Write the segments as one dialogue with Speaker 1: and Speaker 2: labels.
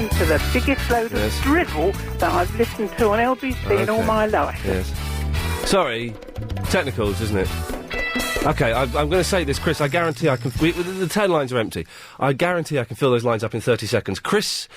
Speaker 1: listen to the biggest load of drivel that I've listened to on LBC in all my life.
Speaker 2: Yes. Sorry, technicals, isn't it? Okay, I'm going to say this, Chris. I guarantee I can... the 10 lines are empty. I guarantee I can fill those lines up in 30 seconds. Chris's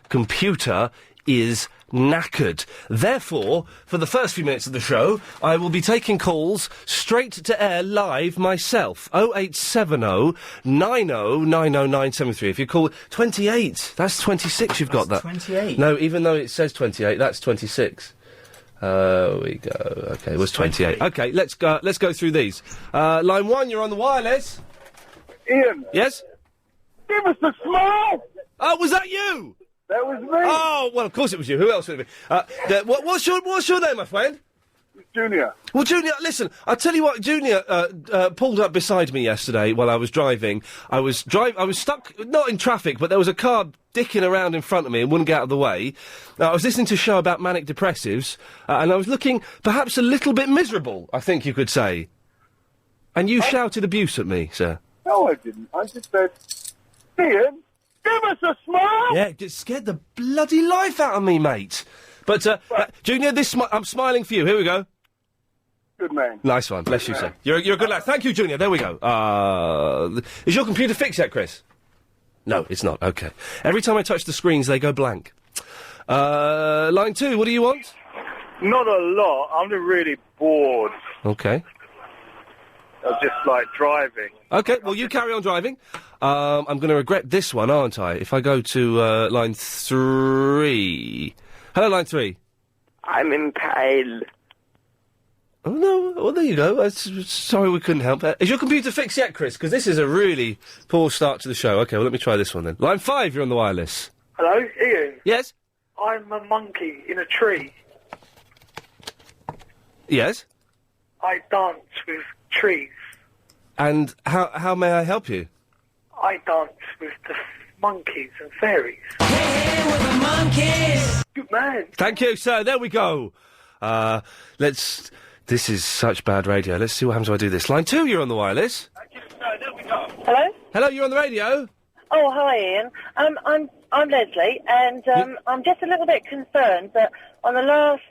Speaker 2: computer is knackered. Therefore, for the first few minutes of the show, I will be taking calls straight to air live myself. 0870 9090973. If you call 28, that's 26 you've got that.
Speaker 3: 28?
Speaker 2: No, even though it says 28, that's 26. We go. Okay, it was 28. Okay, let's go through these. Line 1, you're on the wireless.
Speaker 4: Ian.
Speaker 2: Yes?
Speaker 4: Give us a smile!
Speaker 2: Oh, was that you?
Speaker 4: That was me.
Speaker 2: Oh, well, of course it was you. Who else would it be? What's your name, my friend?
Speaker 4: Junior.
Speaker 2: Well, Junior, listen, I'll tell you what, Junior pulled up beside me yesterday while I was driving. I was stuck, not in traffic, but there was a car dicking around in front of me and wouldn't get out of the way. I was listening to a show about manic depressives, and I was looking perhaps a little bit miserable, I think you could say. And you shouted abuse at me, sir.
Speaker 4: No, I didn't. I just said, Ian, give us a smile!
Speaker 2: Yeah, it scared the bloody life out of me, mate. But, Junior, I'm smiling for you. Here we go.
Speaker 4: Good man.
Speaker 2: Nice one. Bless you, sir. You're a good lad. Thank you, Junior. There we go. Is your computer fixed yet, Chris? No, it's not. Okay. Every time I touch the screens, they go blank. Line 2, what do you want?
Speaker 4: Not a lot. I'm just really bored.
Speaker 2: Okay.
Speaker 4: I'm just, driving.
Speaker 2: Okay, well, you carry on driving. I'm going to regret this one, aren't I? If I go to, line 3. Hello, line 3.
Speaker 5: I'm in pain.
Speaker 2: Oh, no. Well, there you go. Sorry we couldn't help. Is your computer fixed yet, Chris? Because this is a really poor start to the show. Okay, well, let me try this one then. Line 5, you're on the wireless.
Speaker 6: Hello, Ian.
Speaker 2: Yes?
Speaker 6: I'm a monkey in a tree.
Speaker 2: Yes?
Speaker 6: I dance with trees.
Speaker 2: And how may I help you?
Speaker 6: I dance with the monkeys and fairies.
Speaker 3: Hey, with the monkeys!
Speaker 6: Good man.
Speaker 2: Thank you, sir. There we go. This is such bad radio. Let's see what happens when I do this. Line 2, you're on the wireless.
Speaker 7: Hello?
Speaker 2: Hello, you're on the radio.
Speaker 7: Oh, hi, Ian. I'm Leslie, and I'm just a little bit concerned that on the last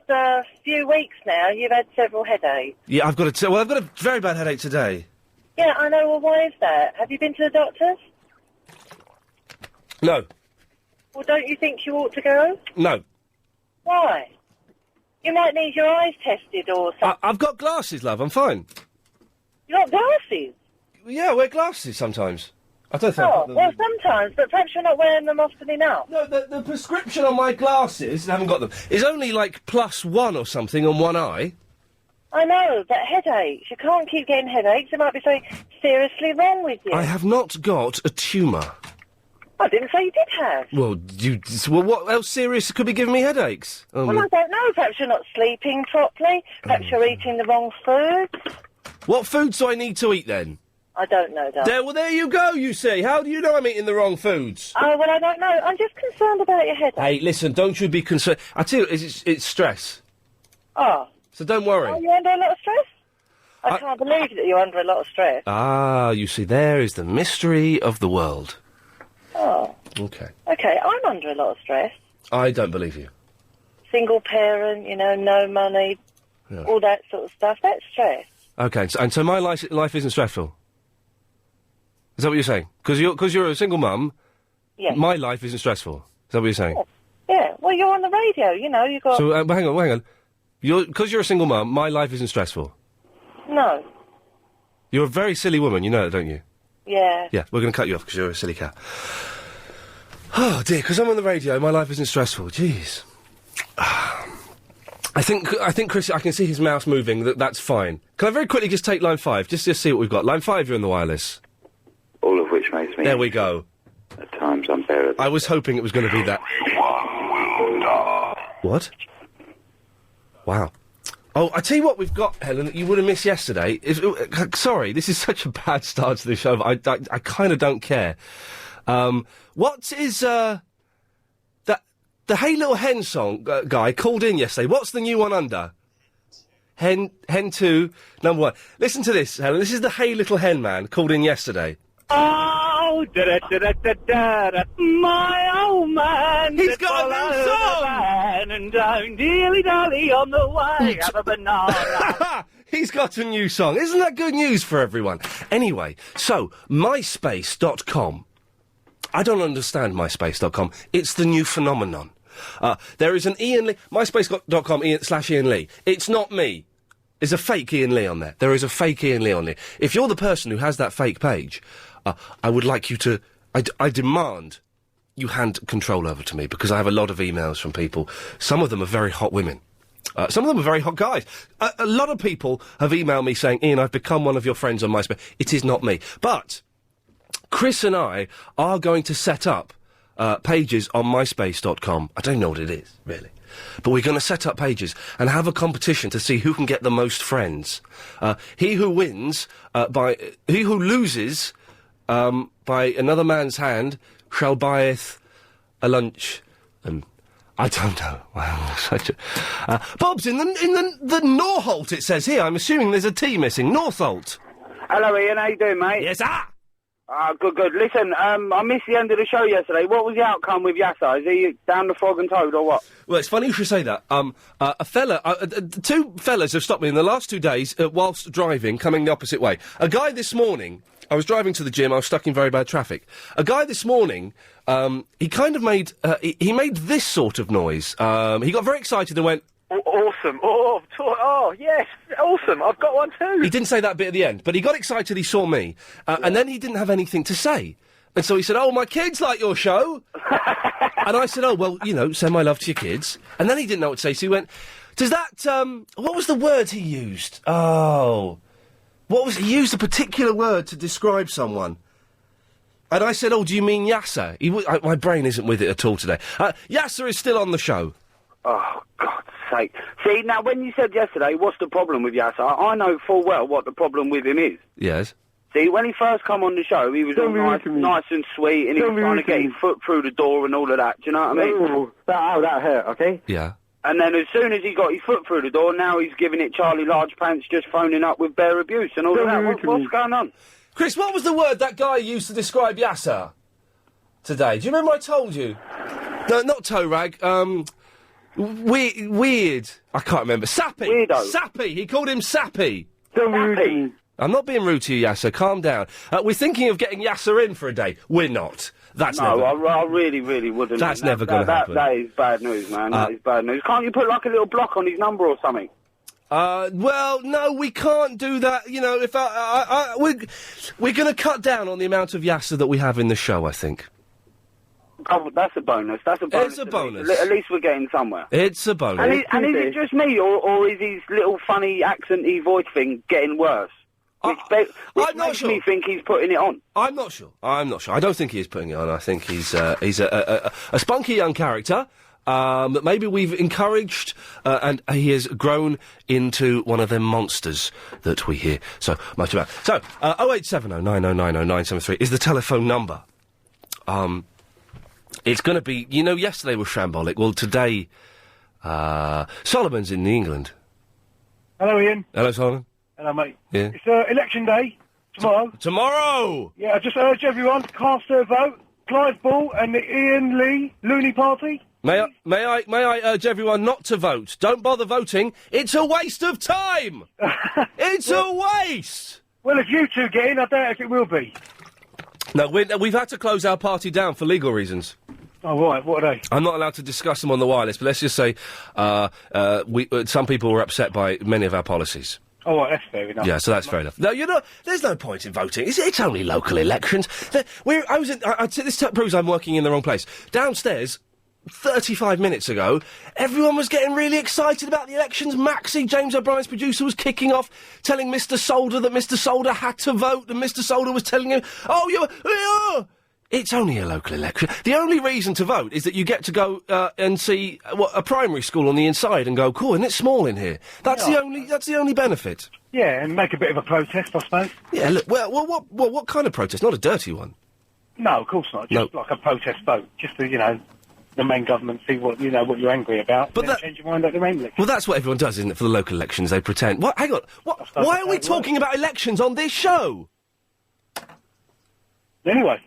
Speaker 7: few weeks now, you've had several headaches.
Speaker 2: Yeah, I've got a very bad headache today.
Speaker 7: Yeah, I know. Well, why is that? Have you been to the doctors?
Speaker 2: No.
Speaker 7: Well, don't you think you ought to go?
Speaker 2: No.
Speaker 7: Why? You might need your eyes tested or something.
Speaker 2: I've got glasses, love. I'm fine.
Speaker 7: You got glasses?
Speaker 2: Yeah, I wear glasses sometimes. I don't think...
Speaker 7: Oh, well, sometimes, but perhaps you're not wearing them often enough.
Speaker 2: No, the prescription on my glasses, I haven't got them, is only, +1 or something on one eye.
Speaker 7: I know, but headaches. You can't keep getting headaches. There might be something seriously wrong with you.
Speaker 2: I have not got a tumour.
Speaker 7: I didn't say you did have.
Speaker 2: Well, what else serious could be giving me headaches?
Speaker 7: Well, I don't know. Perhaps you're not sleeping properly. Perhaps you're eating the wrong foods.
Speaker 2: What foods do I need to eat, then?
Speaker 7: I don't know, darling.
Speaker 2: There you go, you see. How do you know I'm eating the wrong foods?
Speaker 7: Oh, well, I don't know. I'm just concerned about your headache.
Speaker 2: Hey, listen, don't you be concerned. I tell you, it's stress.
Speaker 7: Oh.
Speaker 2: So don't worry.
Speaker 7: Are you under a lot of stress? I can't believe that you're under a lot of stress.
Speaker 2: Ah, you see, there is the mystery of the world.
Speaker 7: Oh.
Speaker 2: Okay.
Speaker 7: Okay, I'm under a lot of stress.
Speaker 2: I don't believe you.
Speaker 7: Single parent, no money, all that sort of stuff. That's stress.
Speaker 2: Okay, so my life isn't stressful? Is that what you're saying? Because you're a single mum,
Speaker 7: yes.
Speaker 2: My life isn't stressful. Is that what you're saying?
Speaker 7: Yeah, well, you're on the radio, you've got...
Speaker 2: So, hang on. Because you're a single mum, my life isn't stressful?
Speaker 7: No.
Speaker 2: You're a very silly woman, you know that, don't you?
Speaker 7: Yeah.
Speaker 2: Yeah, we're going to cut you off because you're a silly cat. Oh, dear, because I'm on the radio, my life isn't stressful. Jeez. I think, Chris, I can see his mouse moving, that's fine. Can I very quickly just take line 5, just to see what we've got? Line 5, you're on the wireless.
Speaker 5: All of which makes me...
Speaker 2: There we go.
Speaker 5: At times unbearable.
Speaker 2: I was hoping it was going to be that. What? Wow. Oh, I tell you what we've got, Helen, that you would have missed yesterday. Sorry, this is such a bad start to the show, but I kind of don't care. What is, the Hey Little Hen song guy called in yesterday? What's the new one under? Hen 2, number 1. Listen to this, Helen. This is the Hey Little Hen man called in yesterday.
Speaker 8: Oh, da-da-da-da-da-da, my oh my.
Speaker 1: friend.
Speaker 2: He's got a new song!
Speaker 1: And don't dilly-dally on the way. Have a banana.
Speaker 2: He's got a new song. Isn't that good news for everyone? Anyway, so, myspace.com. I don't understand myspace.com. It's the new phenomenon. There is an Iain Lee... myspace.com /Iain Lee. It's not me. There's a fake Iain Lee on there. There is a fake Iain Lee on there. If you're the person who has that fake page, I would like you to... I demand you hand control over to me, because I have a lot of emails from people. Some of them are very hot women. Some of them are very hot guys. A lot of people have emailed me saying, Iain, I've become one of your friends on MySpace. It is not me. But Chris and I are going to set up pages on myspace.com. I don't know what it is, really. But we're going to set up pages and have a competition to see who can get the most friends. He who wins he who loses by another man's hand shall buyeth a lunch. I don't know. Wow, such a... Bob's in the Norholt, it says here. I'm assuming there's a T missing. Northolt.
Speaker 4: Hello, Ian. How you doing, mate?
Speaker 2: Yes,
Speaker 4: Good. Listen, I missed the end of the show yesterday. What was the outcome with Yasser? Is he down the frog and toad or what?
Speaker 2: Well, it's funny you should say that. Two fellas have stopped me in the last 2 days whilst driving, coming the opposite way. A guy this morning, I was driving to the gym, I was stuck in very bad traffic. A guy this morning, he kind of made, he made this sort of noise. He got very excited and went...
Speaker 6: Awesome. Oh, yes. Awesome. I've got one too.
Speaker 2: He didn't say that bit at the end, but he got excited, he saw me, and then he didn't have anything to say. And so he said, oh, my kids like your show. And I said, oh, well, you know, send my love to your kids. And then he didn't know what to say, so he went, does that, what was the word he used? Oh, he used a particular word to describe someone. And I said, oh, do you mean Yasser? My brain isn't with it at all today. Yasser is still on the show.
Speaker 4: Oh, God's sake. See, now, when you said yesterday, what's the problem with Yasser? I know full well what the problem with him is.
Speaker 2: Yes.
Speaker 4: See, when he first come on the show, he was all nice and sweet, and he was trying to get his foot through the door and all of that, do you know what I mean?
Speaker 8: Ooh, that hurt, okay?
Speaker 2: Yeah.
Speaker 4: And then as soon as he got his foot through the door, now he's giving it Charlie Large Pants, just phoning up with bare abuse and all of that. What's going on?
Speaker 2: Chris, what was the word that guy used to describe Yasser today? Do you remember I told you? No, not toe rag, weird. I can't remember. Sappy.
Speaker 4: Weirdo.
Speaker 2: Sappy. He called him Sappy.
Speaker 4: Sappy.
Speaker 2: I'm not being rude to you, Yasser. Calm down. We're thinking of getting Yasser in for a day. We're not. That's never...
Speaker 4: I really wouldn't.
Speaker 2: That's never going to happen.
Speaker 4: That is bad news, man. That is bad news. Can't you put, like, a little block on his number or something?
Speaker 2: Well, no, we can't do that. You know, if we're going to cut down on the amount of Yasser that we have in the show, I think.
Speaker 4: Oh, that's a bonus.
Speaker 2: It's a bonus.
Speaker 4: At least we're getting somewhere.
Speaker 2: It's a bonus.
Speaker 4: And is it just me, or is his little funny accenty voice thing getting worse? Which makes me think he's putting it on.
Speaker 2: I'm not sure. I don't think he is putting it on. I think he's a spunky young character that maybe we've encouraged, and he has grown into one of them monsters that we hear so much about. So, 0870 9090 973 is the telephone number. It's going to be, you know, yesterday was shambolic. Well, today, Solomon's in England.
Speaker 8: Hello, Ian.
Speaker 2: Hello, Solomon.
Speaker 8: Hello, mate.
Speaker 2: Yeah.
Speaker 8: It's election day tomorrow.
Speaker 2: Tomorrow!
Speaker 8: Yeah, I just urge everyone to cast their vote. Clive Ball and the Iain Lee Looney Party.
Speaker 2: May I urge everyone not to vote? Don't bother voting. It's a waste of time. It's a waste.
Speaker 8: Well, if you two get in, I doubt if it will be.
Speaker 2: No, we've had to close our party down for legal reasons.
Speaker 8: Oh, right. What are they?
Speaker 2: I'm not allowed to discuss them on the wireless, but let's just say some people were upset by many of our policies.
Speaker 8: Oh, right, that's fair enough.
Speaker 2: Yeah, so that's fair enough. No, you know, there's no point in voting. It's only local elections. This proves I'm working in the wrong place. Downstairs, 35 minutes ago, everyone was getting really excited about the elections. Maxie, James O'Brien's producer, was kicking off, telling Mr. Solder that Mr. Solder had to vote, and Mr. Solder was telling him, it's only a local election. The only reason to vote is that you get to go and see a primary school on the inside and go, cool, isn't it small in here? That's the only benefit.
Speaker 8: Yeah, and make a bit of a protest, I suppose.
Speaker 2: Yeah, look, well, what kind of protest? Not a dirty one.
Speaker 8: No, of course not. Just like a protest vote, just to, you know, the main government see what you're angry about, but change your mind at the main election.
Speaker 2: Well, that's what everyone does, isn't it? For the local elections, they pretend. What? Hang on. What? Why are we talking about elections on this show?
Speaker 8: Anyway.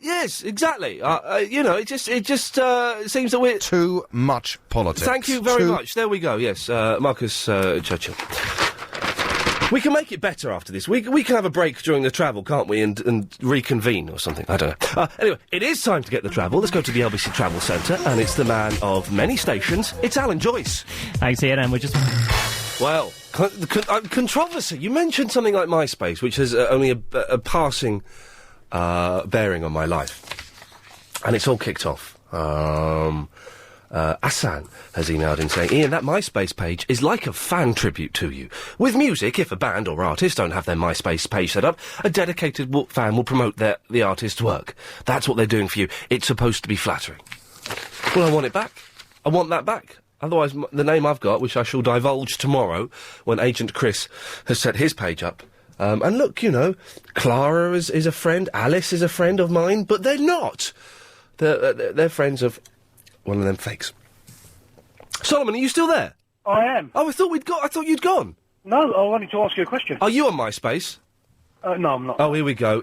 Speaker 2: Yes, exactly. You know, it just seems that we're...
Speaker 9: Too much politics.
Speaker 2: Thank you very much. There we go, yes. Marcus Churchill. We can make it better after this. We can have a break during the travel, can't we, and reconvene or something. I don't know. Anyway, it is time to get the travel. Let's go to the LBC Travel Centre, and it's the man of many stations. It's Alan Joyce.
Speaker 10: Thanks, Ian, and we're just...
Speaker 2: Well, controversy. You mentioned something like MySpace, which has only a passing bearing on my life. And it's all kicked off. Asan has emailed in saying, Ian, that MySpace page is like a fan tribute to you. With music, if a band or artist don't have their MySpace page set up, a dedicated fan will promote the artist's work. That's what they're doing for you. It's supposed to be flattering. Well, I want it back. I want that back. Otherwise, the name I've got, which I shall divulge tomorrow, when Agent Chris has set his page up. And look, you know, Clara is a friend, Alice is a friend of mine, but they're not. They're friends of one of them fakes. Solomon, are you still there?
Speaker 8: I am.
Speaker 2: Oh, I thought you'd gone.
Speaker 8: No, I wanted to ask you a question.
Speaker 2: Are you on MySpace?
Speaker 8: No, I'm not.
Speaker 2: Oh, here we go.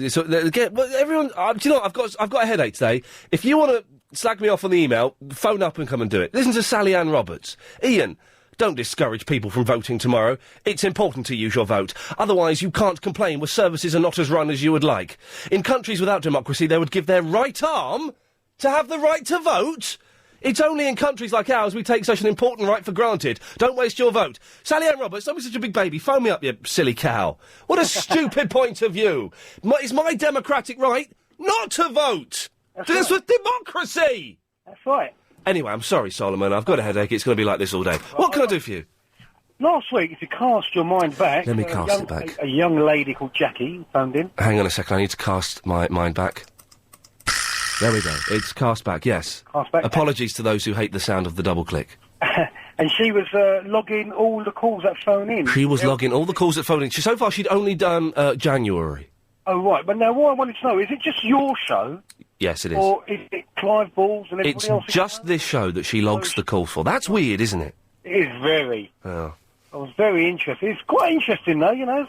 Speaker 2: So, everyone, do you know what? I've got a headache today. If you want to slag me off on the email, phone up and come and do it. Listen to Sally Ann Roberts. Ian, don't discourage people from voting tomorrow. It's important to use your vote. Otherwise, you can't complain where services are not as run as you would like. In countries without democracy, they would give their right arm to have the right to vote. It's only in countries like ours we take such an important right for granted. Don't waste your vote. Sally Ann Roberts, don't be such a big baby. Phone me up, you silly cow. What a stupid point of view. It's my democratic right not to vote. This was democracy.
Speaker 8: That's right.
Speaker 2: Anyway, I'm sorry, Solomon. I've got a headache. It's going to be like this all day. What can I do for you?
Speaker 8: Last week, if you cast your mind back...
Speaker 2: Let me cast it back.
Speaker 8: A young lady called Jackie phoned in.
Speaker 2: Hang on a second. I need to cast my mind back. There we go. It's cast back, yes.
Speaker 8: Cast back.
Speaker 2: Apologies to those who hate the sound of the double click.
Speaker 8: And she was logging all the calls that phone in.
Speaker 2: She was logging all the calls that phone in. So far, she'd only done January.
Speaker 8: Oh, right. But now, what I wanted to know, is it just your show?
Speaker 2: Yes, it is.
Speaker 8: Or is it Clive Ball's and everybody else?
Speaker 2: It's just this show that she logs the calls for. That's weird, isn't it?
Speaker 8: It is very.
Speaker 2: Oh.
Speaker 8: I was very interested. It's quite interesting, though, you know.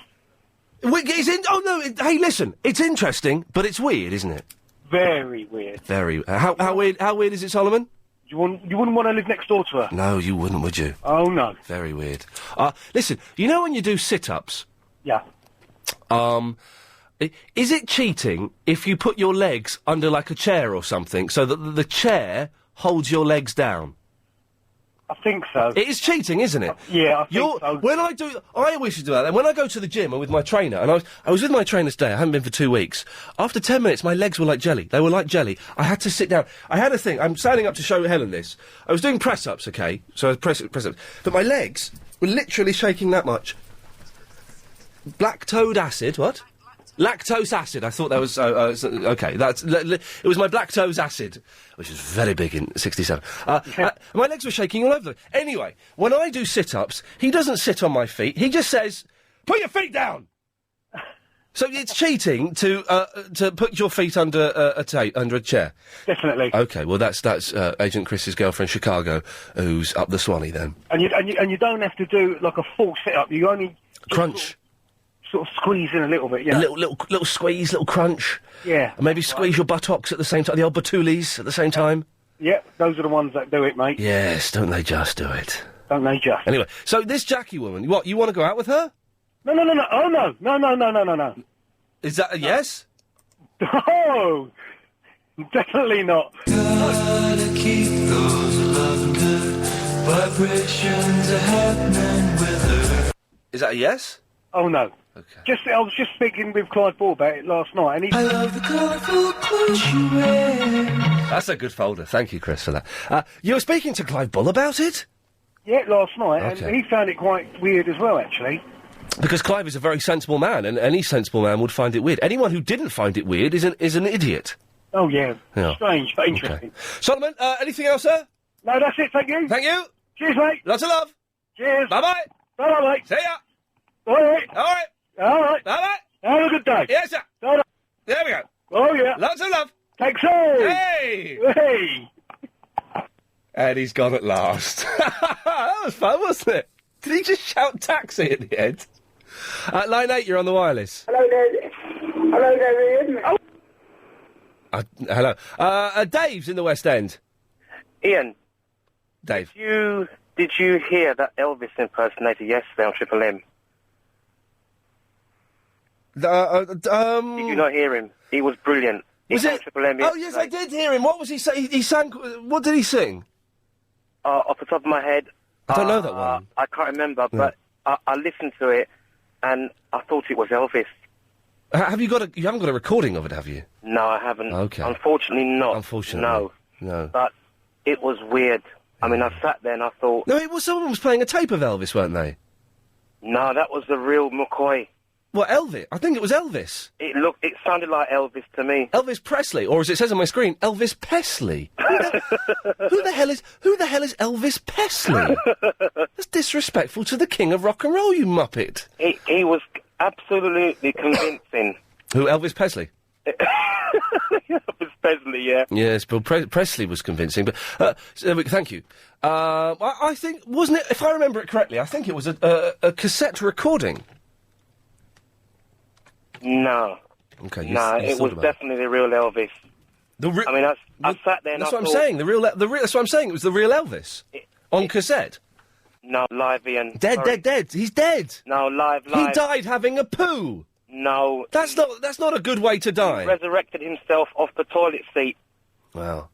Speaker 2: Hey, listen. It's interesting, but it's weird, isn't it?
Speaker 8: Very weird.
Speaker 2: Very. How weird? How weird is it, Solomon?
Speaker 8: You wouldn't want to live next door to her.
Speaker 2: No, you wouldn't, would you?
Speaker 8: Oh no.
Speaker 2: Very weird. Listen. You know when you do sit-ups?
Speaker 8: Yeah.
Speaker 2: Is it cheating if you put your legs under like a chair or something so that the chair holds your legs down?
Speaker 8: I think so.
Speaker 2: It is cheating, isn't it?
Speaker 8: Yeah, I think so.
Speaker 2: When I always used to do that. And when I go to the gym, I'm with my trainer, and I was with my trainer today. I haven't been for 2 weeks. After 10 minutes, my legs were like jelly. They were like jelly. I had to sit down. I had a thing. I'm standing up to show Helen this. I was doing press-ups, okay? So I was press-ups. But my legs were literally shaking that much. Black-toed acid, what? Lactose acid. I thought that was okay. It was my lactose acid, which was very big in '67. My legs were shaking all over. Anyway, when I do sit-ups, he doesn't sit on my feet. He just says, "Put your feet down." So it's cheating to put your feet under a chair.
Speaker 8: Definitely.
Speaker 2: Okay. Well, that's Agent Chris's girlfriend Chicago, who's up the Swanee then.
Speaker 8: And you don't have to do like a full sit-up. You only
Speaker 2: crunch.
Speaker 8: Sort of squeeze in a little bit, yeah.
Speaker 2: A little squeeze, little crunch.
Speaker 8: Yeah.
Speaker 2: And maybe squeeze your buttocks at the same time, the old batulis at the same time.
Speaker 8: Yeah, those are the ones that do it, mate.
Speaker 2: Yes, don't they just do it?
Speaker 8: Don't they just?
Speaker 2: Anyway, so this Jackie woman, what, you want to go out with her?
Speaker 8: No. Oh, no.
Speaker 2: Is that a yes?
Speaker 8: No! Definitely not.
Speaker 3: Gotta keep those loving good vibrations are happening with her.
Speaker 2: Is that a yes?
Speaker 8: Oh, no.
Speaker 2: Okay.
Speaker 8: I was just speaking with Clive Ball about it last night, and he...
Speaker 3: I love the colourful clothes you wear.
Speaker 2: That's a good folder. Thank you, Chris, for that. You were speaking to Clive Bull about it?
Speaker 8: Yeah, last night,
Speaker 2: okay.
Speaker 8: And he found it quite weird as well, actually.
Speaker 2: Because Clive is a very sensible man, and any sensible man would find it weird. Anyone who didn't find it weird is an idiot.
Speaker 8: Oh, yeah. Strange, but interesting.
Speaker 2: Okay. Solomon, anything else, sir?
Speaker 8: No, that's it, thank you.
Speaker 2: Thank you.
Speaker 8: Cheers, mate.
Speaker 2: Lots of love.
Speaker 8: Cheers.
Speaker 2: Bye-bye.
Speaker 8: Bye-bye, mate.
Speaker 2: See ya.
Speaker 8: All right.
Speaker 2: All right.
Speaker 8: All right.
Speaker 2: Bye-bye.
Speaker 8: Have a good day.
Speaker 2: Yes, sir.
Speaker 8: Bye-bye.
Speaker 2: There we go.
Speaker 8: Oh, yeah.
Speaker 2: Lots of love.
Speaker 8: Thanks, so.
Speaker 2: Hey!
Speaker 8: Hey!
Speaker 2: And he's gone at last. That was fun, wasn't it? Did he just shout taxi at the end? Line 8, you're on the wireless.
Speaker 11: Hello there, Ian. Oh.
Speaker 2: Hello. Dave's in the West End.
Speaker 9: Ian.
Speaker 2: Dave.
Speaker 9: Did you hear that Elvis impersonator yesterday on Triple M? Did you not hear him? He was brilliant.
Speaker 2: Was it?
Speaker 9: Triple M
Speaker 2: oh, yes, I did hear him. What was he say? He sang... What did he sing?
Speaker 9: Off the top of my head...
Speaker 2: I don't know that one.
Speaker 9: I can't remember, but I listened to it, and I thought it was Elvis.
Speaker 2: You haven't got a recording of it, have you?
Speaker 9: No, I haven't.
Speaker 2: Okay.
Speaker 9: Unfortunately not.
Speaker 2: Unfortunately. No.
Speaker 9: But it was weird. I mean, I sat there and I thought...
Speaker 2: No, someone was playing a tape of Elvis, weren't they?
Speaker 9: No, that was the real McCoy.
Speaker 2: What, Elvis? I think it was Elvis.
Speaker 9: It sounded like Elvis to me.
Speaker 2: Elvis Presley, or as it says on my screen, Elvis Pesley. Who the hell is Elvis Pesley? That's disrespectful to the king of rock and roll, you muppet.
Speaker 9: He was absolutely convincing.
Speaker 2: Who, Elvis Presley?
Speaker 9: Elvis Presley, yeah.
Speaker 2: Yes, but Presley was convincing, but thank you. I think, wasn't it, if I remember it correctly, I think it was a cassette recording.
Speaker 9: No.
Speaker 2: Okay.
Speaker 9: It was definitely the real Elvis. I sat there and
Speaker 2: that's what I'm saying. That's what I'm saying. It was the real Elvis on cassette.
Speaker 9: No, live, Ian.
Speaker 2: Dead. He's dead.
Speaker 9: No, live.
Speaker 2: He died having a poo.
Speaker 9: No.
Speaker 2: That's not a good way to die.
Speaker 9: He resurrected himself off the toilet seat.
Speaker 2: Wow.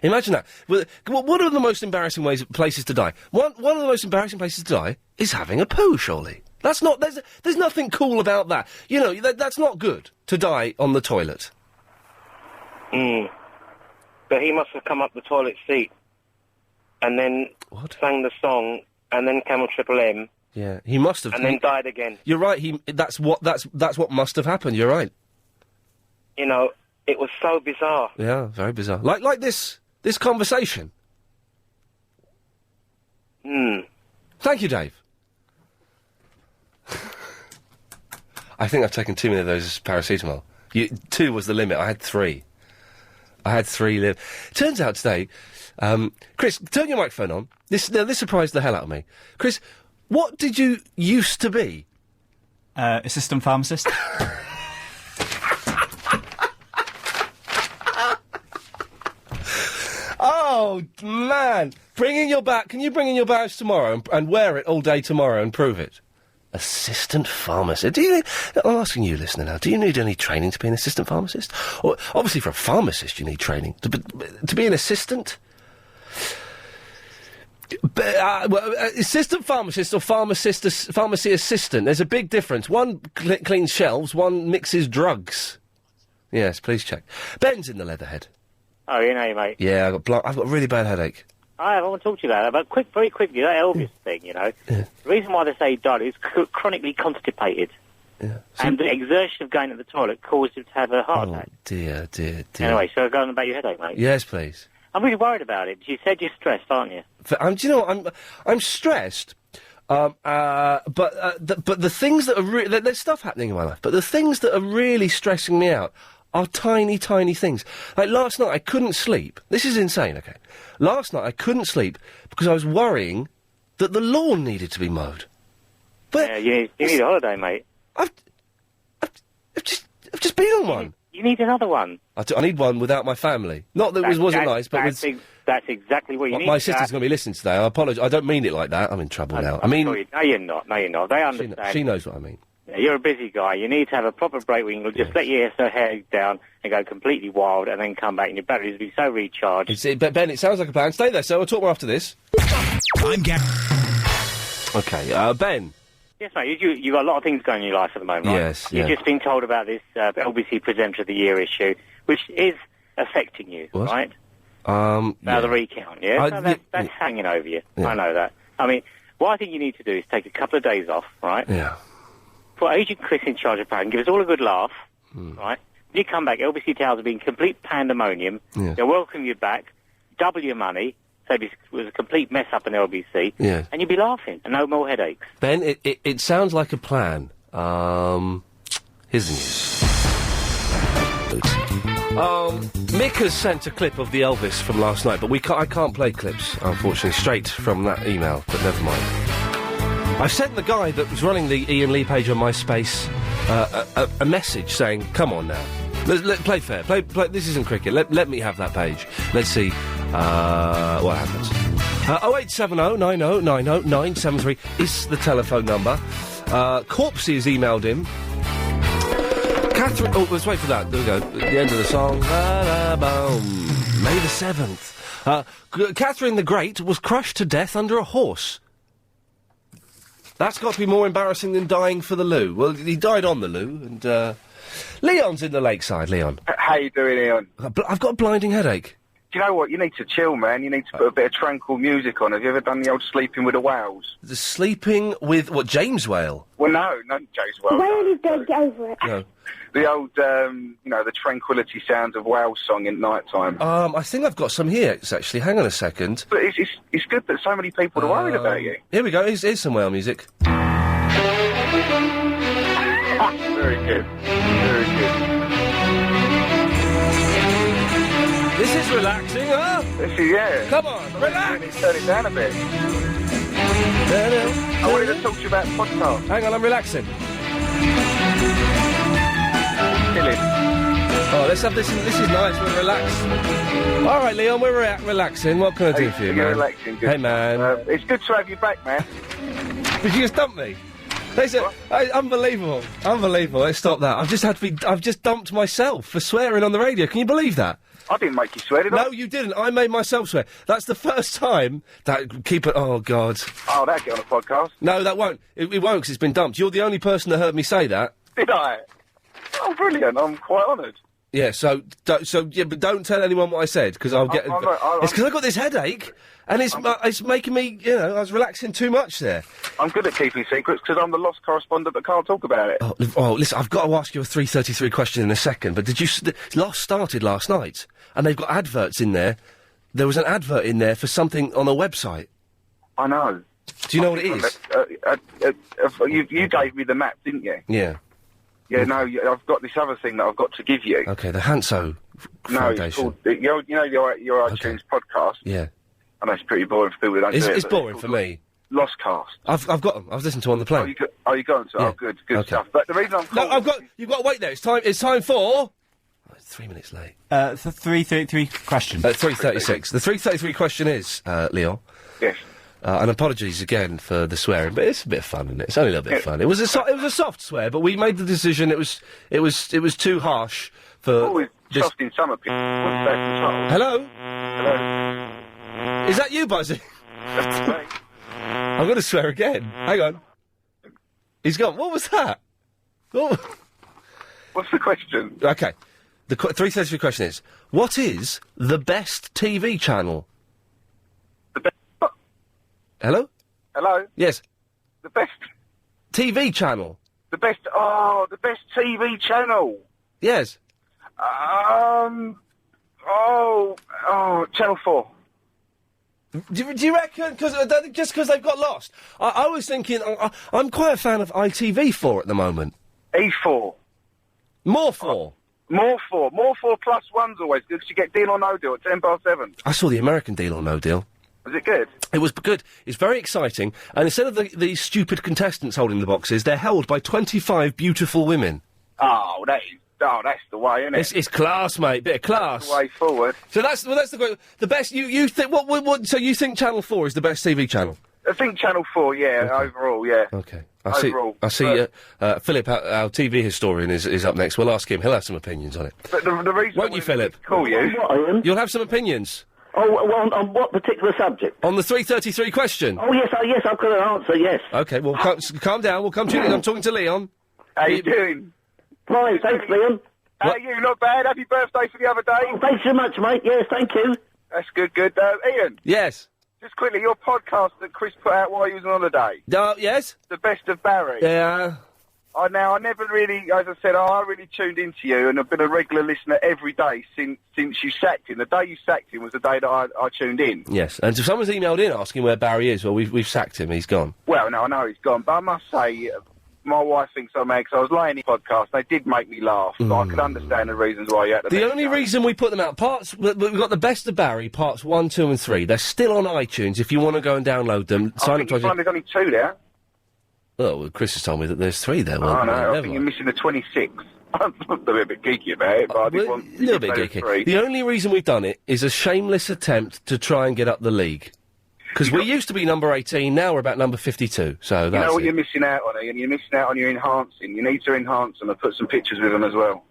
Speaker 2: Imagine that. What are the most embarrassing places to die? One of the most embarrassing places to die is having a poo, surely. That's not... There's nothing cool about that. You know, that's not good, to die on the toilet.
Speaker 9: But he must have come up the toilet seat and then sang the song and then came on Triple M.
Speaker 2: Yeah, he must have...
Speaker 9: And then died again.
Speaker 2: You're right, that's what must have happened, you're right.
Speaker 9: You know, it was so bizarre.
Speaker 2: Yeah, very bizarre. Like this conversation. Thank you, Dave. I think I've taken too many of those as paracetamol. 2 was the limit. I had 3. Turns out today, Chris, turn your microphone on. This surprised the hell out of me. Chris, what did you used to be?
Speaker 10: Assistant pharmacist.
Speaker 2: Oh, man. Can you bring in your badge tomorrow and wear it all day tomorrow and prove it? Assistant pharmacist. I'm asking you, listener, now, do you need any training to be an assistant pharmacist? Or, obviously, for a pharmacist, you need training. To be an assistant? Assistant pharmacist or pharmacy assistant, there's a big difference. One cleans shelves, one mixes drugs. Yes, please check. Ben's in the Leatherhead.
Speaker 11: Oh, you know, mate.
Speaker 2: Yeah, I've got a really bad headache.
Speaker 11: I want to talk to you about that, but very quickly, that Elvis thing, you know.
Speaker 2: Yeah.
Speaker 11: The reason why they say he died is chronically constipated.
Speaker 2: Yeah.
Speaker 11: And the exertion of going to the toilet caused him to have a heart attack.
Speaker 2: Dear.
Speaker 11: Anyway, so go on about your headache, mate.
Speaker 2: Yes, please.
Speaker 11: I'm really worried about it. You said you're stressed, aren't you?
Speaker 2: Do you know what? I'm stressed, but the things that are there's stuff happening in my life, but the things that are really stressing me out are tiny things. Like last night, I couldn't sleep. This is insane, okay? Last night, I couldn't sleep because I was worrying that the lawn needed to be mowed. But
Speaker 11: yeah, you need a holiday, mate.
Speaker 2: I've just been on one.
Speaker 11: You need another one.
Speaker 2: I need one without my family. Not that it wasn't nice, but
Speaker 11: that's exactly what you need.
Speaker 2: My sister's going to be listening today. I apologise. I don't mean it like that. I'm in trouble now. I mean...
Speaker 11: No, you're not. They understand.
Speaker 2: She knows what I mean.
Speaker 11: Yeah, you're a busy guy. You need to have a proper break where you can just let your hair down and go completely wild and then come back and your batteries will be so recharged.
Speaker 2: Ben, it sounds like a plan. Stay there, sir. We'll talk more after this. I'm Gary. Okay, Ben.
Speaker 11: Yes, mate. You've got a lot of things going in your life at the moment, right?
Speaker 2: Yes,
Speaker 11: You've just been told about this LBC Presenter of the Year issue, which is affecting you,
Speaker 2: what?
Speaker 11: right? Now the recount, yeah? That's hanging over you. Yeah. I know that. I mean, what I think you need to do is take a couple of days off, right?
Speaker 2: Yeah.
Speaker 11: Put Agent Chris in charge of power and give us all a good laugh, right? When you come back, LBC Towers will be in complete pandemonium.
Speaker 2: Yeah.
Speaker 11: They'll welcome you back, double your money, so it was a complete mess up in LBC,
Speaker 2: yeah.
Speaker 11: And you'll be laughing, and no more headaches.
Speaker 2: Ben, it sounds like a plan. Here's the news. Mick has sent a clip of the Elvis from last night, but I can't play clips, unfortunately, straight from that email, but never mind. I sent the guy that was running the Iain Lee page on MySpace a message saying, come on now. Play fair. Play. This isn't cricket. Let me have that page. Let's see what happens. 0870 90 90 973 is the telephone number. Corpsey has emailed him. Catherine... Oh, let's wait for that. There we go. At the end of the song. May the 7th. Catherine the Great was crushed to death under a horse. That's got to be more embarrassing than dying for the loo. Well, he died on the loo, and, Leon's in the Lakeside. Leon.
Speaker 12: How you doing, Ian?
Speaker 2: I've got a blinding headache.
Speaker 12: Do you know what? You need to chill, man. You need to put a bit of tranquil music on. Have you ever done the old Sleeping with the Whales?
Speaker 2: The Sleeping with... What, James Whale?
Speaker 12: Well, no, not James Whale.
Speaker 13: Whale is dead, get over it.
Speaker 2: No.
Speaker 12: The old, the tranquility sounds of whale song in night time.
Speaker 2: I think I've got some here, actually. Hang on a second.
Speaker 12: But it's good that so many people are worried about you.
Speaker 2: Here we go. Here's some whale music.
Speaker 12: Very good. Very good.
Speaker 2: This is relaxing, huh?
Speaker 12: This is, yeah.
Speaker 2: Come on, relax.
Speaker 12: Really turn it down a bit. I wanted to talk to you about podcasts.
Speaker 2: Hang on, I'm relaxing.
Speaker 12: Chilling.
Speaker 2: Oh, let's have this. This is nice. We're relaxed. All right, Leon, we're relaxing. What can I do for you, man?
Speaker 12: You're relaxing. Good.
Speaker 2: Hey, man.
Speaker 12: It's good to have you back, man.
Speaker 2: Did you just dump me? Unbelievable. Unbelievable. Let's stop that. I've just dumped myself for swearing on the radio. Can you believe that?
Speaker 12: I didn't make you swear, did I?
Speaker 2: No, you didn't. I made myself swear. That's the first time that... Keep it... Oh, God.
Speaker 12: Oh, that'll get on a podcast.
Speaker 2: No, that won't. It won't, because it's been dumped. You're the only person that heard me say that.
Speaker 12: Did I? Oh, brilliant. I'm quite honoured.
Speaker 2: Yeah, but don't tell anyone what I said, because I'll get... It's because I've got this headache, and it's making me, I was relaxing too much there.
Speaker 12: I'm good at keeping secrets, because I'm the lost correspondent that can't talk about it.
Speaker 2: Oh, listen, I've got to ask you a 333 question in a second, but did you... Lost started last night, and they've got adverts in there. There was an advert in there for something on a website.
Speaker 12: I know.
Speaker 2: Do you know what it is?
Speaker 12: You gave me the map, didn't you?
Speaker 2: Yeah.
Speaker 12: Yeah, no, I've got this other thing that I've got to give you.
Speaker 2: Okay, the Hanso Foundation.
Speaker 12: No, it's called, your iTunes podcast.
Speaker 2: Yeah.
Speaker 12: I know it's pretty boring for people that don't do it.
Speaker 2: It's boring for me.
Speaker 12: Lost Cast.
Speaker 2: I've got them. I've listened to them on the plane.
Speaker 12: Oh, you got them? Yeah. Oh, good stuff. But the reason I'm calling...
Speaker 2: No, you've got to wait there. It's time for... Oh, it's 3 minutes late.
Speaker 10: The 333 question.
Speaker 2: 336. The 333 question is, Leon.
Speaker 12: Yes.
Speaker 2: And apologies again for the swearing, but it's a bit of fun, isn't it? It's only a little bit of fun. It was a soft swear, but we made the decision it was too harsh for.
Speaker 12: Always soft in summer.
Speaker 2: Hello.
Speaker 12: Hello.
Speaker 2: Is that you, Buzzy? I'm going to swear again. Hang on. He's gone. What was that?
Speaker 12: What's the question?
Speaker 2: Okay. The 333 question is: what is the best TV channel? Hello?
Speaker 12: Hello?
Speaker 2: Yes.
Speaker 12: The best...
Speaker 2: TV channel.
Speaker 12: The best TV channel.
Speaker 2: Yes.
Speaker 12: Channel 4.
Speaker 2: Do you reckon? Just because they've got lost? I was thinking... I'm quite a fan of ITV4 at the moment.
Speaker 12: E4.
Speaker 2: More 4.
Speaker 12: More 4. More 4 plus 1's always good, because you get Deal or No Deal at 7:10.
Speaker 2: I saw the American Deal or No Deal.
Speaker 12: Was it good?
Speaker 2: It was good. It's very exciting. And instead of the stupid contestants holding the boxes, they're held by 25 beautiful women.
Speaker 12: Oh, that's the way, isn't it?
Speaker 2: It's class, mate. Bit of class.
Speaker 12: That's the way forward.
Speaker 2: So that's the best. You think what? So you think Channel 4 is the best TV channel?
Speaker 12: I think Channel 4, yeah, okay. Overall, yeah.
Speaker 2: Okay. I see. Philip, our TV historian, is up next. We'll ask him. He'll have some opinions on it.
Speaker 12: But the reason...
Speaker 2: Won't you, Philip?
Speaker 12: Call you.
Speaker 2: You'll have some opinions.
Speaker 14: Oh, well, on what particular subject?
Speaker 2: On the 333 question.
Speaker 14: Oh, yes, I've got an answer, yes.
Speaker 2: Okay, well, calm down. We'll come to you. I'm talking to Leon.
Speaker 12: How you doing?
Speaker 14: Fine, thanks, Leon.
Speaker 12: How are you? Not bad. Happy birthday for the other day.
Speaker 14: Oh, thanks so much, mate. Yes, thank you.
Speaker 12: That's good. Ian.
Speaker 2: Yes.
Speaker 12: Just quickly, your podcast that Chris put out while he was on holiday.
Speaker 2: Yes?
Speaker 12: The Best of Barry.
Speaker 2: Yeah.
Speaker 12: I never really, as I said, I really tuned into you, and I've been a regular listener every day since you sacked him. The day you sacked him was the day that I tuned in.
Speaker 2: Yes, and so someone's emailed in asking where Barry is. Well, we've sacked him. He's gone.
Speaker 12: Well, no, I know he's gone, but I must say, my wife thinks I'm mad, because I was laying in the podcast. They did make me laugh, but I could understand the reasons why you had to.
Speaker 2: The only reason we put them out, we've got the Best of Barry, parts 1, 2 and 3. They're still on iTunes if you want to go and download them.
Speaker 12: I think there's only 2 there.
Speaker 2: Oh, well, Chris has told me that there's 3 there. Well,
Speaker 12: I know, I think you're missing the 26th. I'm a bit geeky about it, but I did want
Speaker 2: a little bit geeky. The only reason we've done it is a shameless attempt to try and get up the league. Because we used to be number 18, now we're about number 52, so that's
Speaker 12: You know what you're missing out on, Ian? You're missing out on your enhancing. You need to enhance them and put some pictures with them as well.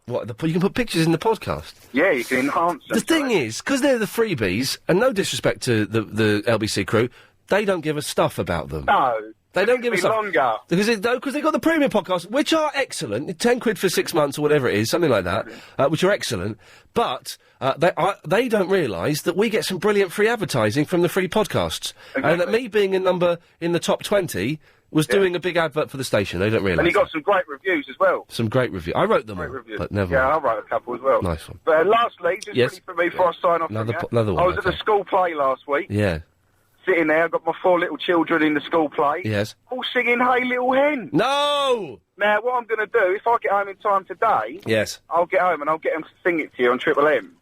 Speaker 2: What, you can put pictures in the podcast?
Speaker 12: Yeah, you can enhance them.
Speaker 2: The thing is, because they're the freebies, and no disrespect to the LBC crew, they don't give us stuff about them.
Speaker 12: No.
Speaker 2: They don't give us stuff.
Speaker 12: Longer.
Speaker 2: Because they've got the premium podcasts, which are excellent, 10 quid for 6 months or whatever it is, something like that, which are excellent, but they don't realise that we get some brilliant free advertising from the free podcasts. Exactly. And that me being in the top 20 was doing a big advert for the station. They don't realise.
Speaker 12: And you got some great reviews as well.
Speaker 2: Some great reviews. I wrote them all, but never
Speaker 12: Yeah,
Speaker 2: mind.
Speaker 12: I wrote a couple as well.
Speaker 2: Nice one.
Speaker 12: But lastly, just
Speaker 2: Yes.
Speaker 12: really for me before I sign off,
Speaker 2: Another
Speaker 12: I
Speaker 2: one,
Speaker 12: was at the school play last week.
Speaker 2: Yeah.
Speaker 12: Sitting there, I've got my 4 little children in the school play.
Speaker 2: Yes.
Speaker 12: All singing Hey Little Hen.
Speaker 2: No!
Speaker 12: Now, what I'm going to do, if I get home in time today...
Speaker 2: Yes.
Speaker 12: I'll get home and I'll get them to sing it to you on Triple M.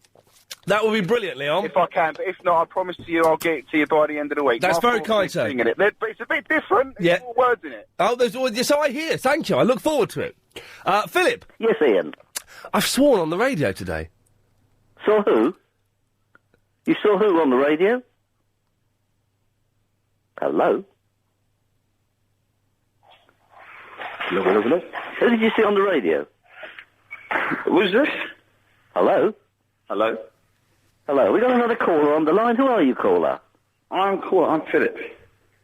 Speaker 2: That would be brilliant, Leon.
Speaker 12: If I can, but if not, I promise to you I'll get it to you by the end of the week.
Speaker 2: That's
Speaker 12: My
Speaker 2: very
Speaker 12: 4
Speaker 2: kind,
Speaker 12: kids
Speaker 2: sir.
Speaker 12: singing it. But it's a bit different. There's more words in it.
Speaker 2: Oh, so I hear. Thank you. I look forward to it. Philip.
Speaker 14: Yes, Ian.
Speaker 2: I've sworn on the radio today.
Speaker 14: Saw who? You saw who on the radio? Hello? Hello? Who did you see on the radio?
Speaker 5: Who's this?
Speaker 14: Hello?
Speaker 5: Hello?
Speaker 14: Hello, we got another caller on the line. Who are you, caller?
Speaker 5: I'm Philip.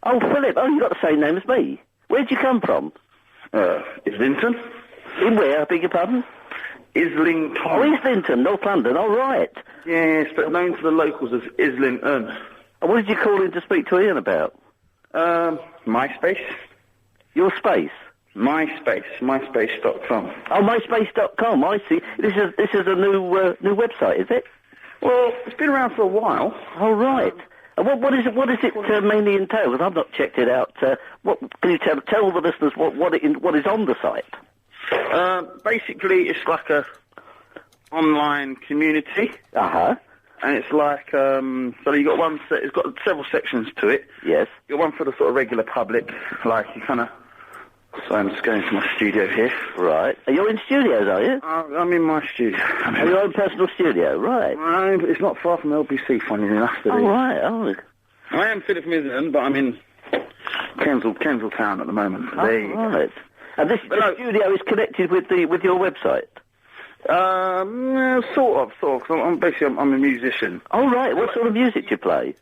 Speaker 14: Oh, Philip. Oh, you got the same name as me. Where'd you come from?
Speaker 5: Islington.
Speaker 14: In where, I beg your pardon?
Speaker 5: Islington.
Speaker 14: Oh, Islington, North London, all right.
Speaker 5: Yes, but known to the locals as Islington.
Speaker 14: And what did you call in to speak to Ian about?
Speaker 5: MySpace.
Speaker 14: Your space?
Speaker 5: MySpace. MySpace.com.
Speaker 14: Oh, MySpace.com, I see. This is a new website, is it?
Speaker 5: Well, it's been around for a while.
Speaker 14: Oh, right. And what is it mainly entail? Because I've not checked it out. Can you tell the listeners what is on the site?
Speaker 5: Basically, it's like a online community.
Speaker 14: Uh-huh.
Speaker 5: And it's like, so you got one set, it's got several sections to it.
Speaker 14: Yes.
Speaker 5: You got one for the sort of regular public, like you kind of, so I'm just going to my studio here.
Speaker 14: Right. Are you in studios, are you?
Speaker 5: I'm in my studio.
Speaker 14: Are your own personal studio, right.
Speaker 5: It's not far from LBC, funny enough.
Speaker 14: Oh, right. Oh.
Speaker 5: I am Philip from Islington, but I'm in Kensal Town at the moment.
Speaker 14: Oh, right. And this studio is connected with your website?
Speaker 5: Sort of. I'm basically I'm a musician.
Speaker 14: Oh, right. What sort of music do you play?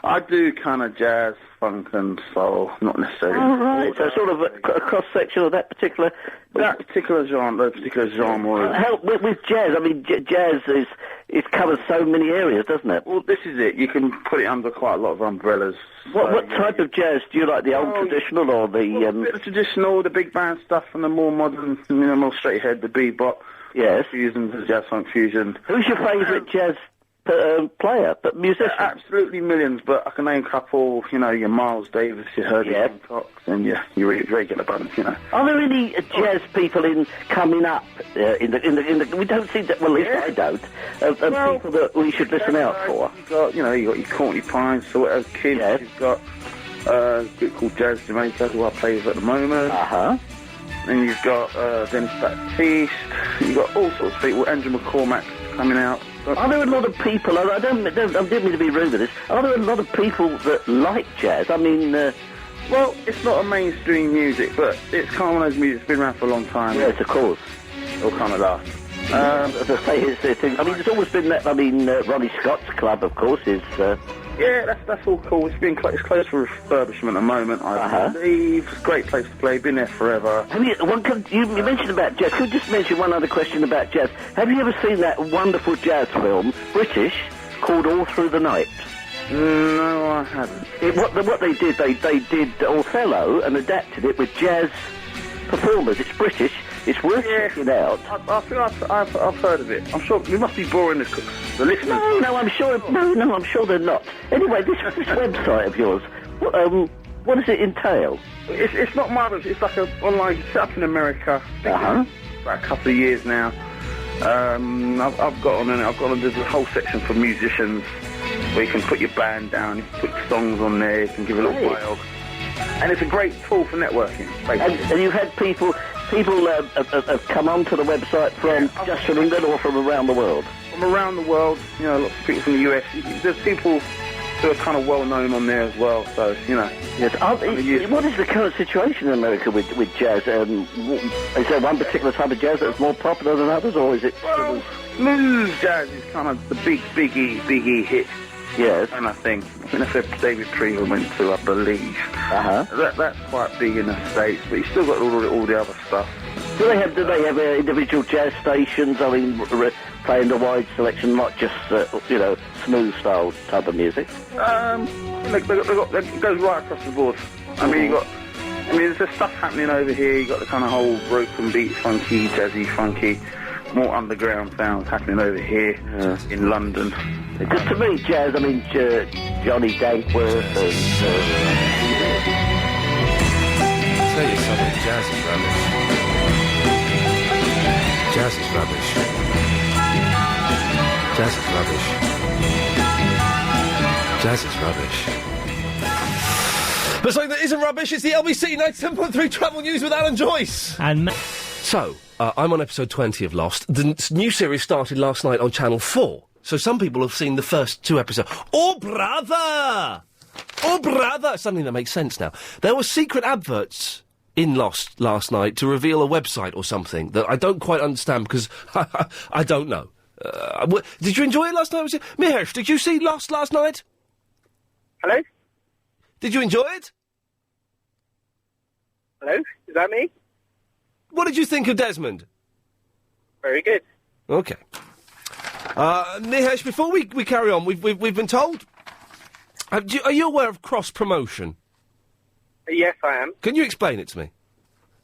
Speaker 5: I do kind of jazz, funk and soul, not necessarily.
Speaker 14: Oh, right. So sort of a cross-section of that particular
Speaker 5: genre.
Speaker 14: Help with jazz. I mean, jazz it covers so many areas, doesn't it?
Speaker 5: Well, this is it. You can put it under quite a lot of umbrellas.
Speaker 14: What type of jazz do you like? The old traditional or the...
Speaker 5: a bit of traditional, the big band stuff, and the more modern, more straight ahead, the bebop.
Speaker 14: Yes.
Speaker 5: Fusion, the jazz funk fusion.
Speaker 14: Who's your favourite jazz player, but musician?
Speaker 5: Absolutely millions, but I can name a couple, your Miles Davis, your Herbie Hancock, and your regular bunch,
Speaker 14: Are there any jazz people coming up in the we don't see that, well, at least I don't, people that we should listen out for?
Speaker 5: You got your Courtney Pines, so as kids, you've got a group called Jazz Jamaica, who I play with at the moment.
Speaker 14: Uh-huh.
Speaker 5: And you've got Dennis Baptiste, you've got all sorts of people, Andrew McCormack coming out.
Speaker 14: Are there a lot of people, I didn't mean to be rude with this, are there a lot of people that like jazz? I mean...
Speaker 5: well, it's not a mainstream music, but it's kind of one of those music that's been around for a long time.
Speaker 14: Yes, of course.
Speaker 5: It'll kind of last.
Speaker 14: As I say, it's the thing. I mean, there's always been that, Ronnie Scott's club, of course, is...
Speaker 5: Yeah, that's all cool. It's closed for refurbishment at the moment, I believe. It's a great place to play. Been there forever.
Speaker 14: You mentioned about jazz. Could you just mention one other question about jazz? Have you ever seen that wonderful jazz film, British, called All Through the Night?
Speaker 5: No, I haven't.
Speaker 14: What they did Othello and adapted it with jazz performers. It's British. It's worth checking out.
Speaker 5: I think I've heard of it. I'm sure we must be boring the listeners.
Speaker 14: No, I'm sure. No, I'm sure they're not. Anyway, this website of yours, what does it entail?
Speaker 5: It's not marvelous. It's like an online set up in America.
Speaker 14: Uh-huh.
Speaker 5: About a couple of years now. I've got on there's a whole section for musicians where you can put your band down, you can put songs on there, you can give a little bio. And it's a great tool for networking, basically.
Speaker 14: And you've had people people have come onto the website from just from England or from around the world?
Speaker 5: From around the world, you know, lots of people from the US. There's people who are kind of well known on there as well. So you know.
Speaker 14: Yes. What is the current situation in America with jazz? Is there one particular type of jazz that's more popular than others, or is it?
Speaker 5: Well, smooth jazz is kind of the big E hit.
Speaker 14: Yes.
Speaker 5: And I think that's where David Trevor went to, I believe. That's quite big in the States, but he's still got all the other stuff.
Speaker 14: Do they have individual jazz stations? I mean, playing the wide selection, not just smooth style type of music.
Speaker 5: It goes right across the board. I mean, there's stuff happening over here. You got the kind of whole broken beat, funky, jazzy, funky, more underground sounds happening over here in London.
Speaker 14: Because to me, jazz, I mean, Johnny Dankworth and...
Speaker 2: I'll tell you something, jazz is rubbish. Jazz is rubbish. Jazz is rubbish. Jazz is rubbish. But something that isn't rubbish is the LBC 97.3 Travel News with Alan Joyce. So, I'm on episode 20 of Lost. The new series started last night on Channel 4. So some people have seen the first 2 episodes. Oh, brother! Oh, brother! Something that makes sense now. There were secret adverts in Lost last night to reveal a website or something that I don't quite understand because I don't know. Did you enjoy it last night? Mihesh, did you see Lost last night?
Speaker 13: Hello?
Speaker 2: Did you enjoy it?
Speaker 13: Hello? Is that me?
Speaker 2: What did you think of Desmond?
Speaker 13: Very good.
Speaker 2: Okay. Nihesh, before we carry on, we've been told... are you aware of cross-promotion?
Speaker 13: Yes, I am.
Speaker 2: Can you explain it to me?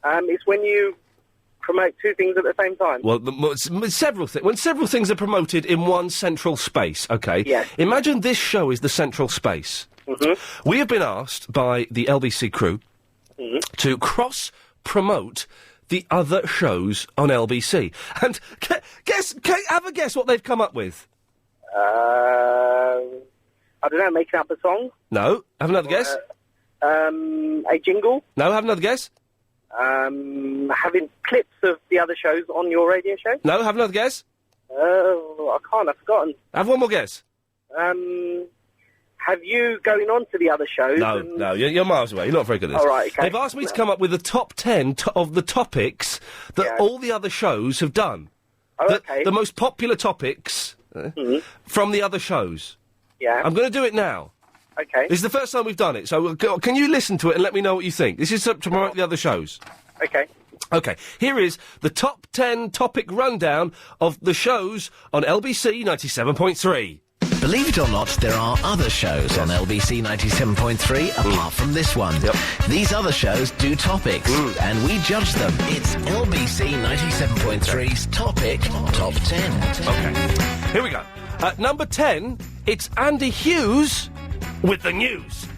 Speaker 13: It's when you promote 2 things at the same time.
Speaker 2: Well, several things. When several things are promoted in one central space, okay?
Speaker 13: Yes.
Speaker 2: Imagine this show is the central space. Mm-hmm. We have been asked by the LBC crew to cross-promote the other shows on LBC. And have a guess what they've come up with.
Speaker 13: I don't know, making up a song?
Speaker 2: No. Have another guess.
Speaker 13: A jingle?
Speaker 2: No, have another guess.
Speaker 13: Having clips of the other shows on your radio show?
Speaker 2: No, have another guess.
Speaker 13: I can't, I've forgotten.
Speaker 2: Have one more guess.
Speaker 13: Have you going on to the other shows?
Speaker 2: No, you're miles away. You're not very good at this.
Speaker 13: All right, okay.
Speaker 2: They've asked me to come up with the top 10 of the topics that all the other shows have done.
Speaker 13: Oh, okay.
Speaker 2: The most popular topics from the other shows.
Speaker 13: Yeah.
Speaker 2: I'm going to do it now.
Speaker 13: Okay.
Speaker 2: This is the first time we've done it, so can you listen to it and let me know what you think? This is to promote the other shows.
Speaker 13: Okay.
Speaker 2: Okay, here is the top 10 topic rundown of the shows on LBC 97.3.
Speaker 15: Believe it or not, there are other shows on LBC 97.3 apart from this one.
Speaker 2: Yep.
Speaker 15: These other shows do topics, and we judge them. It's LBC 97.3's Topic Top 10.
Speaker 2: Okay, here we go. At number 10, it's Andy Hughes with the news.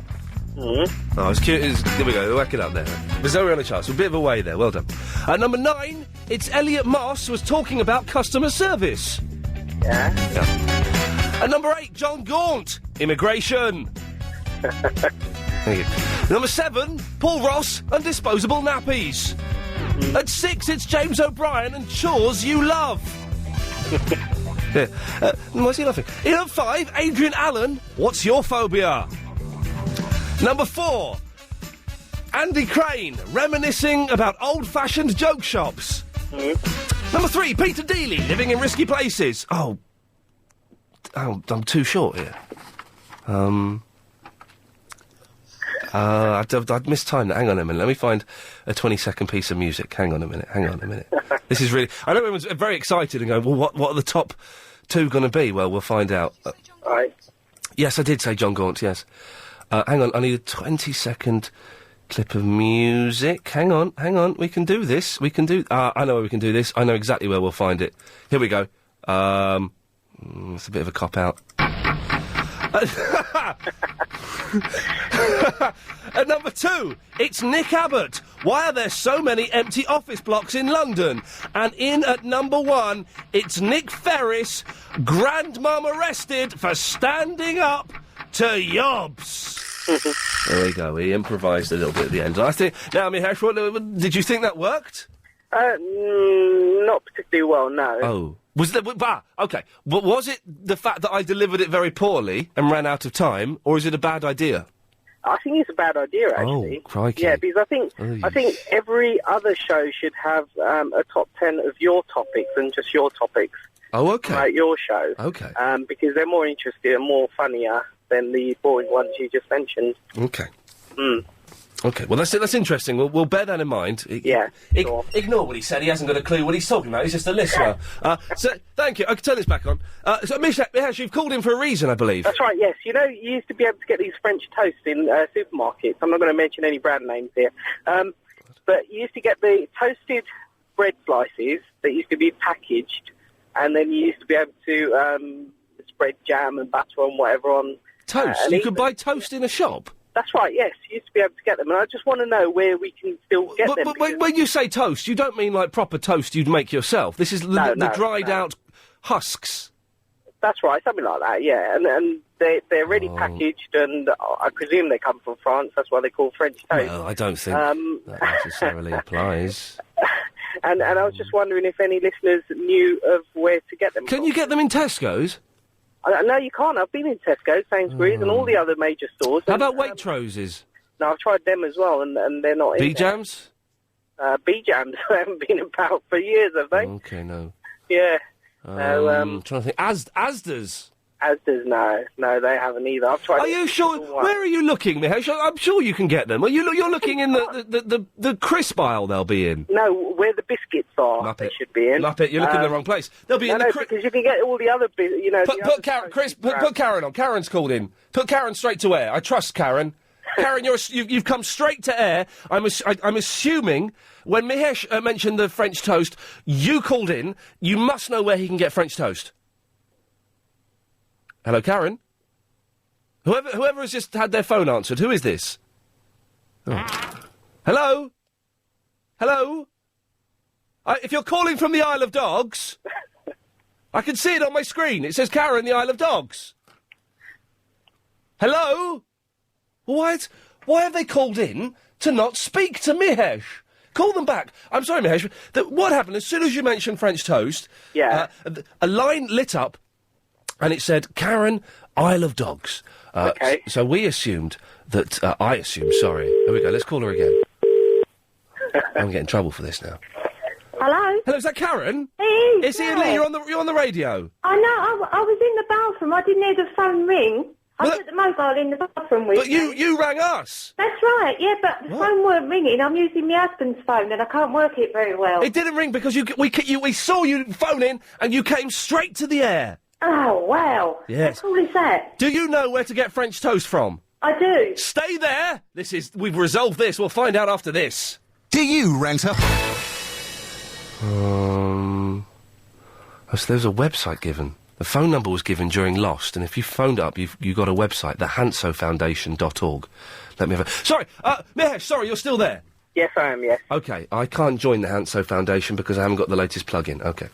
Speaker 2: Oh, it's cute. There we go. Whack it up there. Missouri on the charts. A bit of a way there. Well done. At number 9, it's Elliot Moss was talking about customer service.
Speaker 13: Yeah.
Speaker 2: At number 8, John Gaunt, immigration. Thank you. Number 7, Paul Ross and disposable nappies. At 6, it's James O'Brien and chores you love. Yeah. Why's he laughing? In at 5, Adrian Allen, what's your phobia? Number 4, Andy Crane, reminiscing about old-fashioned joke shops. Number 3, Peter Dealey, living in risky places. Oh, I'm too short here. I'd mistimed it. Hang on a minute. Let me find a 20-second piece of music. Hang on a minute. This is really... I know everyone's very excited and going, well, what are the top 2 going to be? Well, we'll find out.
Speaker 13: Right.
Speaker 2: Yes, I did say John Gaunt, yes. Hang on, I need a 20-second clip of music. Hang on. We can do this. I know where we can do this. I know exactly where we'll find it. Here we go. It's a bit of a cop-out. At number 2, it's Nick Abbott. Why are there so many empty office blocks in London? And in at number 1, it's Nick Ferris, grandmum arrested for standing up to yobs. There we go. He improvised a little bit at the end. I think. Now, Mihesh, did you think that worked?
Speaker 13: Not particularly well, no.
Speaker 2: Oh. Okay. But was it the fact that I delivered it very poorly and ran out of time, or is it a bad idea?
Speaker 13: I think it's a bad idea, actually.
Speaker 2: Oh, crikey.
Speaker 13: Yeah, because I think every other show should have a top 10 of your topics than just your topics.
Speaker 2: Oh, okay.
Speaker 13: Like your show.
Speaker 2: Okay.
Speaker 13: Because they're more interesting and more funnier than the boring ones you just mentioned.
Speaker 2: Okay.
Speaker 13: Mm.
Speaker 2: Okay, well, that's interesting. We'll bear that in mind.
Speaker 13: Yeah, sure.
Speaker 2: Ignore what he said. He hasn't got a clue what he's talking about. He's just a listener. So, thank you. I can turn this back on. So, Mihesh, you've called in for a reason, I believe.
Speaker 13: That's right, yes. You know, you used to be able to get these French toasts in supermarkets. I'm not going to mention any brand names here. But you used to get the toasted bread slices that used to be packaged, and then you used to be able to spread jam and butter and whatever on...
Speaker 2: Toast? You could buy toast in a shop?
Speaker 13: That's right, yes. You used to be able to get them, and I just want to know where we can still get them.
Speaker 2: But when you say toast, you don't mean like proper toast you'd make yourself. This is the dried-out husks.
Speaker 13: That's right, something like that, yeah. And they're ready packaged, and I presume they come from France. That's why they're called French toast.
Speaker 2: Well, I don't think that necessarily applies.
Speaker 13: And I was just wondering if any listeners knew of where to get them.
Speaker 2: Can you get them in Tesco's?
Speaker 13: No, you can't. I've been in Tesco, Sainsbury's, and all the other major stores.
Speaker 2: How about Waitroses?
Speaker 13: No, I've tried them as well, and they're not in
Speaker 2: B-Jams?
Speaker 13: B-Jams haven't been about for years, have they?
Speaker 2: Okay, no.
Speaker 13: Yeah.
Speaker 2: I'm trying to think. Asda's?
Speaker 13: Asda's, no, they haven't either. I've tried.
Speaker 2: Are you sure? Where are you looking, Mihesh? I'm sure you can get them. You're looking in the crisp aisle they'll be in.
Speaker 13: No, where the biscuits are, they should be in.
Speaker 2: Muppet, you're looking in the wrong place. They'll be in the crisp.
Speaker 13: Because you can get all the other
Speaker 2: Put Karen on. Karen's called in. Put Karen straight to air. I trust Karen. Karen, you've come straight to air. I'm assuming when Mihesh mentioned the French toast, you called in. You must know where he can get French toast. Hello, Karen? Whoever has just had their phone answered, who is this? Oh. Hello? Hello? If you're calling from the Isle of Dogs, I can see it on my screen. It says Karen, the Isle of Dogs. Hello? Why have they called in to not speak to Mihesh? Call them back. I'm sorry, Mihesh. What happened, as soon as you mentioned French toast, a line lit up, and it said, Karen, Isle of Dogs.
Speaker 13: Okay.
Speaker 2: So we assumed that... I assumed, sorry. Here we go, let's call her again. I'm getting in trouble for this now.
Speaker 16: Hello?
Speaker 2: Hello, is that Karen?
Speaker 16: It's
Speaker 2: Ian Lee, you're on the radio.
Speaker 16: I know, I was in the bathroom, I didn't hear the phone ring. I put the mobile in the bathroom with
Speaker 2: But you rang us.
Speaker 16: That's right, yeah, but the phone weren't ringing. I'm using my husband's phone and I can't work it very well.
Speaker 2: It didn't ring because we saw you phone in and you came straight to the air.
Speaker 16: Oh, wow.
Speaker 2: Yes.
Speaker 16: What is that?
Speaker 2: Do you know where to get French toast from?
Speaker 16: I do.
Speaker 2: Stay there. We've resolved this. We'll find out after this.
Speaker 17: Do you rent a...
Speaker 2: So there's a website given. The phone number was given during Lost, and if you phoned up, you got a website, thehansofoundation.org. Let me have a... Sorry, Mihesh, sorry, you're still there?
Speaker 13: Yes, I am, yes.
Speaker 2: OK, I can't join the Hanso Foundation because I haven't got the latest plug-in. OK.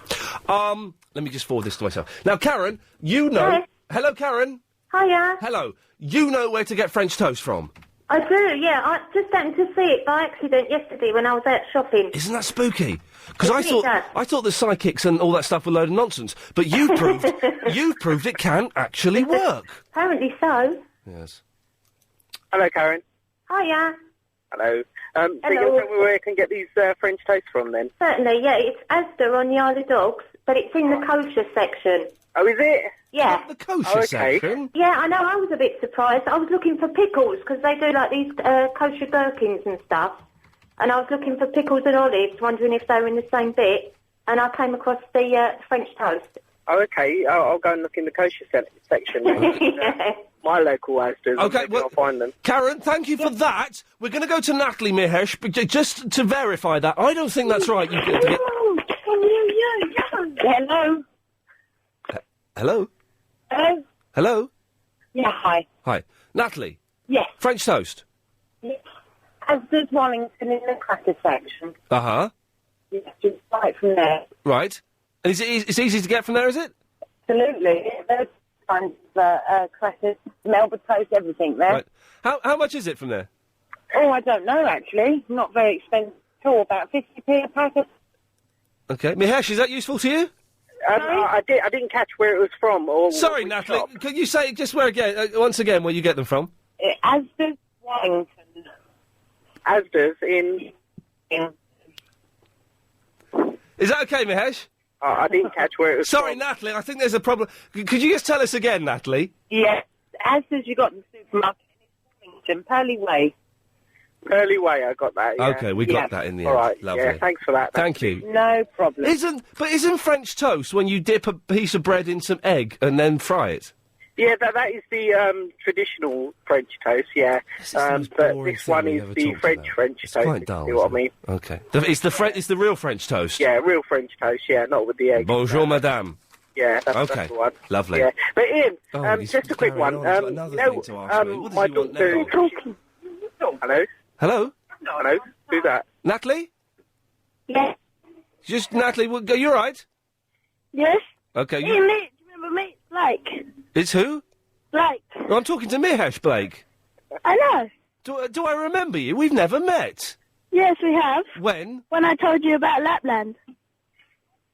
Speaker 2: Let me just forward this to myself. Now, Karen, you know...
Speaker 16: Yes.
Speaker 2: Hello, Karen?
Speaker 16: Hiya.
Speaker 2: Hello. You know where to get French toast from?
Speaker 16: I do, yeah. I just happened to see it by accident yesterday when I was out shopping.
Speaker 2: Isn't that spooky? Because I thought the psychics and all that stuff were a load of nonsense. But you've proved it can actually work.
Speaker 16: Apparently so.
Speaker 2: Yes.
Speaker 13: Hello, Karen.
Speaker 16: Hiya.
Speaker 13: Hello. So
Speaker 16: Hello.
Speaker 13: you can tell me where I can get these French toast from, then?
Speaker 16: Certainly, yeah. It's Asda on the Isle of Dogs, but it's in the kosher section.
Speaker 13: Oh, is it?
Speaker 16: Yeah.
Speaker 2: The kosher section?
Speaker 16: Yeah, I know. I was a bit surprised. I was looking for pickles, because they do, like, these kosher gherkins and stuff. And I was looking for pickles and olives, wondering if they were in the same bit. And I came across the French toast.
Speaker 13: Oh, okay. I'll go and look in the kosher section.
Speaker 16: Yeah.
Speaker 13: My local Asda's.
Speaker 2: Okay,
Speaker 13: well, I'll find them.
Speaker 2: Karen, thank you for that. We're going to go to Natalie Mihesh, but just to verify that. I don't think that's right.
Speaker 18: Hello?
Speaker 2: Hello?
Speaker 18: Hello?
Speaker 2: Hello?
Speaker 18: Yeah, hi.
Speaker 2: Hi. Natalie?
Speaker 18: Yes.
Speaker 2: French toast?
Speaker 18: Yes. Asda's Wellington in the cracker section.
Speaker 2: Uh-huh.
Speaker 18: Yes, just right from there.
Speaker 2: Right. And it's easy to get from there, is it?
Speaker 18: Absolutely. There's kinds of crackers, Melba toast, everything there.
Speaker 2: Right. How much is it from there?
Speaker 18: Oh, I don't know, actually. Not very expensive at all. About 50p a packet.
Speaker 2: Okay. Mihesh, is that useful to you?
Speaker 13: I didn't catch where it was from. Or
Speaker 2: Sorry,
Speaker 13: which
Speaker 2: Natalie.
Speaker 13: shop.
Speaker 2: Could you say just where again? Once again, where you get them from?
Speaker 13: Asda's Warrington. Asda's in.
Speaker 2: Is that okay, Mihesh?
Speaker 13: I didn't catch where it was.
Speaker 2: Sorry, Natalie. I think there's a problem. Could you just tell us again, Natalie?
Speaker 13: Yeah, Asda's you got in the supermarket in Warrington, Pearly Way. Pearly Way, I got that. Yeah.
Speaker 2: Okay, we got that in the end.
Speaker 13: All right.
Speaker 2: Lovely.
Speaker 13: Yeah, thanks for that.
Speaker 2: Thank you.
Speaker 13: No problem.
Speaker 2: Isn't French toast when you dip a piece of bread in some egg and then fry it?
Speaker 13: Yeah, that is the traditional French toast. Yeah, but this one is the French toast.
Speaker 2: Quite dull.
Speaker 13: You know what I mean?
Speaker 2: Okay. It's the real French toast.
Speaker 13: Yeah, real French toast. Yeah, not with the egg.
Speaker 2: Bonjour, madame.
Speaker 13: Yeah, that's
Speaker 2: Okay.
Speaker 13: the one.
Speaker 2: Lovely.
Speaker 13: Yeah, but Ian,
Speaker 2: Oh,
Speaker 13: just a quick one.
Speaker 2: another thing to ask me. What does
Speaker 13: my
Speaker 2: he want
Speaker 13: daughter. Hello.
Speaker 2: Hello.
Speaker 13: Hello. Who's that?
Speaker 2: Natalie.
Speaker 16: Yes.
Speaker 2: Just Natalie. You all right?
Speaker 16: Yes.
Speaker 2: Okay.
Speaker 16: Hey, mate, do you remember me? Blake.
Speaker 2: It's who?
Speaker 16: Blake.
Speaker 2: Well, I'm talking to Mihesh, Blake.
Speaker 16: I know.
Speaker 2: Do I remember you? We've never met.
Speaker 16: Yes, we have.
Speaker 2: When?
Speaker 16: When I told you about Lapland.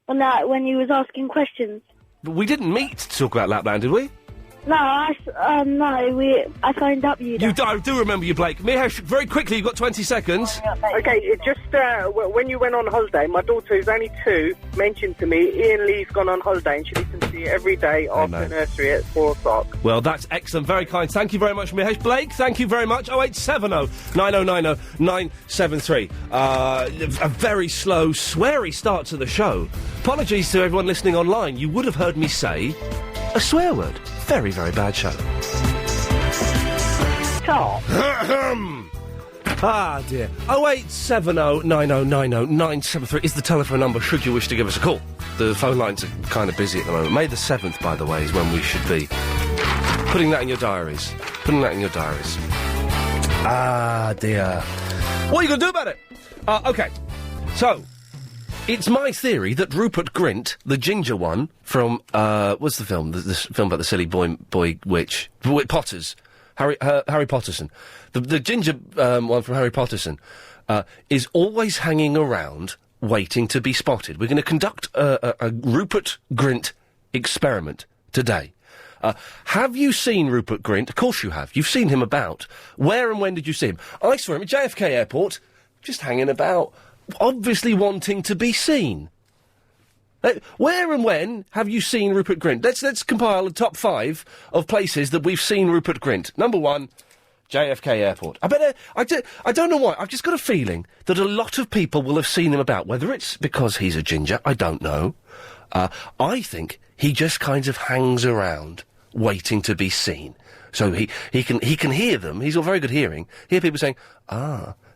Speaker 16: When you was asking questions.
Speaker 2: But we didn't meet to talk about Lapland, did we?
Speaker 16: No, I phoned up you.
Speaker 2: I do remember you, Blake. Mihesh, very quickly, you've got 20 seconds.
Speaker 13: Okay, it just when you went on holiday, my daughter, who's only 2, mentioned to me, Ian Lee's gone on holiday and she listens to you every day after nursery at 4 o'clock.
Speaker 2: Well, that's excellent. Very kind. Thank you very much, Mihesh. Blake, thank you very much. 0870 9090 973. A very slow, sweary start to the show. Apologies to everyone listening online. You would have heard me say a swear word. Very, very bad show.
Speaker 13: Stop.
Speaker 2: Ah, dear. 0870 9090 973 is the telephone number should you wish to give us a call. The phone lines are kind of busy at the moment. May the 7th, by the way, is when we should be. Putting that in your diaries. Ah, dear. What are you going to do about it? Okay. So, it's my theory that Rupert Grint, the ginger one from, what's the film? The film about the silly boy witch. Potters. Harry Potterson. The ginger one from Harry Potterson is always hanging around waiting to be spotted. We're going to conduct a Rupert Grint experiment today. Have you seen Rupert Grint? Of course you have. You've seen him about. Where and when did you see him? I saw him at JFK Airport, just hanging about, obviously wanting to be seen. Where and when have you seen Rupert Grint? Let's compile a top 5 of places that we've seen Rupert Grint. Number 1, JFK Airport. I don't know why. I've just got a feeling that a lot of people will have seen him about. Whether it's because he's a ginger, I don't know. I think he just kind of hangs around, waiting to be seen. So he can hear them. He's got very good hearing. Hear people saying,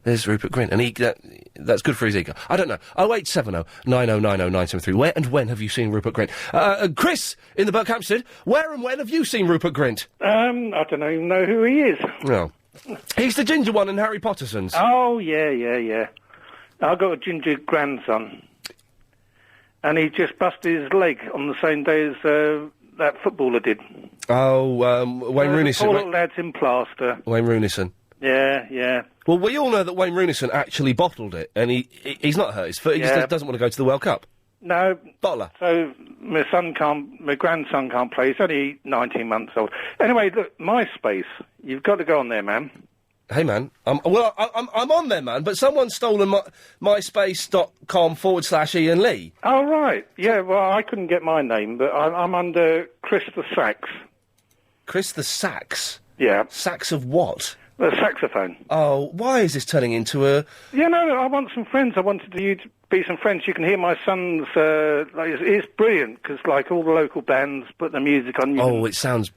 Speaker 2: there's Rupert Grint, and that's good for his ego. I don't know. 0870 9090 973. Where and when have you seen Rupert Grint? Chris in the Berkhamsted, where and when have you seen Rupert Grint?
Speaker 8: I don't even know who he is.
Speaker 2: No. He's the ginger one in Harry Potterson's.
Speaker 8: Oh, yeah. I've got a ginger grandson, and he just busted his leg on the same day as that footballer did.
Speaker 2: Oh, Wayne Rooneyson.
Speaker 8: Poor little lad's in plaster.
Speaker 2: Wayne Rooneyson.
Speaker 8: Yeah.
Speaker 2: Well, we all know that Wayne Rooneyson actually bottled it, and he's not hurt his foot. He just doesn't want to go to the World Cup.
Speaker 8: No.
Speaker 2: Bottler.
Speaker 8: So my grandson can't play. He's only 19 months old. Anyway, look, MySpace. You've got to go on there, man.
Speaker 2: Hey, man. I'm on there, man, but someone's stolen myspace.com/Ian Lee.
Speaker 8: Oh, right. Yeah, well, I couldn't get my name, but I'm under Chris the Sax.
Speaker 2: Chris the Sax?
Speaker 8: Yeah.
Speaker 2: Sax of what?
Speaker 8: The saxophone.
Speaker 2: Oh, why is this turning into a...
Speaker 8: Yeah, no, I want some friends. I wanted you to be some friends. You can hear my son's... it's brilliant, because, all the local bands put the music on.
Speaker 2: Oh, it sounds...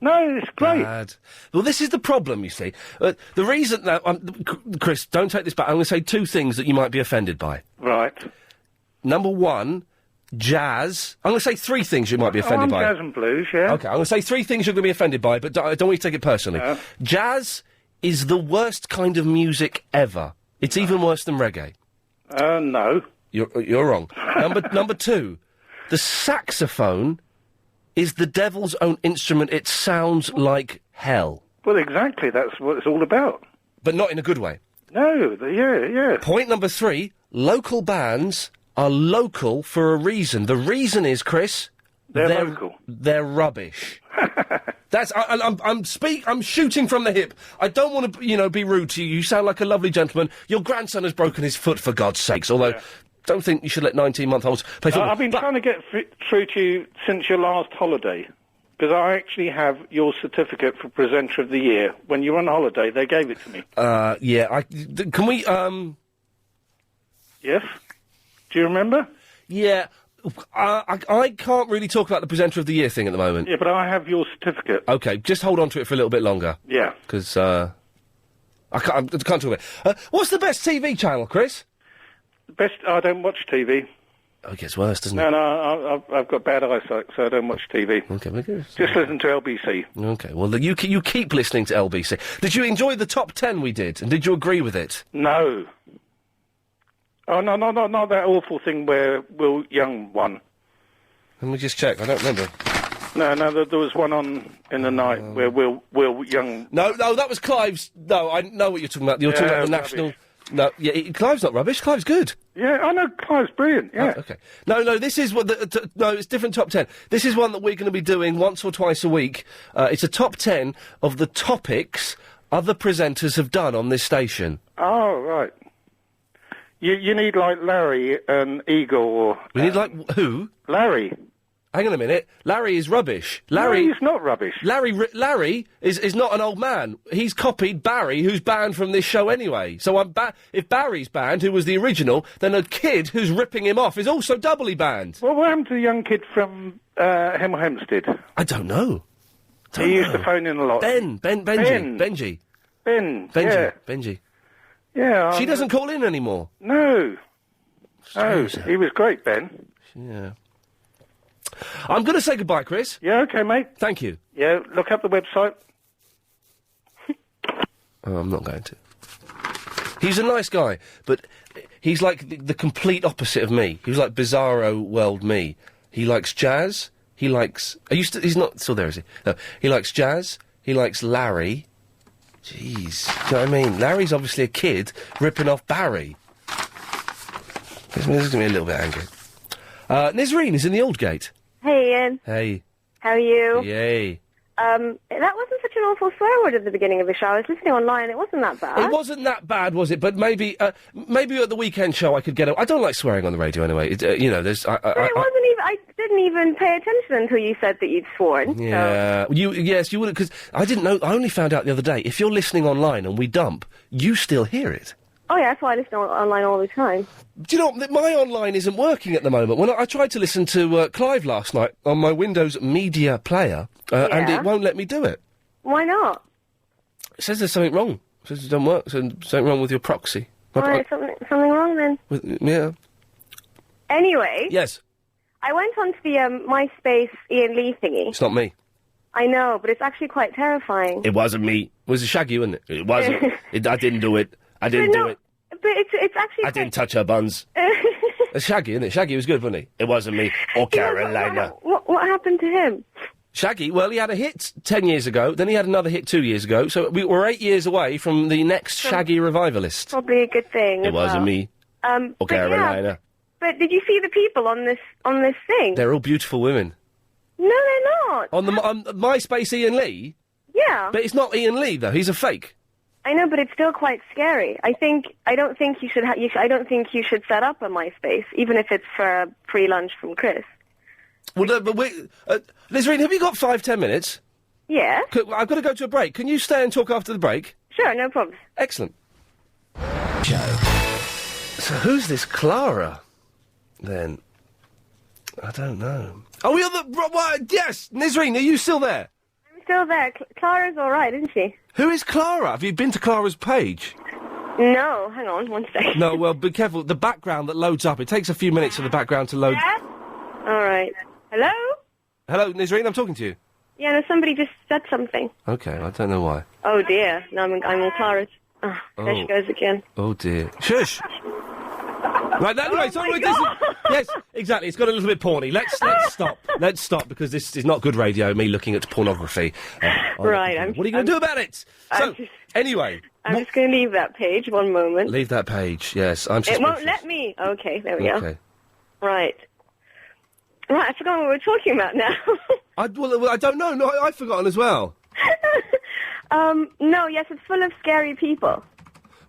Speaker 8: No, it's great.
Speaker 2: Bad. Well, this is the problem, you see. The reason... Chris, don't take this back. I'm going to say 2 things that you might be offended by.
Speaker 8: Right.
Speaker 2: Number 1... Jazz. I'm going to say 3 things you might be offended by.
Speaker 8: Jazz and blues, yeah.
Speaker 2: Okay, I'm going to say 3 things you're going to be offended by, but I don't want you to take it personally.
Speaker 8: No.
Speaker 2: Jazz is the worst kind of music ever. It's even worse than reggae.
Speaker 8: No.
Speaker 2: You're wrong. Number 2, the saxophone is the devil's own instrument. It sounds like hell.
Speaker 8: Well, exactly. That's what it's all about.
Speaker 2: But not in a good way.
Speaker 8: No, yeah.
Speaker 2: Point number 3, local bands are local for a reason. The reason is, Chris...
Speaker 8: They're local.
Speaker 2: They're rubbish. I'm shooting from the hip. I don't want to, be rude to you. You sound like a lovely gentleman. Your grandson has broken his foot, for God's sakes, although... Don't think you should let 19-month-olds play football.
Speaker 8: I've been trying to get through to you since your last holiday, because I actually have your certificate for Presenter of the Year. When you were on holiday, they gave it to me.
Speaker 2: Can we,
Speaker 8: Yes? Do you remember?
Speaker 2: Yeah. I can't really talk about the Presenter of the Year thing at the moment.
Speaker 8: Yeah, but I have your certificate.
Speaker 2: OK, just hold on to it for a little bit longer.
Speaker 8: Yeah.
Speaker 2: Because, I can't talk about it. What's the best TV channel, Chris?
Speaker 8: I don't watch TV.
Speaker 2: Oh, it gets worse, doesn't it?
Speaker 8: No, I've got bad eyesight, so I don't watch TV.
Speaker 2: Okay,
Speaker 8: just listen to LBC.
Speaker 2: Okay, well, you keep listening to LBC. Did you enjoy the top 10 we did, and did you agree with it?
Speaker 8: No. Oh, no, not that awful thing where Will Young won.
Speaker 2: Let me just check, I don't remember.
Speaker 8: No, there was one on in the night where Will Young...
Speaker 2: No, that was Clive's... No, I know what you're talking about. You're talking about the national...
Speaker 8: Rubbish.
Speaker 2: No, Clive's not rubbish. Clive's good.
Speaker 8: Yeah, I know. Clive's brilliant, yeah.
Speaker 2: Oh, okay. No, this is what... no, it's different top 10. This is one that we're going to be doing once or twice a week. It's a top 10 of the topics other presenters have done on this station.
Speaker 8: Oh, right. You need, like, Larry and Eagle or...
Speaker 2: We need, like, who?
Speaker 8: Larry.
Speaker 2: Hang on a minute. Larry is rubbish.
Speaker 8: No, he's not rubbish.
Speaker 2: Larry is not an old man. He's copied Barry, who's banned from this show anyway. So if Barry's banned, who was the original, then a kid who's ripping him off is also doubly banned.
Speaker 8: Well, what happened to the young kid from Hemel Hempstead?
Speaker 2: I don't know.
Speaker 8: He used to phone in a lot.
Speaker 2: Benji.
Speaker 8: Yeah.
Speaker 2: She doesn't call in anymore.
Speaker 8: No.
Speaker 2: Strange,
Speaker 8: he was great, Ben.
Speaker 2: Yeah. I'm going to say goodbye, Chris.
Speaker 8: Yeah, OK, mate.
Speaker 2: Thank you.
Speaker 8: Yeah, look up the website.
Speaker 2: Oh, I'm not going to. He's a nice guy, but he's like the complete opposite of me. He's like bizarro world me. He likes jazz. He likes... he's not still there, is he? No. He likes jazz. He likes Larry. Jeez. Do you know what I mean? Larry's obviously a kid ripping off Barry. This is going to be a little bit angry. Nisreen is in the Aldgate.
Speaker 18: Hey, Ian.
Speaker 2: Hey.
Speaker 18: How are you?
Speaker 2: Yay.
Speaker 18: That wasn't such an awful swear word at the beginning of the show. I was listening online. It wasn't that bad.
Speaker 2: It wasn't that bad, was it? But maybe at the weekend show I could get... I don't like swearing on the radio anyway. There's...
Speaker 18: But it wasn't even... I didn't even pay attention until you said that you'd sworn.
Speaker 2: Yeah.
Speaker 18: So.
Speaker 2: Yes, you would, because I didn't know... I only found out the other day, if you're listening online and we dump, you still hear it.
Speaker 18: Oh, yeah, that's why I listen online all the time.
Speaker 2: Do you know, my online isn't working at the moment. When I tried to listen to Clive last night on my Windows Media Player, and it won't let me do it.
Speaker 18: Why not?
Speaker 2: It says there's something wrong. It says it doesn't work. It says something wrong with your proxy.
Speaker 18: Right, something wrong then.
Speaker 2: Yeah.
Speaker 18: Anyway.
Speaker 2: Yes.
Speaker 18: I went onto the MySpace Ian Lee thingy.
Speaker 2: It's not me.
Speaker 18: I know, but it's actually quite terrifying.
Speaker 2: It wasn't me. It was a Shaggy, wasn't it? It wasn't. I didn't do it. I didn't do it.
Speaker 18: But it's actually...
Speaker 2: I didn't touch her buns. It's Shaggy, isn't it? Shaggy was good, wasn't he? It wasn't me. Or Carolina.
Speaker 18: What happened to him?
Speaker 2: Shaggy, well, he had a hit 10 years ago, then he had another hit 2 years ago, so we're 8 years away from the next Shaggy revivalist.
Speaker 18: Probably a good thing.
Speaker 2: It wasn't me. Or Carolina.
Speaker 18: Yeah, but did you see the people on this thing?
Speaker 2: They're all beautiful women.
Speaker 18: No, they're not.
Speaker 2: On MySpace Ian Lee?
Speaker 18: Yeah.
Speaker 2: But it's not Ian Lee, though. He's a fake.
Speaker 18: I know, but it's still quite scary. I don't think you should. I don't think you should set up a MySpace, even if it's for a free lunch from Chris.
Speaker 2: Well, but wait, Lizreen, have you got 5-10 minutes?
Speaker 18: Yeah.
Speaker 2: I've got to go to a break. Can you stay and talk after the break?
Speaker 18: Sure, no problem.
Speaker 2: Excellent. So who's this Clara? Then I don't know. Oh, we are the yes, Nisreen, are you still there?
Speaker 18: I'm still there. Clara's all right, isn't she?
Speaker 2: Who is Clara? Have you been to Clara's page?
Speaker 18: No, hang on, one second.
Speaker 2: No, well, be careful. The background that loads up. It takes a few minutes for the background to load.
Speaker 18: Yeah? All right. Hello?
Speaker 2: Hello, Nisreen, I'm talking to you.
Speaker 18: Yeah, no, somebody just said something.
Speaker 2: Okay, I don't know why.
Speaker 18: Oh, dear. No, I'm on Clara's. Oh, there she goes again.
Speaker 2: Oh, dear. Shush! Right, anyway, so yes, exactly. It's got a little bit porny. Let's stop. Let's stop because this is not good radio. Me looking at pornography.
Speaker 18: Right.
Speaker 2: What are you going to do about it? So, anyway,
Speaker 18: I'm just going to leave that page. 1 moment.
Speaker 2: Leave that page. Yes, I'm.
Speaker 18: It won't let me. Okay, there we go. Right. Right, I've forgotten what we're talking about now.
Speaker 2: I don't know. No, I've forgotten as well.
Speaker 18: No, yes, it's full of scary people.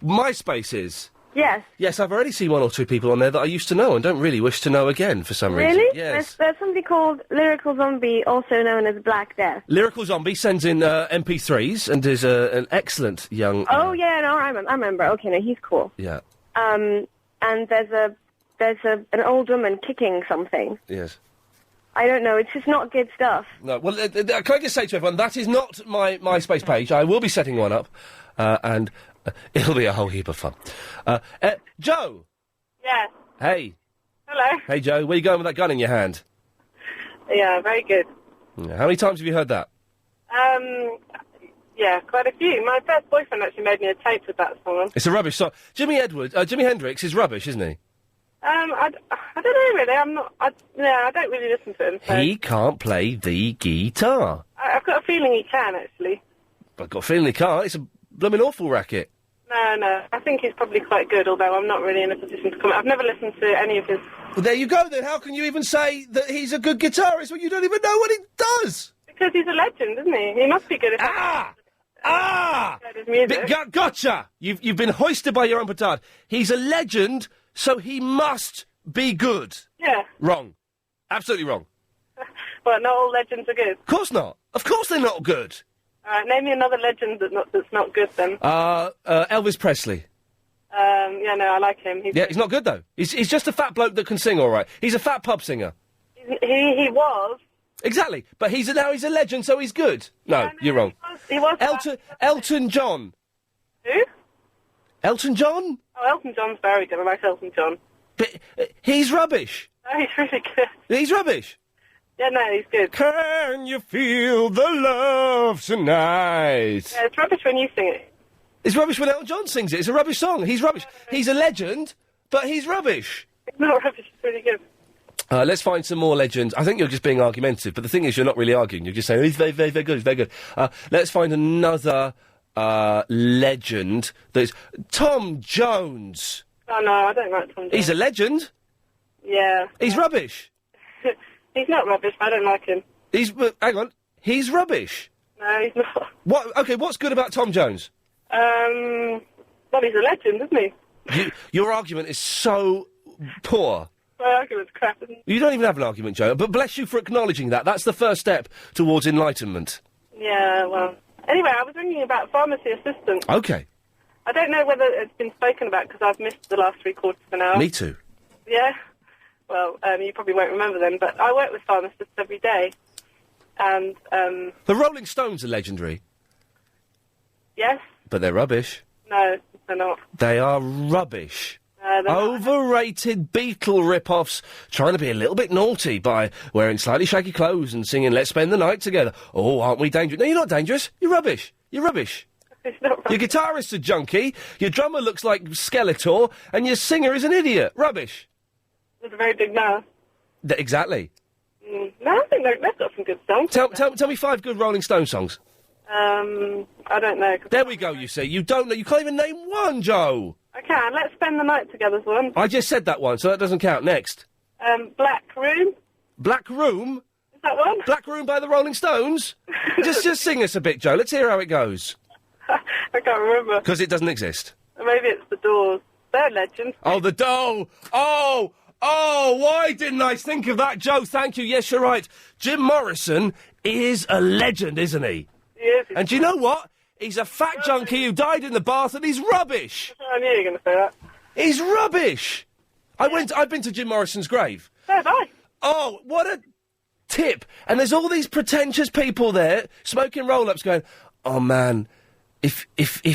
Speaker 2: MySpace is.
Speaker 18: Yes.
Speaker 2: Yes, I've already seen 1 or 2 people on there that I used to know and don't really wish to know again for some reason.
Speaker 18: Really?
Speaker 2: Yes.
Speaker 18: There's somebody called Lyrical Zombie, also known as Black Death.
Speaker 2: Lyrical Zombie sends in MP3s and is an excellent young...
Speaker 18: Oh, yeah, no, I remember. Okay, no, he's cool.
Speaker 2: Yeah.
Speaker 18: And there's an old woman kicking something.
Speaker 2: Yes.
Speaker 18: I don't know, it's just not good stuff.
Speaker 2: No, well, can I just say to everyone, that is not my MySpace page. I will be setting one up, and it'll be a whole heap of fun. Joe!
Speaker 17: Yes.
Speaker 2: Hey.
Speaker 17: Hello.
Speaker 2: Hey, Joe, where you going with that gun in your hand?
Speaker 17: Yeah, very good.
Speaker 2: Yeah, how many times have you heard that?
Speaker 17: Yeah, quite a few. My first boyfriend actually made me a tape with that song on.
Speaker 2: It's a rubbish song. Jimi Hendrix is rubbish, isn't he?
Speaker 17: I don't know really. I don't really listen to him. So.
Speaker 2: He can't play the guitar.
Speaker 17: I've got a feeling he can actually.
Speaker 2: I've got a feeling he can't. It's a blooming awful racket.
Speaker 17: No. I think he's probably quite good, although I'm not really in a position to comment. I've never listened to any of his...
Speaker 2: Well, there you go, then. How can you even say that he's a good guitarist when you don't even know what he does?
Speaker 17: Because he's a legend, isn't he? He must be good if... His music.
Speaker 2: Gotcha! You've been hoisted by your own petard. He's a legend, so he must be good.
Speaker 17: Yeah.
Speaker 2: Wrong. Absolutely wrong.
Speaker 17: Well, not all legends are good.
Speaker 2: Of course not. Of course they're not good.
Speaker 17: All right, name me another legend that's not good, then.
Speaker 2: Elvis Presley.
Speaker 17: Yeah, no, I like him.
Speaker 2: He's not good, though. He's just a fat bloke that can sing all right. He's a fat pub singer.
Speaker 17: He was.
Speaker 2: Exactly, but now he's a legend, so he's good. No, you're wrong.
Speaker 17: He was.
Speaker 2: Elton John.
Speaker 17: Who?
Speaker 2: Elton John?
Speaker 17: Oh, Elton John's very good. I like Elton John.
Speaker 2: But he's rubbish.
Speaker 17: Oh, he's really good.
Speaker 2: He's rubbish.
Speaker 17: Yeah, no, he's good.
Speaker 2: Can you feel the love tonight?
Speaker 17: Yeah, it's rubbish when you sing it.
Speaker 2: It's rubbish when Elton John sings it. It's a rubbish song. He's rubbish. He's a legend, but he's rubbish.
Speaker 17: It's not rubbish. It's really good.
Speaker 2: Let's find some more legends. I think you're just being argumentative, but the thing is, you're not really arguing. You're just saying, he's very, very, very good, he's very good. Let's find another legend. There's Tom Jones.
Speaker 17: Oh, no, I don't like Tom Jones.
Speaker 2: He's a legend.
Speaker 17: Yeah.
Speaker 2: He's rubbish.
Speaker 17: He's not rubbish, but I don't like him.
Speaker 2: Hang on. He's rubbish.
Speaker 17: No, he's not.
Speaker 2: What? Okay, what's good about Tom Jones?
Speaker 17: Well, he's a legend, isn't he?
Speaker 2: Your argument is so poor.
Speaker 17: My argument's crap, isn't it?
Speaker 2: You don't even have an argument, Joe, but bless you for acknowledging that. That's the first step towards enlightenment.
Speaker 17: Yeah, well... Anyway, I was ringing about pharmacy assistants.
Speaker 2: Okay.
Speaker 17: I don't know whether it's been spoken about, because I've missed the last 3/4 of an hour.
Speaker 2: Me too.
Speaker 17: Yeah? Well, you probably won't remember then, but I work with pharmacists every day. And,
Speaker 2: The Rolling Stones are legendary.
Speaker 17: Yes?
Speaker 2: But they're rubbish.
Speaker 17: No, they're not.
Speaker 2: They are rubbish.
Speaker 17: They're not.
Speaker 2: Overrated Beatle rip-offs, trying to be a little bit naughty by wearing slightly shaggy clothes and singing Let's Spend the Night Together. Oh, aren't we dangerous? No, you're not dangerous. You're rubbish. You're rubbish.
Speaker 17: It's not rubbish.
Speaker 2: Your guitarist's a junkie, your drummer looks like Skeletor, and your singer is an idiot. Rubbish.
Speaker 17: With a very big mouth.
Speaker 2: Exactly.
Speaker 17: No, I think they've got some good songs.
Speaker 2: Tell me 5 good Rolling Stone songs.
Speaker 17: I don't know.
Speaker 2: There we go, you see. You don't know. You can't even name one, Joe.
Speaker 17: I can. Let's Spend the Night Together's one.
Speaker 2: I just said that one, so that doesn't count. Next.
Speaker 17: Black Room.
Speaker 2: Black Room?
Speaker 17: Is that one?
Speaker 2: Black Room by the Rolling Stones? just sing us a bit, Joe. Let's hear how it goes.
Speaker 17: I can't remember.
Speaker 2: Because it doesn't exist.
Speaker 17: Maybe it's The Doors. They're legends.
Speaker 2: Oh, The Doors. Oh, why didn't I think of that, Joe? Thank you. Yes, you're right. Jim Morrison is a legend, isn't he?
Speaker 17: He is.
Speaker 2: And do you know what? He's a fat junkie who died in the bath and he's rubbish.
Speaker 17: I knew you were going to say that.
Speaker 2: He's rubbish. I've been to Jim Morrison's grave.
Speaker 17: So have I.
Speaker 2: Oh, what a tip. And there's all these pretentious people there smoking roll-ups going, oh, man, if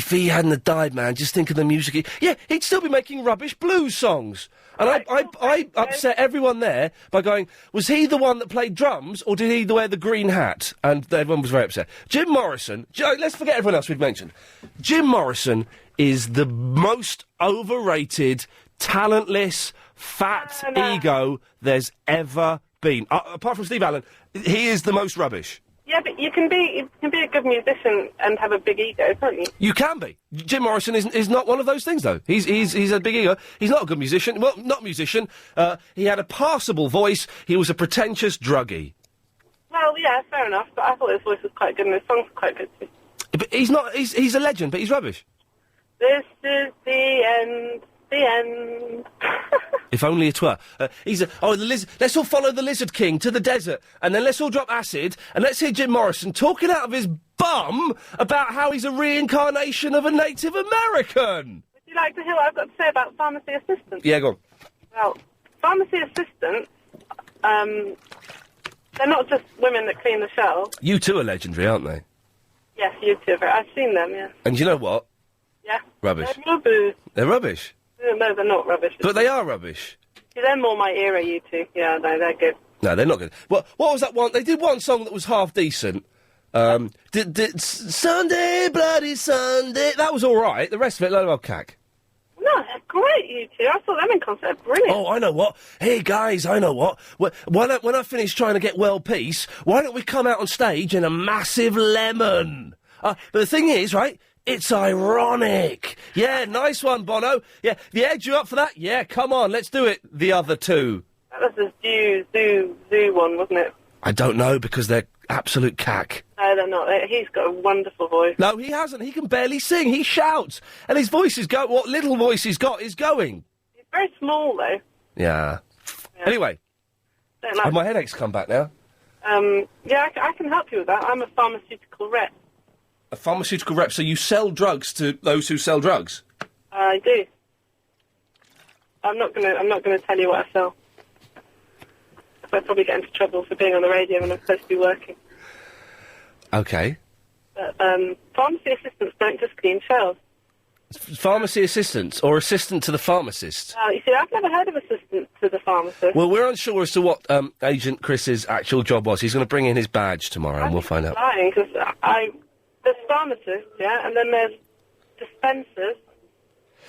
Speaker 2: he hadn't have died, man, just think of the music. Yeah, he'd still be making rubbish blues songs. And I upset everyone there by going, was he the one that played drums, or did he wear the green hat? And everyone was very upset. Jim Morrison, let's forget everyone else we've mentioned. Jim Morrison is the most overrated, talentless, fat ego there's ever been. Apart from Steve Allen, he is the most rubbish.
Speaker 17: Yeah, but you can be a good musician and have a big ego, can't you?
Speaker 2: You can be. Jim Morrison is not one of those things, though. He's a big ego. He's not a good musician. Well, not musician. He had a passable voice. He was a pretentious druggie.
Speaker 17: Well, yeah, fair enough. But I thought his voice was quite good and his songs were quite good too.
Speaker 2: But he's not. He's a legend, but he's rubbish.
Speaker 17: This is the end. The end.
Speaker 2: If only it were. The lizard. Let's all follow the Lizard King to the desert, and then let's all drop acid, and let's hear Jim Morrison talking out of his bum about how he's a reincarnation of a Native American.
Speaker 17: Would you like to hear what I've got to say about pharmacy assistants?
Speaker 2: Yeah, go on.
Speaker 17: Well, pharmacy assistants, they're not just women that clean the shelves.
Speaker 2: You two are legendary, aren't they?
Speaker 17: Yes, you too. I've seen them, yeah.
Speaker 2: And you know what?
Speaker 17: Yeah.
Speaker 2: Rubbish.
Speaker 17: They're rubbish.
Speaker 2: They're rubbish.
Speaker 17: No, they're not rubbish.
Speaker 2: But they are rubbish.
Speaker 17: Yeah, they're more my era, you two. Yeah, no, they're good.
Speaker 2: No, they're not good. What was that one? They did one song that was half decent. Sunday, Bloody Sunday. That was all right. The rest of it, load of old cack.
Speaker 17: No, they're great, you two. I saw them in concert. Brilliant.
Speaker 2: Oh, I know what. Hey, guys, I know what. When I finish trying to get world peace, why don't we come out on stage in a massive lemon? But the thing is, right, it's ironic. Yeah, nice one, Bono. Yeah, the edge you up for that? Yeah, come on, let's do it. The other two.
Speaker 17: That was the zoo one, wasn't it?
Speaker 2: I don't know, because they're absolute cack.
Speaker 17: No, they're not. He's got a wonderful voice.
Speaker 2: No, he hasn't. He can barely sing. He shouts. And his voice is what little voice he's got is going.
Speaker 17: He's very small, though.
Speaker 2: Yeah. Anyway. Have my headaches come back now?
Speaker 17: Yeah, I can help you with that. I'm a pharmaceutical rep.
Speaker 2: A pharmaceutical rep, so you sell drugs to those who sell drugs?
Speaker 17: I do. I'm not gonna tell you what I sell. I'd probably get into trouble for being on the radio when I'm supposed to be working.
Speaker 2: Okay.
Speaker 17: But pharmacy assistants don't just clean shelves.
Speaker 2: Pharmacy assistants, or assistant to the pharmacist?
Speaker 17: You see, I've never heard of assistant to the pharmacist.
Speaker 2: Well, we're unsure as to what Agent Chris's actual job was. He's going to bring in his badge tomorrow, and we'll find out.
Speaker 17: Lying, because there's pharmacists, yeah, and then there's dispensers,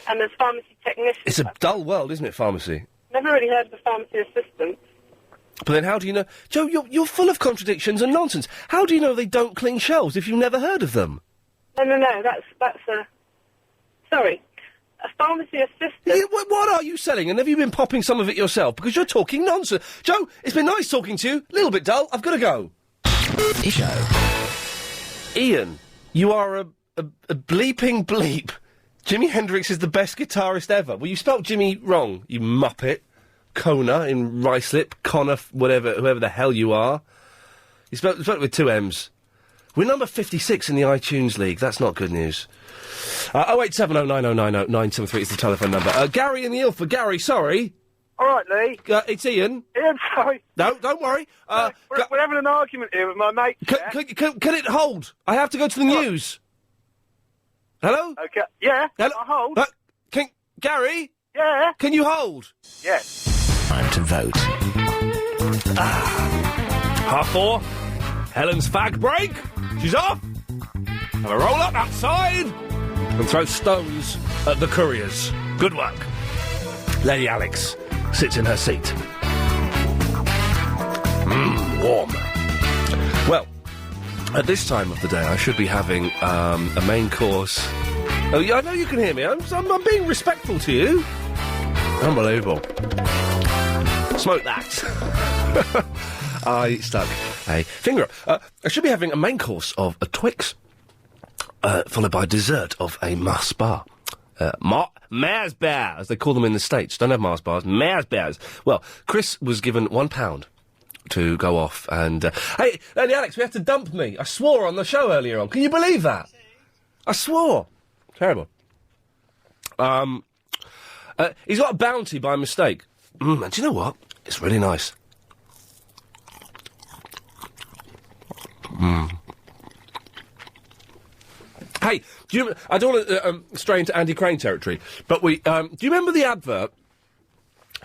Speaker 17: and there's pharmacy technicians.
Speaker 2: It's a dull world, isn't it, pharmacy?
Speaker 17: Never really heard of a pharmacy assistant.
Speaker 2: But then how do you know... Joe, you're full of contradictions and nonsense. How do you know they don't clean shelves if you've never heard of them?
Speaker 17: No, that's a... Sorry. A pharmacy assistant...
Speaker 2: Yeah, what are you selling? And have you been popping some of it yourself? Because you're talking nonsense. Joe, it's been nice talking to you. A little bit dull. I've got to go. Ian, you are a bleeping bleep. Jimi Hendrix is the best guitarist ever. Well, you spelt Jimmy wrong, you muppet. Kona in Ruislip, Connor, whoever the hell you are. You spelled it with two M's. We're number 56 in the iTunes League. That's not good news. 08709090973 is the telephone number. Gary in the Ilford. Gary, sorry.
Speaker 12: All right, Lee.
Speaker 2: It's Ian.
Speaker 12: Ian, sorry.
Speaker 2: No, don't worry.
Speaker 12: We're having an argument here with my mate.
Speaker 2: Can it hold? I have to go to the news. Hello?
Speaker 12: Okay. Yeah.
Speaker 2: Hello?
Speaker 12: I'll hold.
Speaker 2: Gary?
Speaker 12: Yeah.
Speaker 2: Can you hold?
Speaker 12: Yes.
Speaker 15: Time to vote.
Speaker 2: 4:30. Helen's fag break. She's off. Have a roll up outside and throw stones at the couriers. Good work. Lady Alex sits in her seat. Warm. Well, at this time of the day, I should be having a main course. Oh, yeah, I know you can hear me. I'm being respectful to you. Unbelievable. Smoke that. I stuck a finger up. I should be having a main course of a Twix, followed by dessert of a Mars bar. Mars bar, as they call them in the States. Don't have Mars bars, Mars bars. Well, Chris was given £1 to go off and... hey, Lady Alex, we have to dump me. I swore on the show earlier on. Can you believe that? I swore. Terrible. He's got a bounty by mistake. And do you know what? It's really nice. Hey, I don't want to stray into Andy Crane territory, but do you remember the advert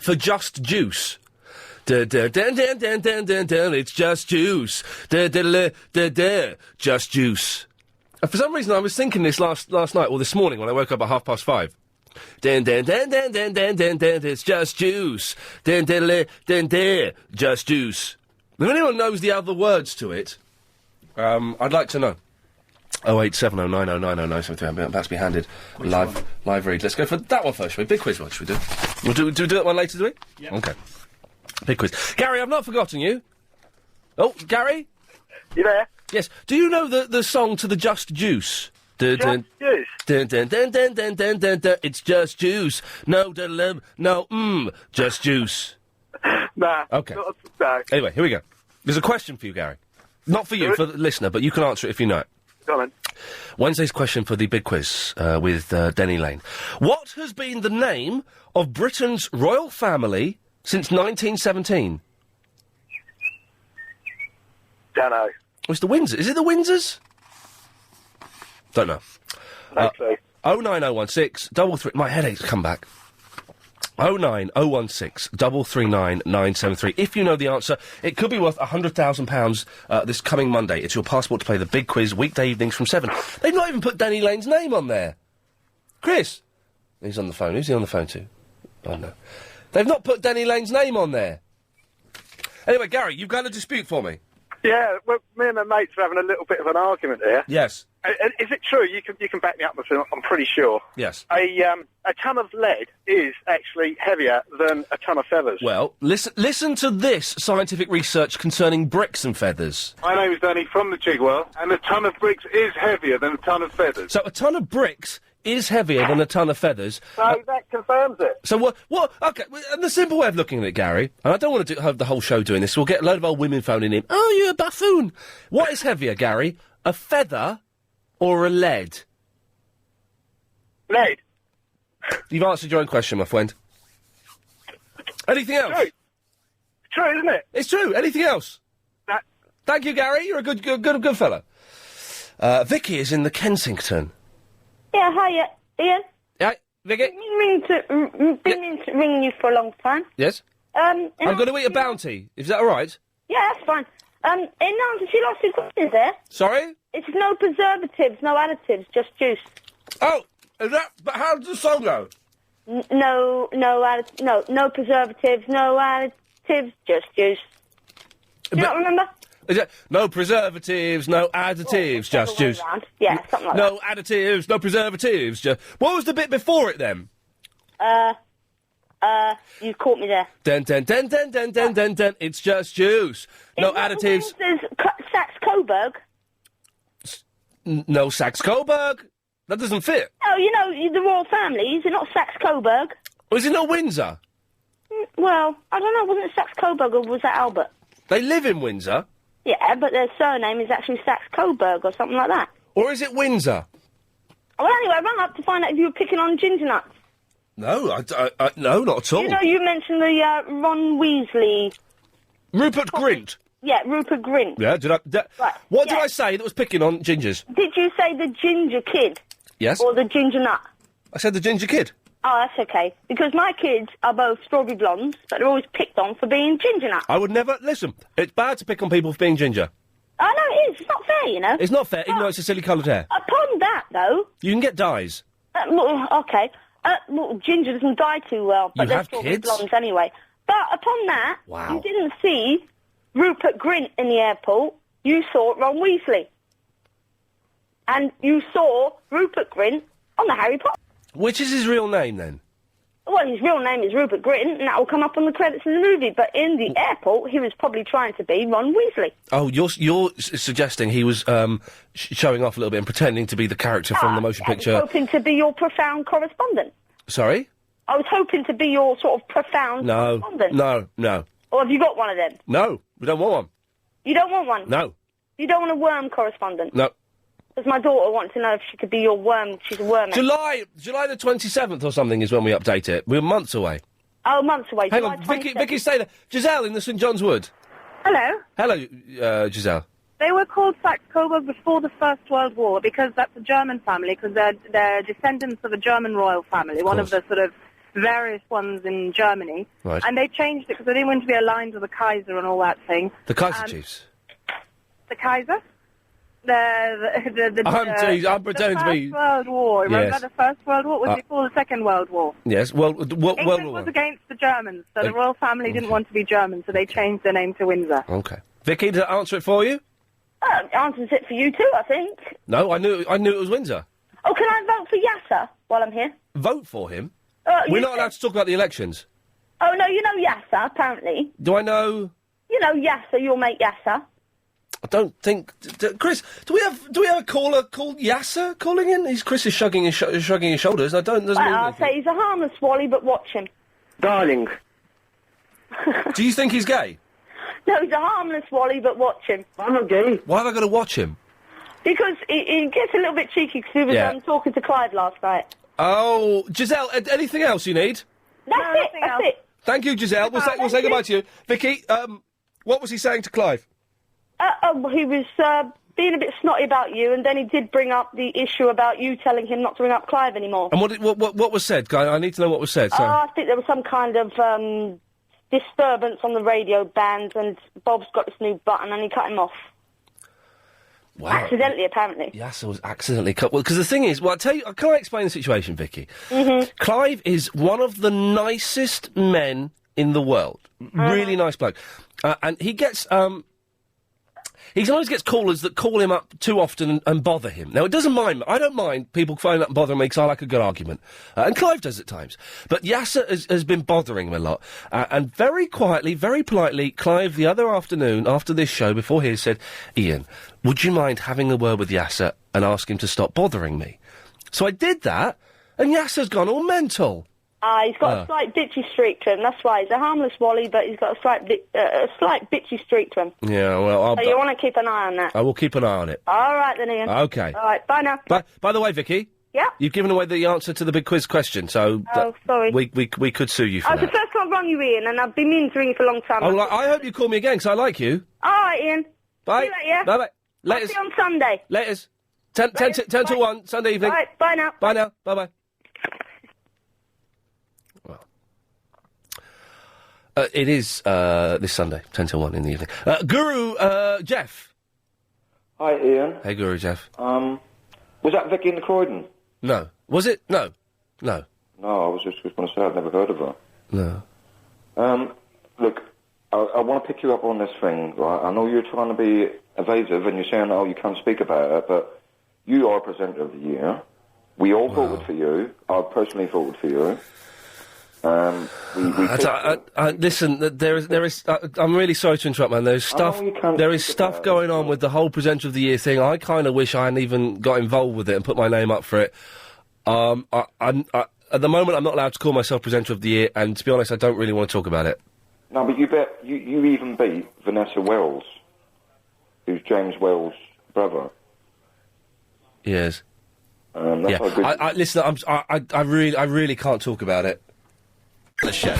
Speaker 2: for Just Juice? It's just juice. Just juice. For some reason, I was thinking this last night, or this morning when I woke up at 5:30. It's just juice. Just juice. If anyone knows the other words to it, I'd like to know. 08709090973. I'm about to be handed live read. Let's go for that one first, shall we? Big quiz, what should we do? Do we do that one later, do we?
Speaker 19: Yeah.
Speaker 2: Okay. Big quiz. Gary, I've not forgotten you. Oh, Gary?
Speaker 12: You there?
Speaker 2: Yes. Do you know the song to the Just Juice? Just
Speaker 12: Juice?
Speaker 2: Dun, dun, dun, dun, dun, dun, dun, dun. It's just juice. No, just juice.
Speaker 12: Nah.
Speaker 2: Okay.
Speaker 12: No.
Speaker 2: Anyway, here we go. There's a question for you, Gary. Not for you, for the listener, but you can answer it if you know it.
Speaker 12: Go on.
Speaker 2: Wednesday's question for the big quiz with Denny Lane. What has been the name of Britain's royal family since 1917?
Speaker 12: Don't know.
Speaker 2: It's the Windsors. Is it the Windsors? Don't know.
Speaker 12: No clue.
Speaker 2: 09016 33. My headache's come back. 09016 339 973. If you know the answer, it could be worth £100,000 this coming Monday. It's your passport to play the big quiz weekday evenings from 7. They've not even put Danny Lane's name on there. Chris? He's on the phone. Who's he on the phone to? Oh, no. They've not put Danny Lane's name on there. Anyway, Gary, you've got a dispute for me.
Speaker 12: Yeah, well, me and my mates are having a little bit of an argument here.
Speaker 2: Yes.
Speaker 12: Is it true? You can back me up, I'm pretty sure.
Speaker 2: Yes.
Speaker 12: A ton of lead is actually heavier than a ton of feathers.
Speaker 2: Well, listen to this scientific research concerning bricks and feathers.
Speaker 20: My name is Danny from the Chigwell, and a ton of bricks is heavier than a ton of feathers.
Speaker 2: So a ton of bricks is heavier than a ton of feathers.
Speaker 12: So that confirms it.
Speaker 2: So what? Okay, and the simple way of looking at it, Gary, and I don't want to have the whole show doing this. We'll get a load of old women phoning in. Oh, you're a buffoon. What is heavier, Gary? A feather or a lead?
Speaker 12: Lead.
Speaker 2: You've answered your own question, my friend. Anything else?
Speaker 12: True. True, isn't it?
Speaker 2: It's true. Anything else? Thank you, Gary. You're a good fella. Vicky is in the Kensington.
Speaker 16: Yeah, hi, Ian.
Speaker 2: Hi, Vicky.
Speaker 16: Been ringing you for a long time.
Speaker 2: Yes? I'm going to eat a bounty. Is that all right?
Speaker 16: Yeah, that's fine. In answer to your last 2 questions there.
Speaker 2: Sorry?
Speaker 16: It's no preservatives, no additives, just juice.
Speaker 2: Oh, is that... But how does the song go?
Speaker 16: No preservatives, no additives, just juice. Do you not remember?
Speaker 2: Is it no preservatives, no additives, just juice?
Speaker 16: Yeah, something like
Speaker 2: no additives, no preservatives, just... What was the bit before it, then?
Speaker 16: You caught me there.
Speaker 2: Dun, dun, dun, dun, dun, dun, dun, dun. It's just juice. No additives.
Speaker 16: There's Saxe-Coburg.
Speaker 2: No Saxe-Coburg. That doesn't fit.
Speaker 16: Oh, you know, the royal family. Is it not Saxe-Coburg?
Speaker 2: Or is it not Windsor?
Speaker 16: Well, I don't know. Wasn't it Saxe-Coburg or was that Albert?
Speaker 2: They live in Windsor.
Speaker 16: Yeah, but their surname is actually Saxe-Coburg or something like that.
Speaker 2: Or is it Windsor?
Speaker 16: Well, anyway, I rang up to find out if you were picking on ginger nuts.
Speaker 2: No, no, not at all.
Speaker 16: You know, you mentioned the Ron Weasley...
Speaker 2: Rupert Grint.
Speaker 16: Yeah, Rupert Grint.
Speaker 2: Yeah,
Speaker 16: Right.
Speaker 2: What did I say that was picking on gingers?
Speaker 16: Did you say the ginger kid?
Speaker 2: Yes.
Speaker 16: Or the ginger nut?
Speaker 2: I said the ginger kid.
Speaker 16: Oh, that's okay. Because my kids are both strawberry blondes, but they're always picked on for being ginger nuts.
Speaker 2: I would never... Listen, it's bad to pick on people for being ginger.
Speaker 16: I know it is. It's not fair, you know.
Speaker 2: It's not fair, even though it's a silly coloured hair.
Speaker 16: Upon that, though...
Speaker 2: You can get dyes.
Speaker 16: Okay. Well, ginger doesn't dye too well, but
Speaker 2: You
Speaker 16: they're
Speaker 2: have
Speaker 16: strawberry
Speaker 2: kids?
Speaker 16: blondes anyway. But upon that,
Speaker 2: Wow.
Speaker 16: you didn't see Rupert Grint in the airport. You saw Ron Weasley. And you saw Rupert Grint on the Harry Potter.
Speaker 2: Which is his real name, then?
Speaker 16: Well, his real name is Rupert Grint, and that will come up on the credits of the movie. But in the airport, he was probably trying to be Ron Weasley.
Speaker 2: Oh, you're suggesting he was showing off a little bit and pretending to be the character from the motion
Speaker 16: I
Speaker 2: picture...
Speaker 16: was hoping to be your profound correspondent.
Speaker 2: Sorry?
Speaker 16: I was hoping to be your sort of profound correspondent.
Speaker 2: No.
Speaker 16: Or have you got one of them?
Speaker 2: No, we don't want one.
Speaker 16: You don't want one?
Speaker 2: No.
Speaker 16: You don't want a worm correspondent?
Speaker 2: No.
Speaker 16: Because my daughter wants to know if she could be your worm. She's a worm.
Speaker 2: July the 27th or something is when we update it. We're months away.
Speaker 16: Oh, months away.
Speaker 2: Hang
Speaker 16: July
Speaker 2: on,
Speaker 16: 27th.
Speaker 2: Vicky, stay there. Giselle in the St John's Wood.
Speaker 21: Hello.
Speaker 2: Hello, Giselle.
Speaker 21: They were called Saxe-Coburg before the First World War because that's a German family, because they're descendants of a German royal family, one of the sort of various ones in Germany.
Speaker 2: Right.
Speaker 21: And they changed it because they didn't want to be aligned with the Kaiser and all that thing.
Speaker 2: The Kaiser Chiefs.
Speaker 21: The Kaiser?
Speaker 2: I'm pretending to be...
Speaker 21: The First World War. Remember
Speaker 2: Yes.
Speaker 21: the First World War? Was before the Second World War.
Speaker 2: Yes, World
Speaker 21: England
Speaker 2: War
Speaker 21: was
Speaker 2: One.
Speaker 21: against the Germans, so the royal family didn't want to be German, so they changed their name to Windsor.
Speaker 2: Okay. Vicky, did I answer it for you?
Speaker 18: Answers it for you too, I think.
Speaker 2: No, I knew it was Windsor.
Speaker 18: Oh, can I vote for Yasser while I'm here?
Speaker 2: Vote for him?
Speaker 18: You
Speaker 2: We're not allowed to talk about the elections.
Speaker 18: Oh, no, you know Yasser, apparently.
Speaker 2: Do I know?
Speaker 18: You know Yasser, your mate Yasser.
Speaker 2: I don't think... Chris, do we have a caller called Yasser calling in? Chris is shrugging his shoulders. Doesn't mean
Speaker 18: I'll
Speaker 2: anything.
Speaker 18: say he's a harmless wally, but watch him.
Speaker 2: Darling. Do you think he's gay?
Speaker 18: No, he's a harmless wally, but watch him.
Speaker 2: I'm not gay. Why have I got to watch him?
Speaker 18: Because he gets a little bit cheeky because he was
Speaker 2: Yeah.
Speaker 18: talking to Clive last night.
Speaker 2: Oh, Giselle, anything else you need?
Speaker 18: That's it.
Speaker 2: Thank you, Giselle. We'll say goodbye to you. Vicky, what was he saying to Clive?
Speaker 18: He was being a bit snotty about you, and then he did bring up the issue about you telling him not to ring up Clive anymore.
Speaker 2: And what was said? I need to know what was said. So.
Speaker 18: I think there was some kind of disturbance on the radio band, and Bob's got this new button, and he cut him off.
Speaker 2: Wow.
Speaker 18: Accidentally, apparently.
Speaker 2: Yasser was accidentally cut. Well, because the thing is, I'll tell you, can I explain the situation, Vicky?
Speaker 18: Mm-hmm.
Speaker 2: Clive is one of the nicest men in the world. Really nice bloke. And he gets, he sometimes gets callers that call him up too often and bother him. Now, it doesn't mind. I don't mind people phoning up and bothering me because I like a good argument. And Clive does at times. But Yasser has been bothering him a lot. And very quietly, very politely, Clive, the other afternoon, after this show, before here, said, Ian, would you mind having a word with Yasser and ask him to stop bothering me? So I did that, and Yasser's gone all mental.
Speaker 18: He's got a slight bitchy streak to him, that's why. He's a harmless wally, but he's got a slight bitchy streak to him.
Speaker 2: Yeah, well,
Speaker 18: So you want to keep an eye on that.
Speaker 2: I will keep an eye on it.
Speaker 18: All right then, Ian.
Speaker 2: Okay.
Speaker 18: All right, bye now.
Speaker 2: By the way, Vicky.
Speaker 18: Yeah?
Speaker 2: You've given away the answer to the big quiz question, so...
Speaker 18: Oh, sorry.
Speaker 2: We could sue you for
Speaker 18: It's the
Speaker 2: that.
Speaker 18: first time I've rung you, Ian, and I've been meaning to ring you for a long time.
Speaker 2: Oh, I hope you call me again, because I like you.
Speaker 18: All right, Ian.
Speaker 2: Bye.
Speaker 18: See you later.
Speaker 2: Bye-bye.
Speaker 18: I'll see you on Sunday.
Speaker 2: Laters. 10 to 1, Sunday evening.
Speaker 18: All right, bye now.
Speaker 2: Bye now. Bye-bye. It is this Sunday, 10 to 1 in the evening. Guru, Jeff.
Speaker 19: Hi, Ian.
Speaker 2: Hey, Guru, Jeff.
Speaker 19: Was that Vicky in the Croydon?
Speaker 2: No. Was it? No.
Speaker 19: No, I was just going to say I've never heard of her.
Speaker 2: No.
Speaker 19: Look, I want to pick you up on this thing, right? I know you're trying to be evasive and you're saying, oh, you can't speak about it, but you are Presenter of the Year. We all voted for you. I personally voted for you.
Speaker 2: Listen, there is. I'm really sorry to interrupt, man. There is stuff going on with the whole Presenter of the Year thing. I kind of wish I hadn't even got involved with it and put my name up for it. At the moment, I'm not allowed to call myself Presenter of the Year, and to be honest, I don't really want to talk about it.
Speaker 19: No, but you even beat Vanessa Wells, who's James Wells' brother.
Speaker 2: Yes.
Speaker 19: That's how good
Speaker 2: listen, I really can't talk about it. The show.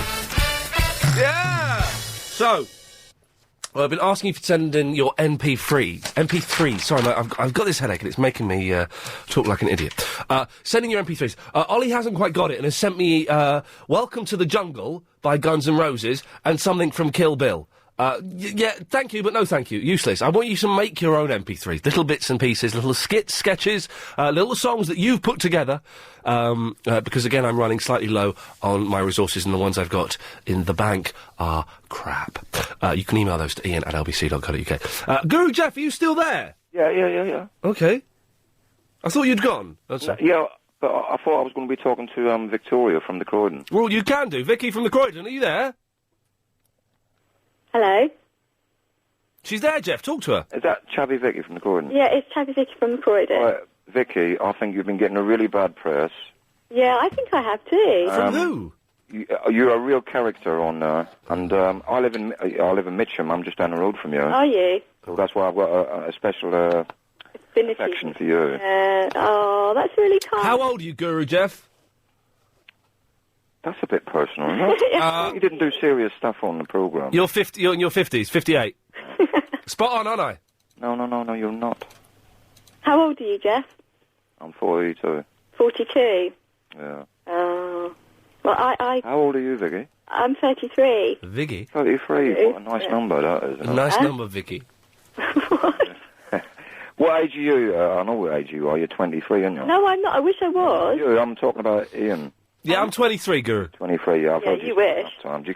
Speaker 2: Yeah! So, well, I've been asking you to send in your MP3. Sorry, mate, I've got this headache and it's making me talk like an idiot. Sending your MP3s. Ollie hasn't quite got it and has sent me Welcome to the Jungle by Guns N' Roses and something from Kill Bill. Yeah, thank you, but no thank you. Useless. I want you to make your own MP3s. Little bits and pieces, little skits, sketches, little songs that you've put together. Because, again, I'm running slightly low on my resources and the ones I've got in the bank are crap. You can email those to ian@lbc.co.uk. Guru Jeff, are you still there?
Speaker 19: Yeah.
Speaker 2: Okay. I thought you'd gone. That's it.
Speaker 19: Yeah, but I thought I was going to be talking to Victoria from the Croydon.
Speaker 2: Well, you can do. Vicky from the Croydon, are you there?
Speaker 22: Hello?
Speaker 2: She's there, Jeff. Talk to her.
Speaker 19: Is that Chubby Vicky from the Croydon?
Speaker 22: Yeah, it's Chubby Vicky from Croydon.
Speaker 19: Right, Vicky, I think you've been getting a really bad press.
Speaker 22: Yeah, I think I have too.
Speaker 2: From who?
Speaker 19: You're a real character on there, and I live in Mitcham. I'm just down the road from you.
Speaker 22: Are you?
Speaker 19: So that's why I've got a special affection for you.
Speaker 22: Oh, that's really kind.
Speaker 2: How old are you, Guru Jeff?
Speaker 19: That's a bit personal, isn't it? You didn't do serious stuff on the programme.
Speaker 2: You're in your 50s, 58. Spot on, aren't I?
Speaker 19: No, you're not.
Speaker 22: How old are you, Jeff?
Speaker 19: I'm 42.
Speaker 22: 42?
Speaker 19: Yeah.
Speaker 22: Oh. Well, I...
Speaker 19: How old are you, Vicky?
Speaker 22: I'm 33.
Speaker 2: Vicky?
Speaker 19: 33, what a nice number that is.
Speaker 2: A nice number, Vicky.
Speaker 19: What age are you? I know what age you are. You're 23, aren't you?
Speaker 22: No, I'm not. I wish I was.
Speaker 19: I'm talking about Ian.
Speaker 2: Yeah, I'm 23, Guru.
Speaker 19: 23, yeah.
Speaker 22: Yeah, you wish.
Speaker 19: Times.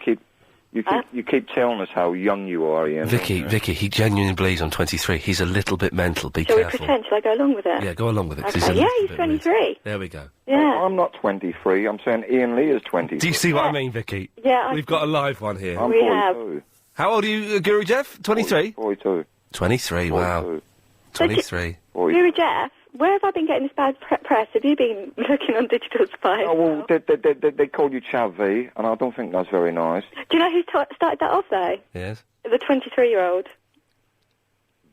Speaker 19: You keep telling us how young you are, Ian.
Speaker 2: Vicky, he genuinely believes I'm 23. He's a little bit mental. Be
Speaker 22: Shall we
Speaker 2: careful.
Speaker 22: pretend? Shall I go along with it?
Speaker 2: Yeah, go along with it. 'cause
Speaker 22: Okay.
Speaker 2: he's a
Speaker 22: Yeah,
Speaker 2: little
Speaker 22: he's
Speaker 2: bit
Speaker 22: 23.
Speaker 2: There we go.
Speaker 22: Yeah.
Speaker 19: I'm not 23. I'm saying Ian Lee is 23.
Speaker 2: Do you see what I mean, Vicky?
Speaker 22: Yeah,
Speaker 2: We've got a live one here.
Speaker 19: I'm
Speaker 22: We
Speaker 19: 42.
Speaker 2: How old are you, Guru Jeff? 23?
Speaker 19: 42.
Speaker 2: 23, wow. 23.
Speaker 22: Guru Jeff, where have I been getting this bad press? Have you been looking on Digital Spy?
Speaker 19: Oh, well, they call you Chav V, and I don't think that's very nice.
Speaker 22: Do you know who started that off, though?
Speaker 2: Yes.
Speaker 22: The 23-year-old.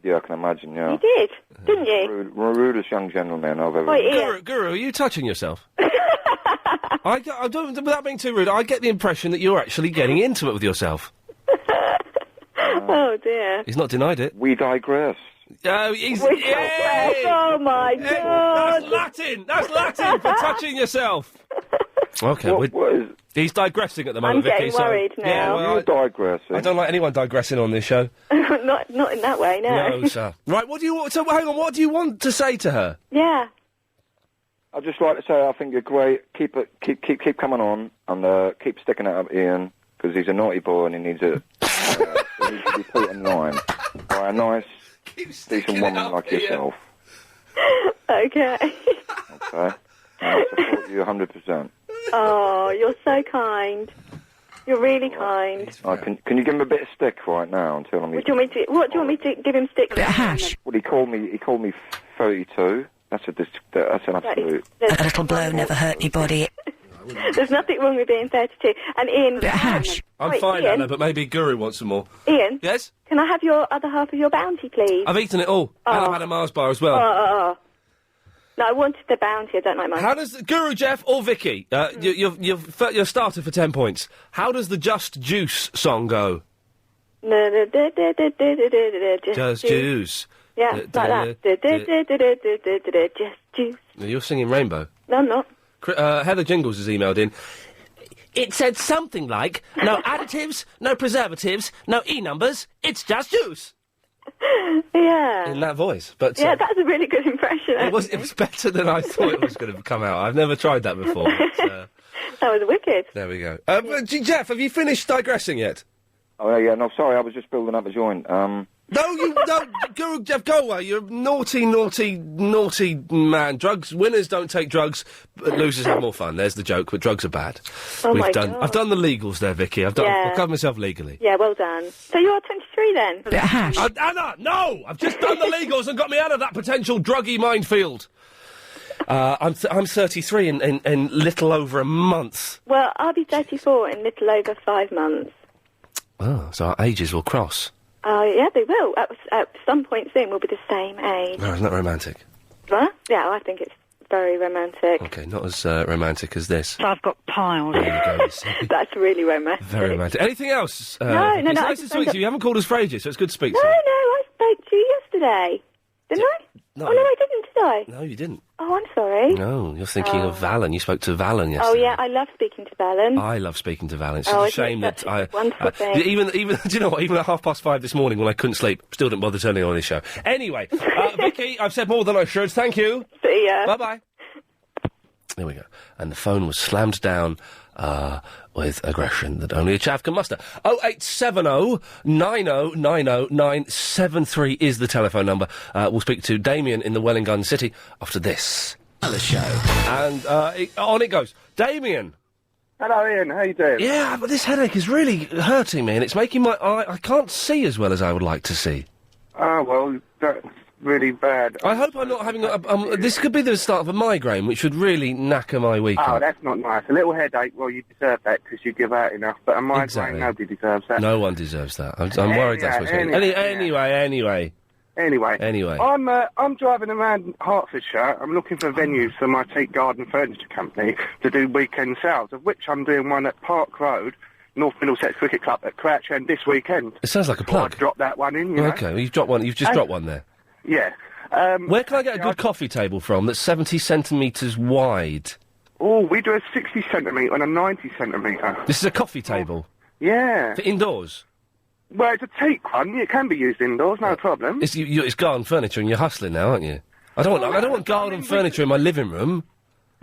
Speaker 19: Yeah, I can imagine, yeah.
Speaker 22: You did, didn't you?
Speaker 19: Rudest young gentleman I've ever
Speaker 22: Wait, Ian.
Speaker 2: Guru, are you touching yourself? I don't, without being too rude, I get the impression that you're actually getting into it with yourself.
Speaker 22: Oh, dear.
Speaker 2: He's not denied it.
Speaker 19: We digress.
Speaker 2: Oh, he's...
Speaker 22: We
Speaker 2: Yay!
Speaker 22: digress. Oh, my God.
Speaker 2: That's Latin! That's Latin for touching yourself! Okay, he's digressing at the moment,
Speaker 22: I'm getting
Speaker 2: Vicky,
Speaker 22: worried
Speaker 2: so...
Speaker 22: now.
Speaker 2: Yeah, well,
Speaker 19: You're digressing.
Speaker 2: I don't like anyone digressing on this show.
Speaker 22: not in that way, no.
Speaker 2: No, sir. Right, what do you want... So, hang on, what do you want to say to her?
Speaker 22: Yeah.
Speaker 19: I'd just like to say I think you're great. Keep coming on, and keep sticking it up Ian, because he's a naughty boy and he needs to be put in line by a nice, decent woman like yourself.
Speaker 22: Okay.
Speaker 19: Okay? I support you 100%.
Speaker 22: Oh, you're so kind. You're really kind.
Speaker 19: Can you give him a bit of stick right now and tell him
Speaker 22: What do you want me to give him stick?
Speaker 19: hash. Well, he called me 32. That's an absolute...
Speaker 22: A little blow never hurt anybody. There's nothing wrong with being 32. And Ian...
Speaker 2: I'm
Speaker 22: Wait,
Speaker 2: fine,
Speaker 22: Ian?
Speaker 2: Anna, but maybe Guru wants some more.
Speaker 22: Ian?
Speaker 2: Yes?
Speaker 22: Can I have your other half of your bounty, please?
Speaker 2: I've eaten it all. And I've had a Mars bar as well.
Speaker 22: No, I wanted the bounty. I don't like mine.
Speaker 2: How does Guru Jeff or Vicky? You're starter for 10 points. How does the Just Juice song go? Just Juice.
Speaker 22: Yeah, like that. Just juice.
Speaker 2: You're singing Rainbow.
Speaker 22: No, I'm not.
Speaker 2: Heather Jingles has emailed in. It said something like, no additives, no preservatives, no E-numbers, it's just juice.
Speaker 22: Yeah.
Speaker 2: In that voice. But
Speaker 22: Yeah, that's a really good impression.
Speaker 2: it was better than I thought it was going to come out. I've never tried that before. But,
Speaker 22: that was wicked.
Speaker 2: there we go. But, Jeff, have you finished digressing yet?
Speaker 19: Oh, yeah, no, sorry, I was just building up a joint.
Speaker 2: No, you don't. Guru Jeff, go away. You're a naughty, naughty, naughty man. Winners don't take drugs, but losers have more fun. There's the joke, but drugs are bad.
Speaker 22: Oh, my God.
Speaker 2: I've done the legals there, Vicky. I've covered myself legally.
Speaker 22: Yeah, well done. So you're 23 then?
Speaker 2: Anna, no! I've just done the legals and got me out of that potential druggy minefield. I'm 33 in little over a month.
Speaker 22: Well, I'll be 34 in little over 5 months.
Speaker 2: Oh, so our ages will cross.
Speaker 22: Yeah, they will. At some point soon, we'll be the same age.
Speaker 2: No, isn't that romantic?
Speaker 22: Huh? Yeah, I think it's very romantic.
Speaker 2: Okay, not as romantic as this.
Speaker 22: So I've got piles.
Speaker 2: There you go.
Speaker 22: That's really romantic.
Speaker 2: Very romantic. Anything else?
Speaker 22: No,
Speaker 2: Vicky?
Speaker 22: no,
Speaker 2: It's
Speaker 22: I
Speaker 2: nice to
Speaker 22: just
Speaker 2: speak to you. You haven't called us for ages, so it's good to speak
Speaker 22: No,
Speaker 2: to you.
Speaker 22: I spoke to you yesterday. Didn't I?
Speaker 2: No.
Speaker 22: Oh, no, I didn't, did I?
Speaker 2: No, you didn't.
Speaker 22: Oh, I'm sorry.
Speaker 2: No, you're thinking of Valen. You spoke to Valen yesterday.
Speaker 22: Oh, yeah, I love speaking to Valen.
Speaker 2: I love speaking to Valen. It's
Speaker 22: Oh,
Speaker 2: a
Speaker 22: isn't
Speaker 2: shame
Speaker 22: it
Speaker 2: that I...
Speaker 22: wonderful thing?
Speaker 2: Even, do you know what? Even at 5:30 this morning when I couldn't sleep, still didn't bother turning on this show. Anyway, Vicky, I've said more than I should. Thank you.
Speaker 22: See ya.
Speaker 2: Bye-bye. There we go. And the phone was slammed down with aggression that only a chav can muster. 0870 90 90 973 is the telephone number. We'll speak to Damien in the Wellingun City after this. The show. And on it goes. Damien.
Speaker 20: Hello, Ian. How you doing?
Speaker 2: Yeah, but this headache is really hurting me, and it's making my eye... I can't see as well as I would like to see.
Speaker 20: Oh, well, that's really bad.
Speaker 2: I hope I'm not having this could be the start of a migraine, which would really knacker my weekend.
Speaker 20: Oh, that's not nice. A little headache, well, you deserve that because you give out enough. But a migraine,
Speaker 2: Exactly.
Speaker 20: nobody deserves that.
Speaker 2: No one deserves that. I'm worried that's what's going on. Anyway.
Speaker 20: I'm driving around Hertfordshire. I'm looking for venues for my Teak Garden Furniture Company to do weekend sales, of which I'm doing one at Park Road, North Middlesex Cricket Club at Crouch End this weekend.
Speaker 2: It sounds like a plug.
Speaker 20: I'd drop that one in, you know.
Speaker 2: Okay, well, you've dropped one. You've just dropped one there.
Speaker 20: Yeah.
Speaker 2: Where can I get a good coffee table from that's 70 centimetres wide?
Speaker 20: Oh, we do a 60 centimetre and a 90 centimetre.
Speaker 2: This is a coffee table?
Speaker 20: Yeah.
Speaker 2: For indoors?
Speaker 20: Well, it's a teak one. It can be used indoors, no problem.
Speaker 2: It's garden furniture and you're hustling now, aren't you? I don't want garden furniture in my living room.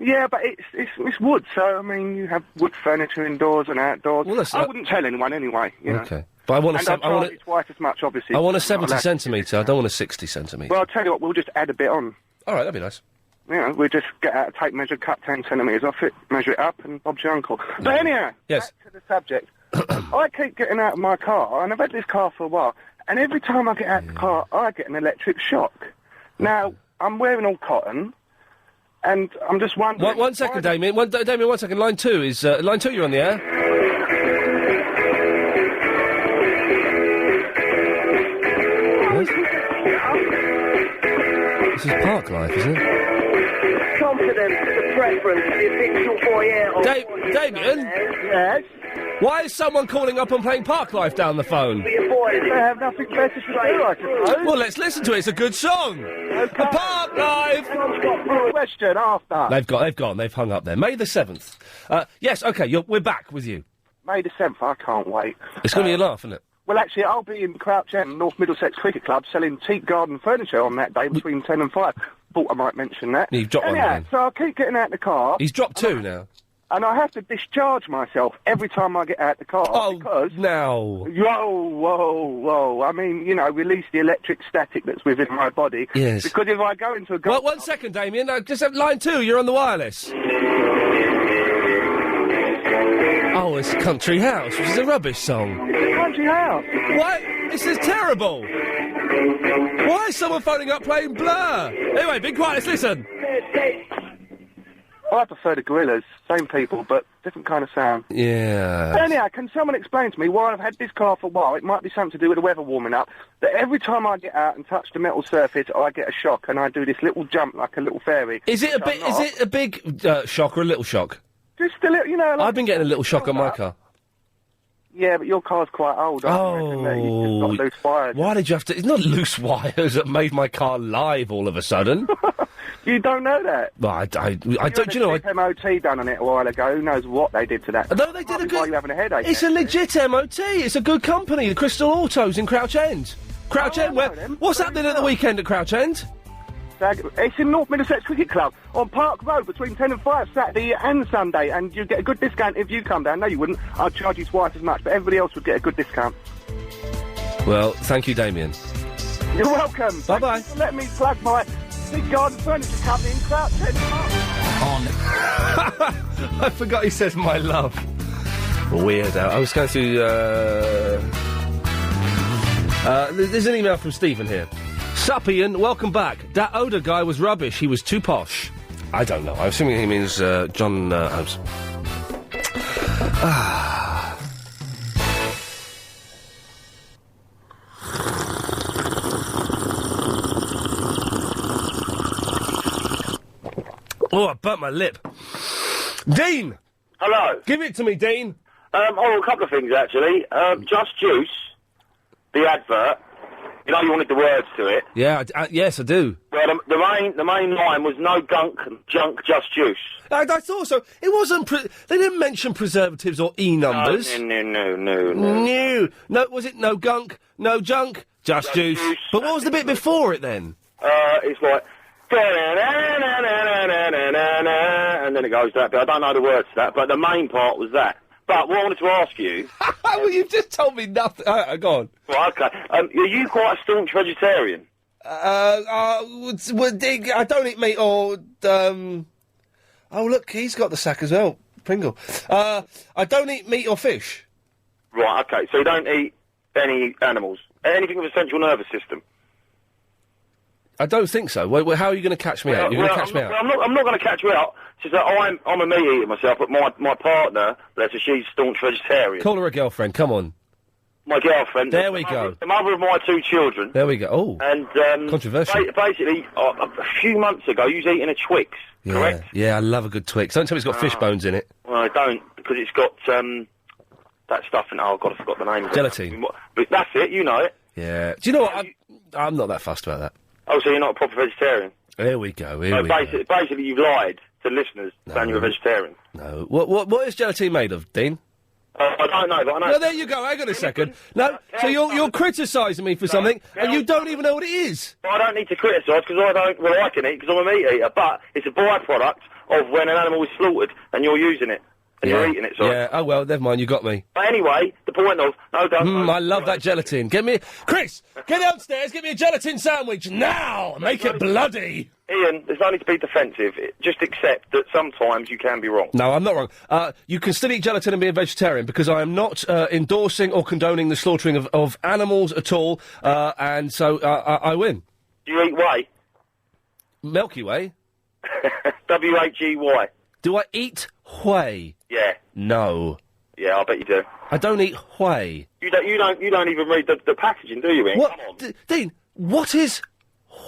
Speaker 20: Yeah, but it's wood, so, I mean, you have wood furniture indoors and outdoors.
Speaker 2: Well, that's
Speaker 20: I wouldn't tell anyone anyway, you know.
Speaker 2: Okay. But I want
Speaker 20: And I'd charge you twice as much, obviously.
Speaker 2: I want a
Speaker 20: It's not
Speaker 2: 70
Speaker 20: allowed.
Speaker 2: centimetre. I don't want a 60 centimetre.
Speaker 20: Well, I'll tell you what, we'll just add a bit on.
Speaker 2: All right, that'd be nice.
Speaker 20: You know, we'll just get out a tape measure, cut 10 centimetres off it, measure it up, and Bob's your uncle. But anyhow,
Speaker 2: yes.
Speaker 20: back to the subject. I keep getting out of my car, and I've had this car for a while, and every time I get out of the car, I get an electric shock. Now, I'm wearing all cotton, and I'm just wondering...
Speaker 2: One second, Damien. Damien, 1 second. Line 2 is... line 2, you're on the air. This is Park Life, isn't it?
Speaker 1: Confidence, the preference, the official foyer...
Speaker 2: Damien?
Speaker 20: Yes?
Speaker 2: Why is someone calling up and playing Park Life down the phone?
Speaker 20: They have nothing better to do, I suppose.
Speaker 2: Well, let's listen to it. It's a good song.
Speaker 20: Okay.
Speaker 2: Park Life!
Speaker 20: Question after.
Speaker 2: They've gone. They've hung up there. May the 7th. Yes, OK, we're back with you.
Speaker 20: May the 7th, I can't wait.
Speaker 2: It's going to be a laugh, isn't it?
Speaker 20: Well, actually, I'll be in Crouch End, North Middlesex Cricket Club, selling teak garden furniture on that day between 10 and 5. Thought I might mention that.
Speaker 2: You've dropped one
Speaker 20: Anyhow,
Speaker 2: again.
Speaker 20: so I keep getting out of the car.
Speaker 2: He's dropped two now.
Speaker 20: And I have to discharge myself every time I get out of the car.
Speaker 2: Oh,
Speaker 20: because...
Speaker 2: no.
Speaker 20: Whoa. I mean, you know, release the electric static that's within my body.
Speaker 2: Yes.
Speaker 20: Because if I go into a...
Speaker 2: Well, 1 second, Damien. Just have line 2. You're on the wireless. Oh, it's Country House, which is a rubbish song.
Speaker 20: Country House?
Speaker 2: What? This is terrible. Why is someone phoning up playing Blur? Anyway, be quiet, let's listen.
Speaker 20: I prefer the Gorillas. Same people, but different kind of sound.
Speaker 2: Yeah.
Speaker 20: Anyhow, can someone explain to me why I've had this car for a while? It might be something to do with the weather warming up. That every time I get out and touch the metal surface, I get a shock, and I do this little jump like a little fairy.
Speaker 2: Is it a big shock or a little shock?
Speaker 20: Just a little, you know... Like
Speaker 2: I've been getting a little shock on my car.
Speaker 20: Yeah, but your car's quite old. I reckon that you've just got loose wires.
Speaker 2: Why did you have to... It's not loose wires that made my car live all of a sudden.
Speaker 20: You don't know that?
Speaker 2: Well, I don't... Do you know...
Speaker 20: MOT done on it a while ago. Who knows what they did to that?
Speaker 2: No, they did a good...
Speaker 20: Why you having a headache?
Speaker 2: It's a legit MOT. It's a good company, the Crystal Autos in Crouch End. Crouch End, what's happening at the weekend at Crouch End?
Speaker 20: It's in North Middlesex Cricket Club on Park Road between 10 and 5 Saturday and Sunday, and you get a good discount if you come down. No, you wouldn't. I'd charge you twice as much, but everybody else would get a good discount.
Speaker 2: Well, thank you, Damien.
Speaker 20: You're welcome.
Speaker 2: Bye-bye.
Speaker 20: Thank you for letting me plug my big garden furniture company in Crouch End.
Speaker 2: I forgot he says my love. Weirdo. I was going through, there's an email from Stephen here. Sup, Ian, welcome back. That Oda guy was rubbish. He was too posh. I don't know. I'm assuming he means John Holmes. Oh, I burnt my lip. Dean!
Speaker 7: Hello.
Speaker 2: Give it to me, Dean.
Speaker 7: A couple of things, actually. Just Juice, the advert. You know, you wanted the words to it.
Speaker 2: Yeah, yes, I do.
Speaker 7: Well, the main line was no gunk, junk, just juice.
Speaker 2: I thought so. It wasn't... they didn't mention preservatives or E-numbers.
Speaker 7: No.
Speaker 2: No, was it no gunk, no junk, just juice? But what was the bit before it, then?
Speaker 7: It's like... And then it goes to that bit. I don't know the words to that, but the main part was that. But what I wanted to ask you...
Speaker 2: Well, you've just told me nothing. Go on.
Speaker 7: Well, OK. Are you quite a staunch vegetarian?
Speaker 2: I don't eat meat or... Oh, look, he's got the sack as well. Pringle. I don't eat meat or fish.
Speaker 7: Right, OK. So you don't eat any animals? Anything with a central nervous system?
Speaker 2: I don't think so. How are you going to catch me out? You're going to catch me out?
Speaker 7: I'm not going to catch you out. It's just that I'm a meat eater myself, but my partner, bless her, she's staunch vegetarian.
Speaker 2: Call her a girlfriend, come on.
Speaker 7: My girlfriend.
Speaker 2: There we go.
Speaker 7: The mother of my two children.
Speaker 2: There we go. Oh,
Speaker 7: and
Speaker 2: controversial.
Speaker 7: Basically, a few months ago, you was eating a Twix, correct?
Speaker 2: Yeah, I love a good Twix. Don't tell me it's got fish bones in it.
Speaker 7: Well, I don't, because it's got that stuff in it. Oh, God, I forgot the name.
Speaker 2: Gelatine.
Speaker 7: But that's it, you know it.
Speaker 2: Yeah. Do you know what? I'm not that fussed about that.
Speaker 7: Oh, so you're not a proper vegetarian?
Speaker 2: Here we go,
Speaker 7: Basically, you've lied to listeners saying you're a vegetarian.
Speaker 2: No. What is gelatine made of, Dean?
Speaker 7: I don't know, but I know.
Speaker 2: Well, there you go. Hang on a second. No, so you're criticising me for something, and you don't even know what it is.
Speaker 7: I don't need to criticise because I don't. Well, I can eat because I'm a meat eater, but it's a byproduct of when an animal is slaughtered and you're using it and you're eating it. Sorry.
Speaker 2: Yeah. Oh well, never mind. You got me.
Speaker 7: But anyway, the point of no, don't.
Speaker 2: I love that gelatin. Chris, get downstairs. Get me a gelatin sandwich now. Make it bloody.
Speaker 7: Ian, there's no need to be defensive. Just accept that sometimes you can be wrong.
Speaker 2: No, I'm not wrong. You can still eat gelatin and be a vegetarian because I am not endorsing or condoning the slaughtering of animals at all, and so I win.
Speaker 7: Do you eat whey?
Speaker 2: Milky Way?
Speaker 7: W-H-E-Y.
Speaker 2: Do I eat whey?
Speaker 7: Yeah.
Speaker 2: No.
Speaker 7: Yeah, I bet you do.
Speaker 2: I don't eat whey.
Speaker 7: You don't even read the packaging, do you, Ian?
Speaker 2: What?
Speaker 7: Come on.
Speaker 2: Dean, what is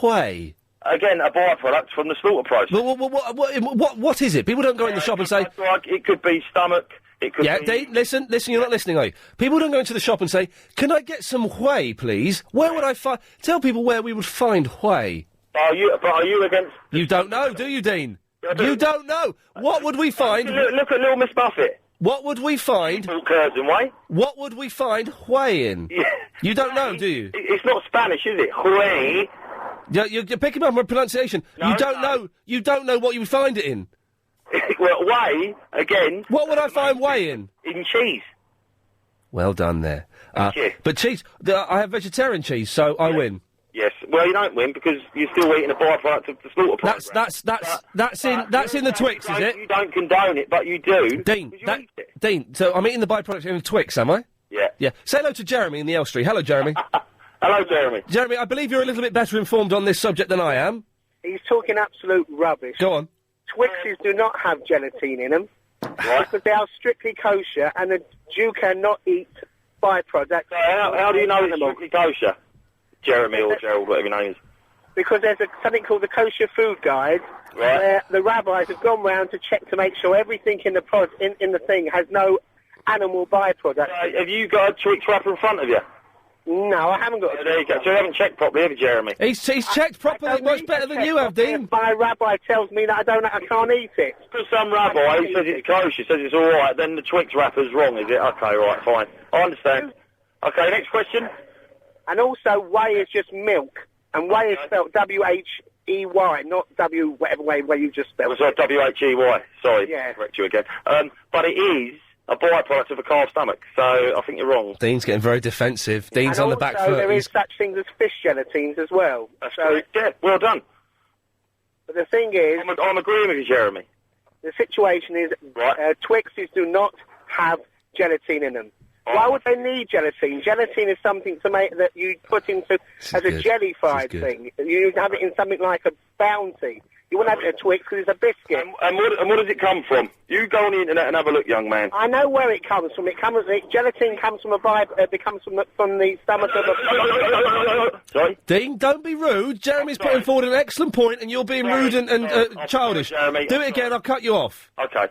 Speaker 2: whey?
Speaker 7: Again, a byproduct from the slaughter process.
Speaker 2: What is it? People don't go in the shop and say...
Speaker 7: It could be stomach, it could be...
Speaker 2: Dean, listen, you're not listening, are you? People don't go into the shop and say, can I get some whey, please? Where would I find... Tell people where we would find whey.
Speaker 7: Are you against...
Speaker 2: You don't know, do you, Dean? You don't know. What would we find...
Speaker 7: Look at Little Miss Buffett.
Speaker 2: What would we find...
Speaker 7: Curds and whey.
Speaker 2: What would we find whey in?
Speaker 7: Yeah.
Speaker 2: You don't know, do you?
Speaker 7: It's not Spanish, is it? Whey.
Speaker 2: You're picking up on my pronunciation.
Speaker 7: No,
Speaker 2: you don't know. You don't know what you would find it in.
Speaker 7: Well, whey, again...
Speaker 2: What would I find whey in?
Speaker 7: In cheese.
Speaker 2: Well done there.
Speaker 7: Thank you.
Speaker 2: But cheese... I have vegetarian cheese, so I win.
Speaker 7: Yes. Well, you don't win because you're still eating a byproduct of the slaughter program.
Speaker 2: That's in the Twix, is it?
Speaker 7: You don't condone it, but you do.
Speaker 2: Dean, so I'm eating the byproduct in the Twix, am I?
Speaker 7: Yeah.
Speaker 2: Yeah. Say hello to Jeremy in the Elstree. Hello, Jeremy.
Speaker 7: Hello, Jeremy.
Speaker 2: Jeremy, I believe you're a little bit better informed on this subject than I am.
Speaker 4: He's talking absolute rubbish.
Speaker 2: Go on.
Speaker 4: Twixes do not have gelatine in them.
Speaker 7: Right.
Speaker 4: Because they are strictly kosher and a Jew cannot eat byproducts.
Speaker 7: So how do you know it's strictly kosher? Jeremy or Gerald, whatever your name is.
Speaker 4: Because there's something called the Kosher Food Guide,
Speaker 7: right,
Speaker 4: where the rabbis have gone round to check to make sure everything in the thing has no animal byproducts.
Speaker 7: Have you got a Twix wrapper in front of you?
Speaker 4: No, I haven't got.
Speaker 7: There you go. So you haven't checked properly, have you, Jeremy?
Speaker 2: He's checked properly much better than you have, Dean.
Speaker 4: My rabbi tells me that I can't eat it.
Speaker 7: Because some rabbi who says it's kosher, says it's all right, then the Twix wrapper's wrong, is it? Okay, right, fine. I understand. Okay, next question.
Speaker 4: And also, whey is just milk, and whey is spelled W-H-E-Y, not whatever way you just spelled.
Speaker 7: Sorry, W-H-E-Y. Sorry,
Speaker 4: yeah.
Speaker 7: Correct you again. But it is a byproduct of a calf stomach, so I think you're wrong.
Speaker 2: Dean's getting very defensive. Dean's on the back foot.
Speaker 4: There is such things as fish gelatines as well.
Speaker 7: That's correct. Yeah, well done.
Speaker 4: But the thing is...
Speaker 7: I'm agreeing with you, Jeremy.
Speaker 4: The situation is, Twixes do not have gelatine in them. Why would they need gelatine? Gelatine is something to make that you put into as a jellified thing. You have it in something like a Bounty. You wouldn't have it in a Twix because it's a biscuit.
Speaker 7: And what does it come from? You go on the internet and have a look, young man.
Speaker 4: I know where it comes from. Gelatin comes from it comes from the stomach of a...
Speaker 7: Sorry?
Speaker 2: Dean, don't be rude. Jeremy's putting forward an excellent point and you're being rude and childish.
Speaker 7: Jeremy.
Speaker 2: Do it again, I'll cut you off.
Speaker 7: Okay.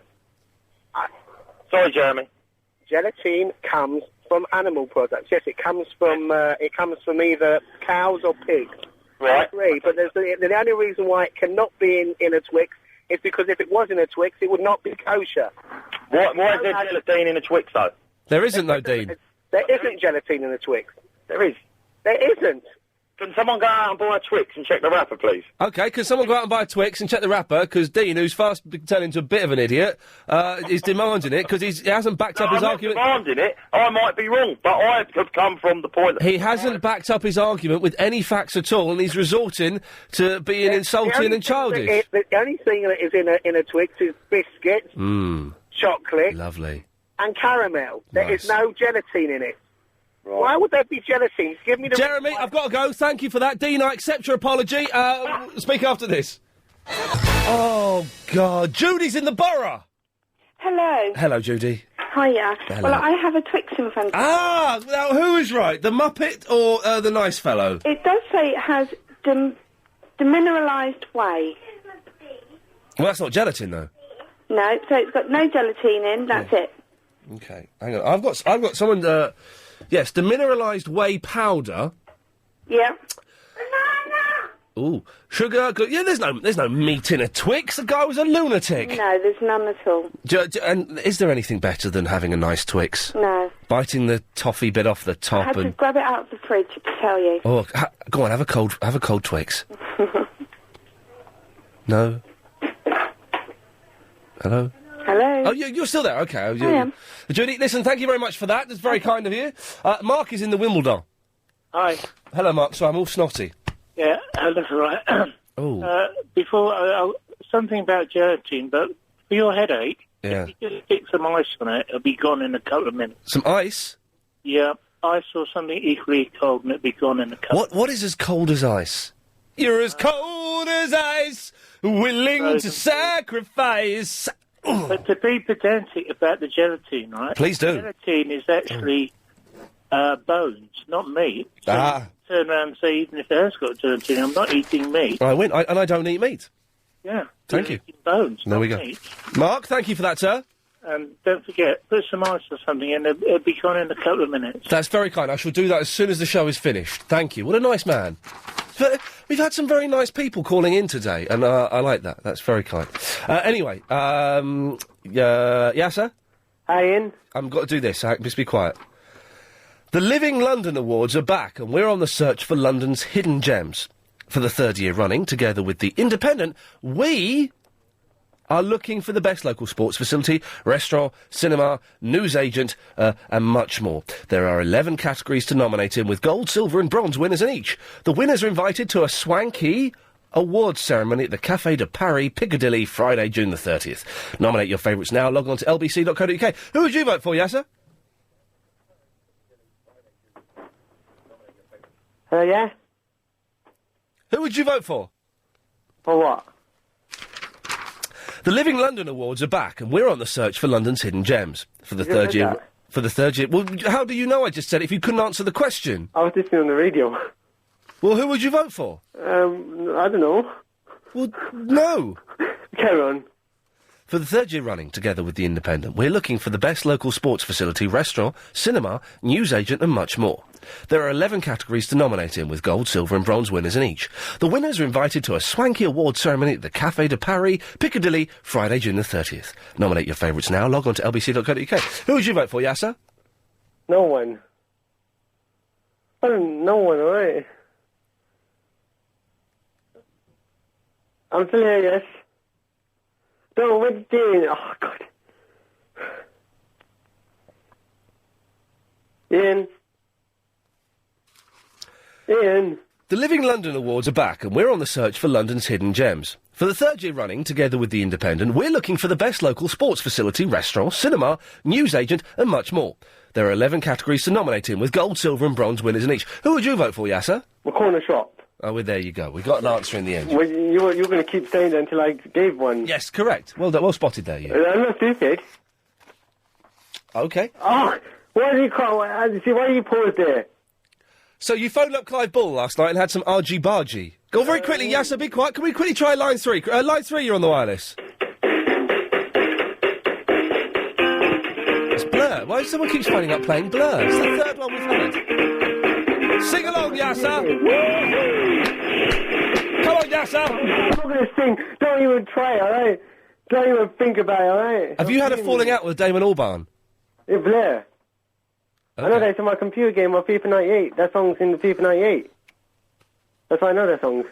Speaker 7: Sorry, Jeremy.
Speaker 4: Gelatine comes from animal products. Yes, it comes from either cows or pigs.
Speaker 7: Right.
Speaker 4: I agree, but the only reason why it cannot be in a Twix is because if it was in a Twix, it would not be kosher.
Speaker 7: Why is there gelatine in a Twix, though?
Speaker 2: There isn't, though, Dean.
Speaker 4: There isn't gelatine in a Twix.
Speaker 7: There is.
Speaker 4: There isn't.
Speaker 7: Can someone go out and buy a Twix and check the wrapper, please?
Speaker 2: Okay, can someone go out and buy a Twix and check the wrapper? Because Dean, who's fast turning into a bit of an idiot, is demanding it because he hasn't backed up his argument.
Speaker 7: I'm not demanding it. I might be wrong, but I have come from the point that...
Speaker 2: He hasn't backed up his argument with any facts at all, and he's resorting to being insulting and childish.
Speaker 4: The only thing that is in a Twix is biscuits, chocolate,
Speaker 2: lovely,
Speaker 4: and caramel. There is no gelatine in it. Right. Why would there be gelatine? Give me the...
Speaker 2: Jeremy, I've got to go. Thank you for that. Dean, I accept your apology. Speak after this. Oh, God. Judy's in the borough.
Speaker 22: Hello.
Speaker 2: Hello, Judy.
Speaker 22: Hiya.
Speaker 2: Hello.
Speaker 22: Well, I have a Twix in front of me.
Speaker 2: Ah, now who is right? The Muppet or the nice fellow?
Speaker 22: It does say it has demineralised whey.
Speaker 2: Well, that's not gelatin, though.
Speaker 22: No, so it's got no gelatine in, that's it.
Speaker 2: Okay, hang on. I've got someone, yes, demineralised whey powder.
Speaker 22: Yeah.
Speaker 2: Ooh, sugar. Yeah, there's no meat in a Twix. The guy was a lunatic.
Speaker 22: No, there's none at all.
Speaker 2: And is there anything better than having a nice Twix?
Speaker 22: No.
Speaker 2: Biting the toffee bit off the
Speaker 22: I
Speaker 2: top
Speaker 22: had to
Speaker 2: and.
Speaker 22: grab it out of the fridge to tell you.
Speaker 2: Oh, go on, have a cold Twix. No. Hello.
Speaker 22: Hello.
Speaker 2: Oh, you're still there. Okay.
Speaker 22: I am.
Speaker 2: Judy, listen, thank you very much for that. That's very kind of you. Mark is in the Wimbledon.
Speaker 3: Hi.
Speaker 2: Hello, Mark. So I'm all snotty.
Speaker 3: Yeah, that's all right.
Speaker 2: Oh.
Speaker 3: Before, something about gelatine, but for your headache,
Speaker 2: Yeah.
Speaker 3: if you just stick some ice on it, it'll be gone in a couple of minutes.
Speaker 2: Some ice?
Speaker 3: Yeah, ice or something equally cold and it'll be gone in a couple.
Speaker 2: What is as cold as ice? You're as cold as ice, willing to sacrifice.
Speaker 3: But to be pedantic about the gelatine, right?
Speaker 2: Please do.
Speaker 3: Gelatine is actually bones, not meat. So you turn around and say, even if it has got gelatine, I'm not eating meat.
Speaker 2: I win, and I don't eat meat.
Speaker 3: Yeah.
Speaker 2: Thank you.
Speaker 3: Bones,
Speaker 2: There we go.
Speaker 3: meat.
Speaker 2: Mark, thank you for that, sir.
Speaker 3: And don't forget, put some ice or something and it'll be gone in a couple of minutes.
Speaker 2: That's very kind. I shall do that as soon as the show is finished. Thank you. What a nice man. We've had some very nice people calling in today, and I like that. That's very kind. Anyway, yeah, sir?
Speaker 6: Hi, Ian.
Speaker 2: I've got to do this. Just be quiet. The Living London Awards are back, and we're on the search for London's hidden gems. For the third year running, together with The Independent, we are looking for the best local sports facility, restaurant, cinema, newsagent, and much more. There are 11 categories to nominate in, with gold, silver and bronze winners in each. The winners are invited to a swanky awards ceremony at the Café de Paris, Piccadilly, Friday, June the 30th. Nominate your favourites now. Log on to lbc.co.uk. Who would you vote for, Yasser?
Speaker 6: Yeah?
Speaker 2: Who would you vote for?
Speaker 6: For what?
Speaker 2: The Living London Awards are back, and we're on the search for London's hidden gems. For the third year...
Speaker 6: that?
Speaker 2: For the third year... Well, how do you know I just said it if you couldn't answer the question?
Speaker 6: I was listening on the radio.
Speaker 2: Well, who would you vote for?
Speaker 6: I don't know.
Speaker 2: Well, no.
Speaker 6: Carry on.
Speaker 2: For the third year running, together with The Independent, we're looking for the best local sports facility, restaurant, cinema, newsagent and much more. There are 11 categories to nominate in, with gold, silver and bronze winners in each. The winners are invited to a swanky award ceremony at the Café de Paris, Piccadilly, Friday, June the 30th. Nominate your favourites now. Log on to lbc.co.uk. Who would you vote for, Yasser?
Speaker 6: No one. No one, alright. I'm still here, yes. No, what are you doing? Oh, God. Ian.
Speaker 2: The Living London Awards are back, and we're on the search for London's hidden gems. For the third year running, together with The Independent, we're looking for the best local sports facility, restaurant, cinema, newsagent and much more. There are 11 categories to nominate in, with gold, silver and bronze winners in each. Who would you vote for, Yasser?
Speaker 6: The corner shop.
Speaker 2: Oh, well, there you go. We got an answer in the end.
Speaker 6: Well, you're going to keep saying that until I gave one.
Speaker 2: Yes, correct. Well done. Well spotted there, you.
Speaker 6: I'm not stupid.
Speaker 2: Okay.
Speaker 6: Oh, why do you call? See, why do you pause there?
Speaker 2: So you phoned up Clive Bull last night and had some argy-bargy. Go very quickly, Yasser, be quiet. Can we quickly try line 3? Line 3, you're on the wireless. It's Blur. Why does someone keeps phoning up playing Blur? It's the third one we've had. Sing along, Yasser! Come on, Yasser!
Speaker 6: I'm not going to sing. Don't even try, alright? Don't even think about it, alright?
Speaker 2: Have you had a falling out with Damon Albarn?
Speaker 6: Yeah, Blair.
Speaker 2: Okay.
Speaker 6: I know that's in my computer game on FIFA 98. That song's in the FIFA 98. That's why I know that song.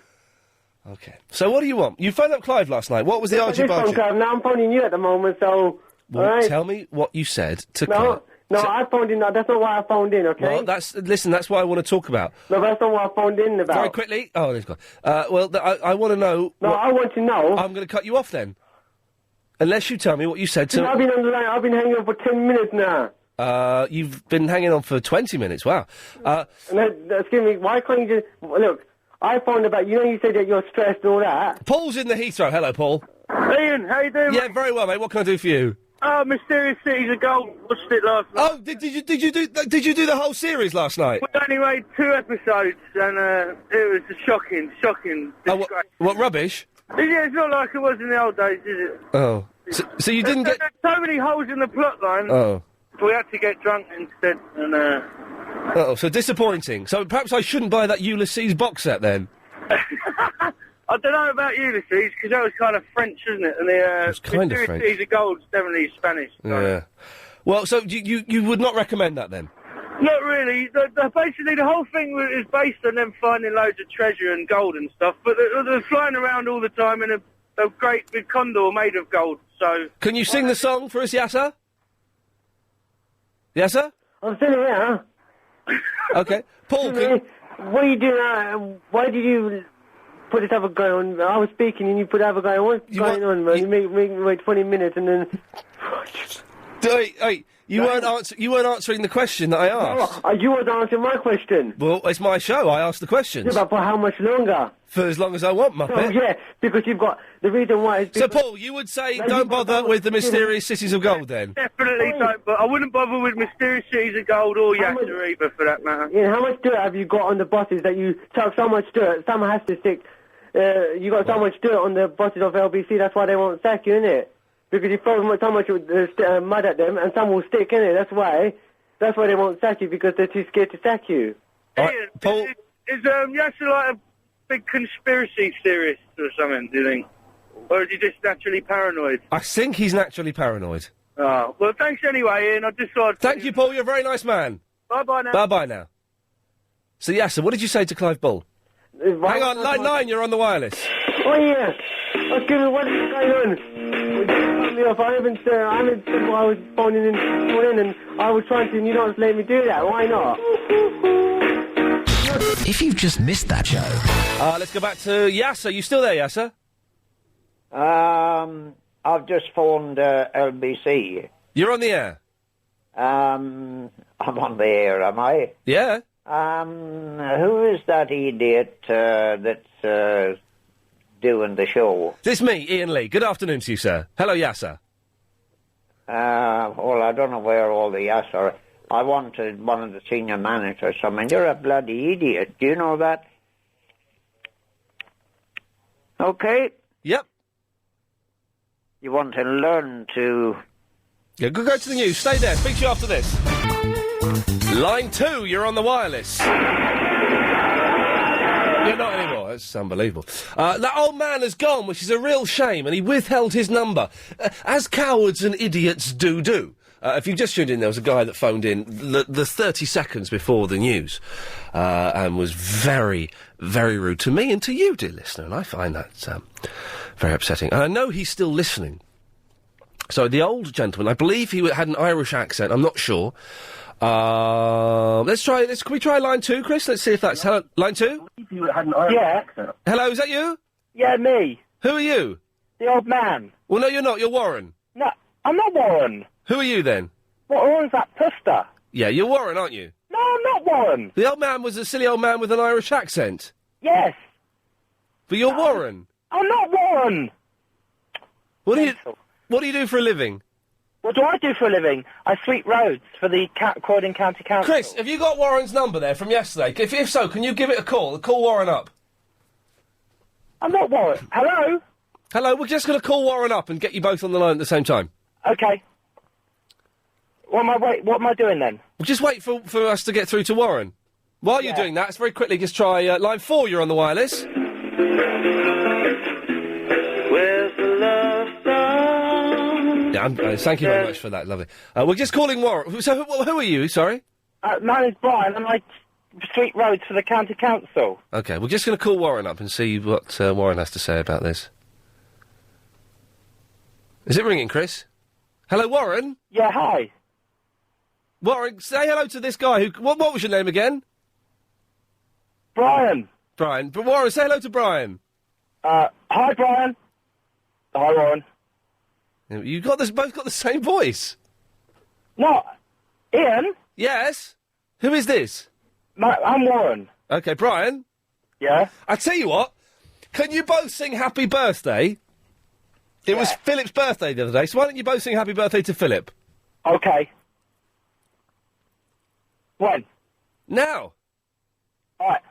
Speaker 2: Okay. So what do you want? You phoned up Clive last night. What was the argy-bargy?
Speaker 6: Now I'm phoning you at the moment, so...
Speaker 2: Well,
Speaker 6: alright?
Speaker 2: tell me what you said to Clive.
Speaker 6: No, I phoned in. That's not why I phoned in, okay?
Speaker 2: Well, that's what I want to talk about.
Speaker 6: No, that's not what I phoned in about.
Speaker 2: Very quickly. Oh, he's gone. I want to know...
Speaker 6: No, I want to know...
Speaker 2: I'm going to cut you off then. Unless you tell me what you said to...
Speaker 6: I've been on the line. I've been hanging on for 10 minutes now.
Speaker 2: You've been hanging on for 20 minutes. Wow.
Speaker 6: Excuse me, why can't you just... Look, I phoned about... You know you said that you're stressed and all that.
Speaker 2: Paul's in the Heathrow. Hello, Paul.
Speaker 23: Ian, how you doing?
Speaker 2: Yeah, very well, mate. What can I do for you?
Speaker 23: Oh, Mysterious Cities of Gold. Watched it last night.
Speaker 2: Oh, did you do the whole series last night?
Speaker 23: We only made 2 episodes, and it was shocking.
Speaker 2: Oh, what rubbish?
Speaker 23: Yeah, it's not like it was in the old days, is it?
Speaker 2: Oh, so you didn't get...
Speaker 23: There's so many holes in the plot line.
Speaker 2: Oh.
Speaker 23: We had to get drunk instead, and
Speaker 2: Oh, so disappointing. So perhaps I shouldn't buy that Ulysses box set then.
Speaker 23: I don't know about Ulysses, because that was kind of French, isn't it? And the
Speaker 2: It's kind of
Speaker 23: Mysterious
Speaker 2: French.
Speaker 23: Seas of Gold's definitely Spanish.
Speaker 2: Yeah. Well, so you would not recommend that then?
Speaker 23: Not really. Basically, the whole thing is based on them finding loads of treasure and gold and stuff, but they're flying around all the time in a great big condor made of gold, so...
Speaker 2: Can you sing the song for us, Yasser? Yasser?
Speaker 6: I'm still here.
Speaker 2: Okay. Paul,
Speaker 6: what are you doing? Why did you put this other guy on? I was speaking and you put the other guy on. What's going on, man? You make me wait 20 minutes and then...
Speaker 2: Hey, you weren't answering the question that I asked.
Speaker 6: You weren't answering my question.
Speaker 2: Well, it's my show. I asked the questions.
Speaker 6: Yeah, but for how much longer?
Speaker 2: For as long as I want, Muppet.
Speaker 6: Oh, yeah, because you've got... The reason why is...
Speaker 2: So, Paul, you would say don't bother with the Mysterious Cities of Gold, then?
Speaker 23: Definitely don't, but I wouldn't bother with Mysterious Cities of Gold or Yasser either, for that matter.
Speaker 6: Yeah, how much dirt have you got on the buses that you chuck so much dirt? Someone has to stick... you got so much dirt on the buses of LBC, that's why they won't sack you, innit? Because you throw so much mud at them and some will stick, innit? That's why they won't sack you, because they're too scared to sack you.
Speaker 23: Ian, Paul... Is Yasser like a big conspiracy theorist or something, do you think? Or is he just naturally paranoid?
Speaker 2: I think he's naturally paranoid.
Speaker 23: Oh, well, thanks anyway, Ian. I just thought...
Speaker 2: Thank you, Paul. You're a very nice man.
Speaker 23: Bye-bye now.
Speaker 2: Bye-bye now. So, Yasser, what did you say to Clive Bull? Hang on, line 9, you're on the wireless.
Speaker 6: Oh, yeah. Okay, what is going on? I haven't said what I was phoning in, and I was trying to, and you don't let me do that. Why not?
Speaker 15: If you've just missed that show...
Speaker 2: let's go back to Yasser. You still there, Yasser?
Speaker 9: I've just phoned LBC.
Speaker 2: You're on the air?
Speaker 9: I'm on the air, am I?
Speaker 2: Yeah.
Speaker 9: Who is that idiot that's doing the show?
Speaker 2: This me, Ian Lee. Good afternoon to you, sir. Hello, Yasser.
Speaker 9: Well, I don't know where all the Yasser... I wanted one of the senior managers. I mean, you're a bloody idiot. Do you know that? Okay.
Speaker 2: Yep.
Speaker 9: You want to learn to...
Speaker 2: Yeah, go to the news. Stay there. Speak to you after this. Line 2, you're on the wireless. You're not anymore. That's unbelievable. That old man has gone, which is a real shame, and he withheld his number. As cowards and idiots do. If you've just tuned in, there was a guy that phoned in the 30 seconds before the news and was very, very rude to me and to you, dear listener, and I find that very upsetting. And I know he's still listening. So the old gentleman, I believe he had an Irish accent, I'm not sure. Can we try line 2, Chris? Let's see if that's... Hello, line 2?
Speaker 23: Yeah.
Speaker 2: Hello, is that you?
Speaker 23: Yeah, me.
Speaker 2: Who are you?
Speaker 23: The old man.
Speaker 2: Well, no, you're not. You're Warren.
Speaker 23: No, I'm not Warren.
Speaker 2: Who are you, then?
Speaker 23: What, Warren's that puster?
Speaker 2: Yeah, you're Warren, aren't you?
Speaker 23: No, I'm not Warren.
Speaker 2: The old man was a silly old man with an Irish accent.
Speaker 23: Yes.
Speaker 2: But you're Warren.
Speaker 23: I'm not Warren.
Speaker 2: What do you do for a living?
Speaker 23: What do I do for a living? I sweep roads for the Croydon County Council.
Speaker 2: Chris, have you got Warren's number there from yesterday? If so, can you give it a call? Call Warren up.
Speaker 23: I'm not Warren. Hello?
Speaker 2: Hello, we're just going to call Warren up and get you both on the line at the same time.
Speaker 23: Okay. What am I doing then?
Speaker 2: Well, just wait for us to get through to Warren. While you're doing that, let's very quickly just try line 4, you're on the wireless.
Speaker 23: Where's the love song?
Speaker 2: Yeah, thank you very much for that, lovely. We're just calling Warren. So, who are you, sorry?
Speaker 23: My name's Brian, and I sweep roads for the County Council.
Speaker 2: Okay, we're just going to call Warren up and see what Warren has to say about this. Is it ringing, Chris? Hello, Warren?
Speaker 23: Yeah, hi.
Speaker 2: Warren, say hello to this guy who... What was your name again?
Speaker 23: Brian.
Speaker 2: Brian. But Warren, say hello to Brian.
Speaker 23: Hi, Brian. Hi, Warren.
Speaker 2: You both got the same voice.
Speaker 23: No. Ian?
Speaker 2: Yes? Who is this?
Speaker 23: I'm Warren.
Speaker 2: Okay, Brian?
Speaker 23: Yeah?
Speaker 2: I tell you what, can you both sing Happy Birthday? It was Philip's birthday the other day, so why don't you both sing Happy Birthday to Philip?
Speaker 23: Okay. When?
Speaker 2: Now.
Speaker 23: All right.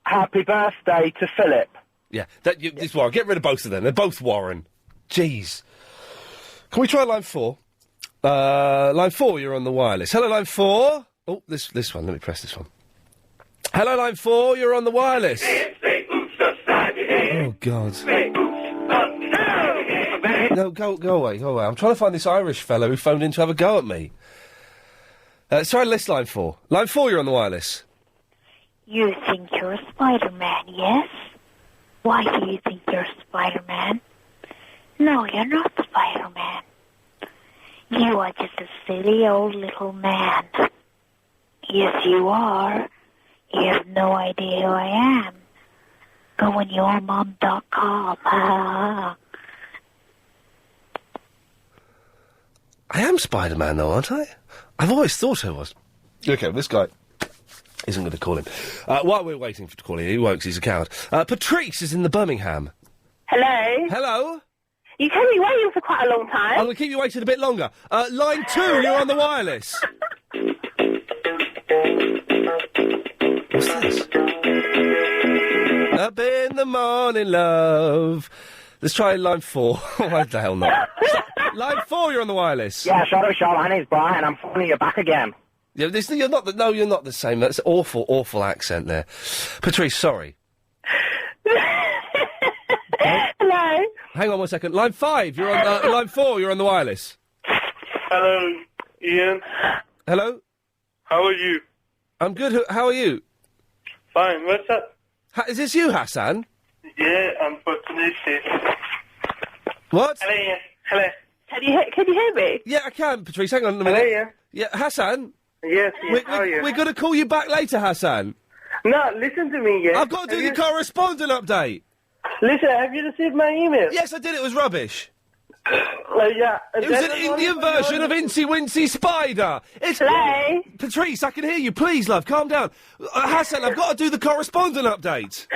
Speaker 23: Happy birthday to Philip.
Speaker 2: Yeah, this Warren. Get rid of both of them. They're both Warren. Jeez. Can we try line 4? Line 4, you're on the wireless. Hello, line 4. Oh, this one. Let me press this one. Hello, line 4, you're on the wireless.
Speaker 1: Say, oops,
Speaker 2: Oh, God. No, go away, go away. I'm trying to find this Irish fellow who phoned in to have a go at me. Sorry, list line 4. Line 4, you're on the wireless.
Speaker 5: You think you're a Spider-Man, yes? Why do you think you're a Spider-Man? No, you're not Spider-Man. You are just a silly old little man. Yes, you are. You have no idea who I am. Go on yourmom.com.
Speaker 2: I am Spider-Man, though, aren't I? I've always thought I was. Okay, well, this guy isn't going to call him. While we're waiting for to call him, he won't 'cause he's a coward. Patrice is in the Birmingham.
Speaker 21: Hello?
Speaker 2: Hello?
Speaker 21: You kept me waiting for quite a long time.
Speaker 2: I'm going to keep you waiting a bit longer. Line 2, you're on the wireless. What's this? Up in the morning, love. Let's try line 4. Why the hell not? Line 4, you're on the wireless.
Speaker 10: Yeah, Shadow Show, my name's Brian, I'm phoning you back again.
Speaker 2: Yeah, you're not the same. That's awful, awful accent there. Patrice, sorry.
Speaker 21: Hello?
Speaker 2: Hang on 1 second. Line 5, you're on, line 4, you're on the wireless.
Speaker 23: Hello, Ian.
Speaker 2: Hello?
Speaker 23: How are you?
Speaker 2: I'm good, how are you?
Speaker 23: Fine, what's up?
Speaker 2: Is this you, Hassan?
Speaker 23: Yeah, I'm for Tunisia.
Speaker 2: What?
Speaker 23: Hello, Ian. Hello.
Speaker 21: Can you hear me?
Speaker 2: Yeah, I can, Patrice. Hang on a minute.
Speaker 23: Hello, Ian.
Speaker 2: Yeah, Hassan?
Speaker 23: Yes, Ian, how are you?
Speaker 2: We're going to call you back later, Hassan.
Speaker 23: No, listen to me, yeah?
Speaker 2: I've got to do the correspondent update.
Speaker 23: Listen, have you received my email?
Speaker 2: Yes, I did. It was rubbish.
Speaker 23: Yeah.
Speaker 2: It was an Indian version of Incy Wincy Spider. It's
Speaker 21: Hello?
Speaker 2: Patrice, I can hear you. Please, love, calm down. Hassan, I've got to do the correspondent update.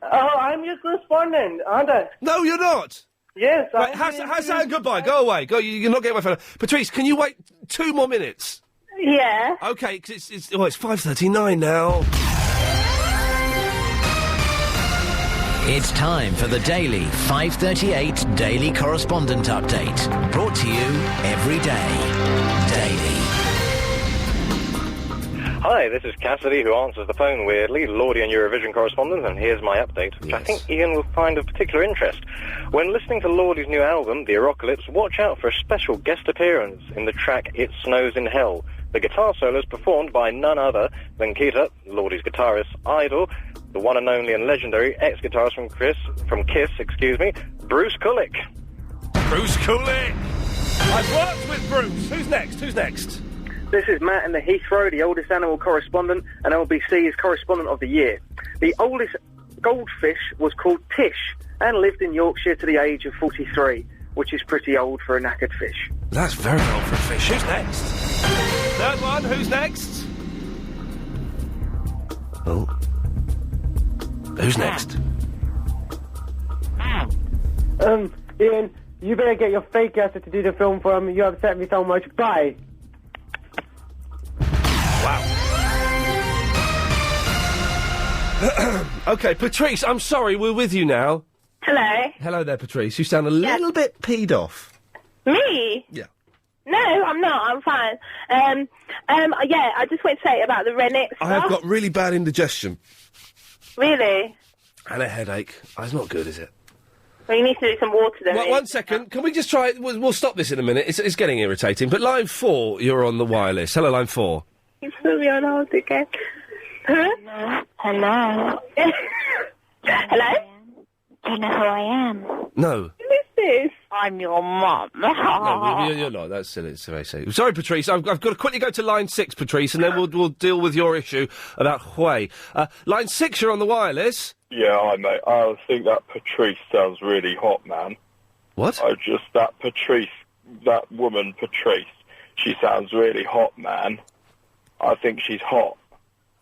Speaker 23: Oh, I'm your correspondent, aren't I?
Speaker 2: No, you're not.
Speaker 23: Yes,
Speaker 2: Right, Hassan, goodbye. Go away. Go. You're not getting my phone. Patrice, can you wait 2 more minutes?
Speaker 21: Yeah.
Speaker 2: Okay, 'cause it's 5:39 now.
Speaker 15: It's time for the daily 538 Daily Correspondent Update. Brought to you every day. Daily.
Speaker 11: Hi, this is Cassidy, who answers the phone weirdly, Lordian Eurovision correspondent, and here's my update, which I think Ian will find of particular interest. When listening to Lordi's new album, The Aerocalypse, watch out for a special guest appearance in the track It Snows in Hell. The guitar solo is performed by none other than Keita, Lordi's guitarist's idol, the one and only and legendary ex-guitarist from Kiss, Bruce Kulick.
Speaker 2: Bruce Kulick! I've worked with Bruce. Who's next?
Speaker 24: This is Matt in the Heathrow, the oldest animal correspondent and LBC's correspondent of the year. The oldest goldfish was called Tish and lived in Yorkshire to the age of 43, which is pretty old for a knackered fish.
Speaker 2: That's very old for a fish. Who's next? Third one, who's next? Oh. Who's next?
Speaker 6: Ian, you better get your fake ass to do the film for him. You upset me so much. Bye.
Speaker 2: Wow. Okay, Patrice, I'm sorry, we're with you now.
Speaker 21: Hello?
Speaker 2: Hello there, Patrice. You sound a little bit peed off.
Speaker 21: Me?
Speaker 2: Yeah.
Speaker 21: No, I'm not. I'm fine. Yeah, I just want to say about the rennet stuff.
Speaker 2: I have got really bad indigestion.
Speaker 21: Really?
Speaker 2: And a headache. It's not good, is it?
Speaker 21: Well, you need to do some water then.
Speaker 2: Well, 1 second. Can we just try it? We'll stop this in a minute. It's getting irritating. But line 4, you're on the wireless. Hello, line 4.
Speaker 21: You put me on hold again. Huh?
Speaker 5: Hello?
Speaker 21: Hello?
Speaker 5: Do you know who I am?
Speaker 2: No.
Speaker 21: Who is this? I'm your mum.
Speaker 2: No, you're not. That's silly. It's very silly. Sorry, Patrice. I've got to quickly go to line 6, Patrice, and then we'll deal with your issue about Hui. Line 6, you're on the wireless.
Speaker 25: Yeah, hi, mate. I think that Patrice sounds really hot, man.
Speaker 2: What?
Speaker 25: That woman, Patrice, she sounds really hot, man. I think she's hot.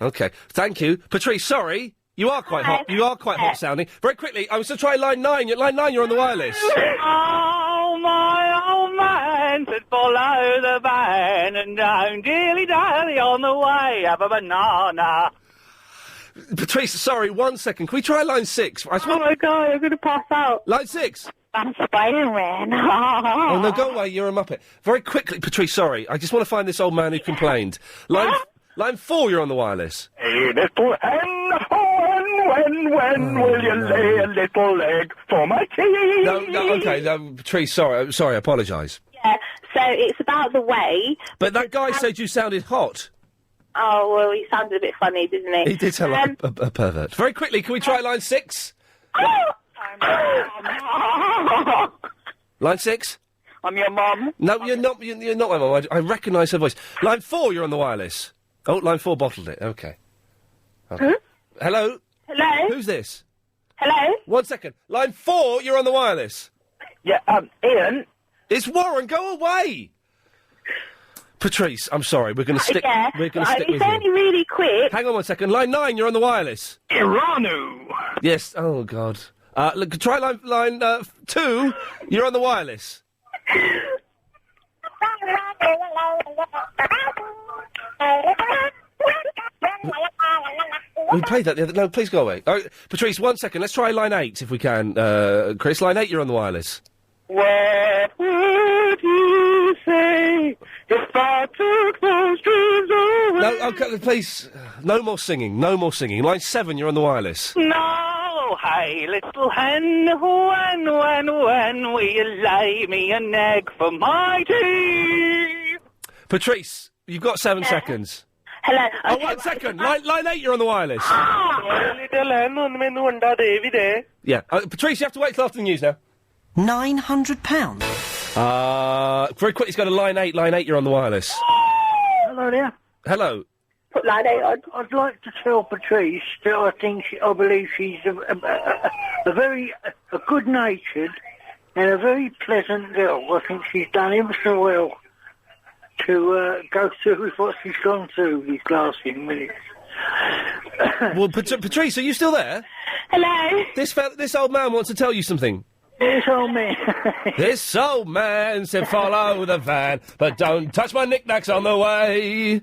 Speaker 2: Okay. Thank you. Patrice, sorry. You are quite hot. You are quite hot sounding. Very quickly, I was to try line 9. Line 9, you're on the wireless.
Speaker 26: Oh, my old man said follow the van and don't dilly-dally on the way. Have a banana.
Speaker 2: Patrice, sorry, 1 second. Can we try line 6?
Speaker 21: Oh, my God, I'm going to pass out.
Speaker 2: Line 6.
Speaker 5: I'm Spider-Man.
Speaker 2: Oh, no, go away. You're a muppet. Very quickly, Patrice, sorry. I just want to find this old man who complained. Line 4, you're on the wireless.
Speaker 26: Hey, little and
Speaker 25: when will you lay a little egg for my tea?
Speaker 2: No, okay, Patrice, sorry, I apologise.
Speaker 22: Yeah, so it's about the way.
Speaker 2: But that guy said you sounded hot.
Speaker 22: Oh, well, he sounded a bit funny, didn't he?
Speaker 2: He did sound like a pervert. Very quickly, can we try line 6? Line 6?
Speaker 26: I'm your mum.
Speaker 2: No, you're not my mum. I recognise her voice. Line 4, you're on the wireless. Oh, line 4 bottled it. Okay. Hello?
Speaker 22: Hello?
Speaker 2: Who's this?
Speaker 22: Hello?
Speaker 2: 1 second. Line 4, you're on the wireless.
Speaker 26: Yeah, Ian.
Speaker 2: It's Warren, go away! Patrice, I'm sorry, we're going to stick...
Speaker 22: Yeah,
Speaker 2: We're going to stick with
Speaker 22: it's only
Speaker 2: you.
Speaker 22: really quick.
Speaker 2: Hang on 1 second. Line 9, you're on the wireless.
Speaker 26: Iranu.
Speaker 2: Yes, oh, God. Look, try line 2, you're on the wireless. We played that the other... No, please go away. Patrice, 1 second. Let's try line 8, if we can. Chris, line 8, you're on the wireless.
Speaker 26: What would you say if I took those dreams away?
Speaker 2: No, okay, please. No more singing. Line 7, you're on the wireless.
Speaker 26: No, hey, little hen, when will you lay me an egg for my tea?
Speaker 2: Patrice, you've got 7 seconds.
Speaker 22: Hello.
Speaker 2: Oh, 1 second. Line 8, you're on the wireless.
Speaker 26: Little hen,
Speaker 2: Yeah. Patrice, you have to wait till after the news now.
Speaker 8: £900.
Speaker 2: Very quickly, let's go to line 8. Line 8, you're on the wireless.
Speaker 12: Hello there.
Speaker 2: Hello.
Speaker 22: Put line 8 on.
Speaker 12: I'd like to tell Patrice that I believe she's a very good-natured and a very pleasant girl. I think she's done ever so well to go through with what she's gone through these last few minutes.
Speaker 2: Well, Patrice, are you still there?
Speaker 22: Hello.
Speaker 2: This old man wants to tell you something.
Speaker 12: This old man.
Speaker 2: This old man said follow the van, but don't touch my knickknacks on the way.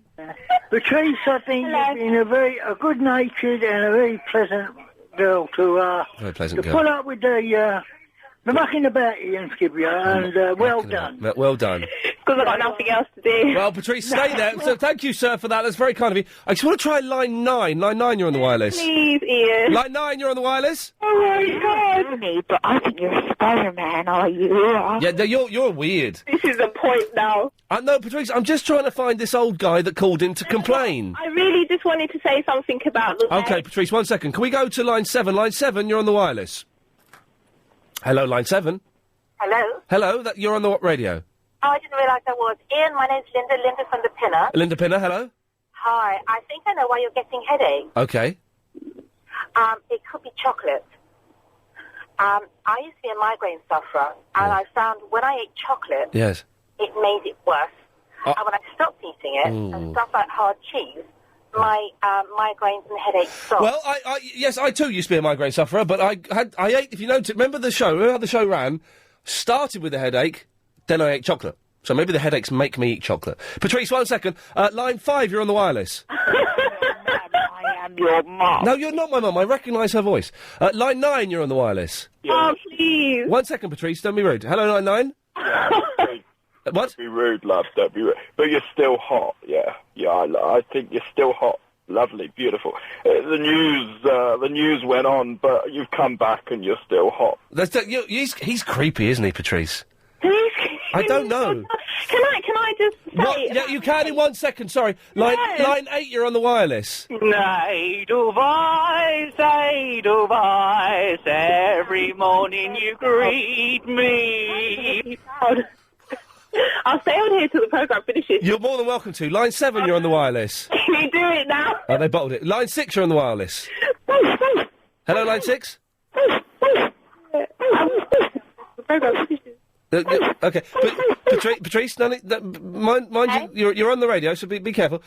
Speaker 12: Patrice, I think you've been a good-natured and a very pleasant girl to
Speaker 2: very pleasant girl.
Speaker 12: put up with the mucking about Ian Skibia, and well done.
Speaker 2: Well done.
Speaker 22: Because I've got nothing else to do.
Speaker 2: Well, Patrice, stay there. So thank you, sir, for that. That's very kind of you. I just want to try line 9. Line 9, you're on the wireless.
Speaker 22: Please, Ian.
Speaker 2: Line 9, you're on the wireless.
Speaker 22: Oh, my God. But I think you're a Spider-Man, are you?
Speaker 2: Yeah, no, you're weird.
Speaker 22: This is a point now.
Speaker 2: No, Patrice, I'm just trying to find this old guy that called in to complain.
Speaker 22: I really just wanted to say something about the...
Speaker 2: Okay, Patrice, 1 second. Can we go to line 7? Line 7, you're on the wireless. Hello, line 7.
Speaker 13: Hello?
Speaker 2: Hello, you're on the radio.
Speaker 13: Oh, I didn't realise I was. Ian, my name's Linda. Linda from the Pinner.
Speaker 2: Linda Pinner, hello.
Speaker 13: Hi. I think I know why you're getting headache.
Speaker 2: Okay.
Speaker 13: It could be chocolate. I used to be a migraine sufferer, and I found when I ate chocolate,
Speaker 2: yes,
Speaker 13: it made it worse. And when I stopped eating it, and stuff like hard cheese, my migraines and headaches stopped.
Speaker 2: Well, yes, I too used to be a migraine sufferer, but I ate, if you notice, remember how the show ran? Started with a headache, then I ate chocolate. So maybe the headaches make me eat chocolate. Patrice, 1 second. Line 5, you're on the wireless.
Speaker 26: I am your mum.
Speaker 2: No, you're not my mum. I recognise her voice. Line 9, you're on the wireless.
Speaker 22: Oh, please.
Speaker 2: 1 second, Patrice. Don't be rude. Hello, line 9. What?
Speaker 25: Don't be rude, love. Don't be rude. But you're still hot. Yeah. I think you're still hot. Lovely, beautiful. The news went on, but you've come back and you're still hot.
Speaker 2: He's creepy, isn't he, Patrice?
Speaker 22: I
Speaker 2: don't know.
Speaker 22: Can I just say...
Speaker 2: What? Yeah, you can in 1 second, sorry. Line 8, you're on the wireless.
Speaker 26: Edelweiss, every morning you greet me.
Speaker 22: I'll stay on here till the programme finishes.
Speaker 2: You're more than welcome to. Line 7, you're on the wireless.
Speaker 22: Can you do it now?
Speaker 2: Oh, they bottled it. Line 6, you're on the wireless. Hello, line 6? Okay, Patrice, mind you, you're on the radio, so be careful.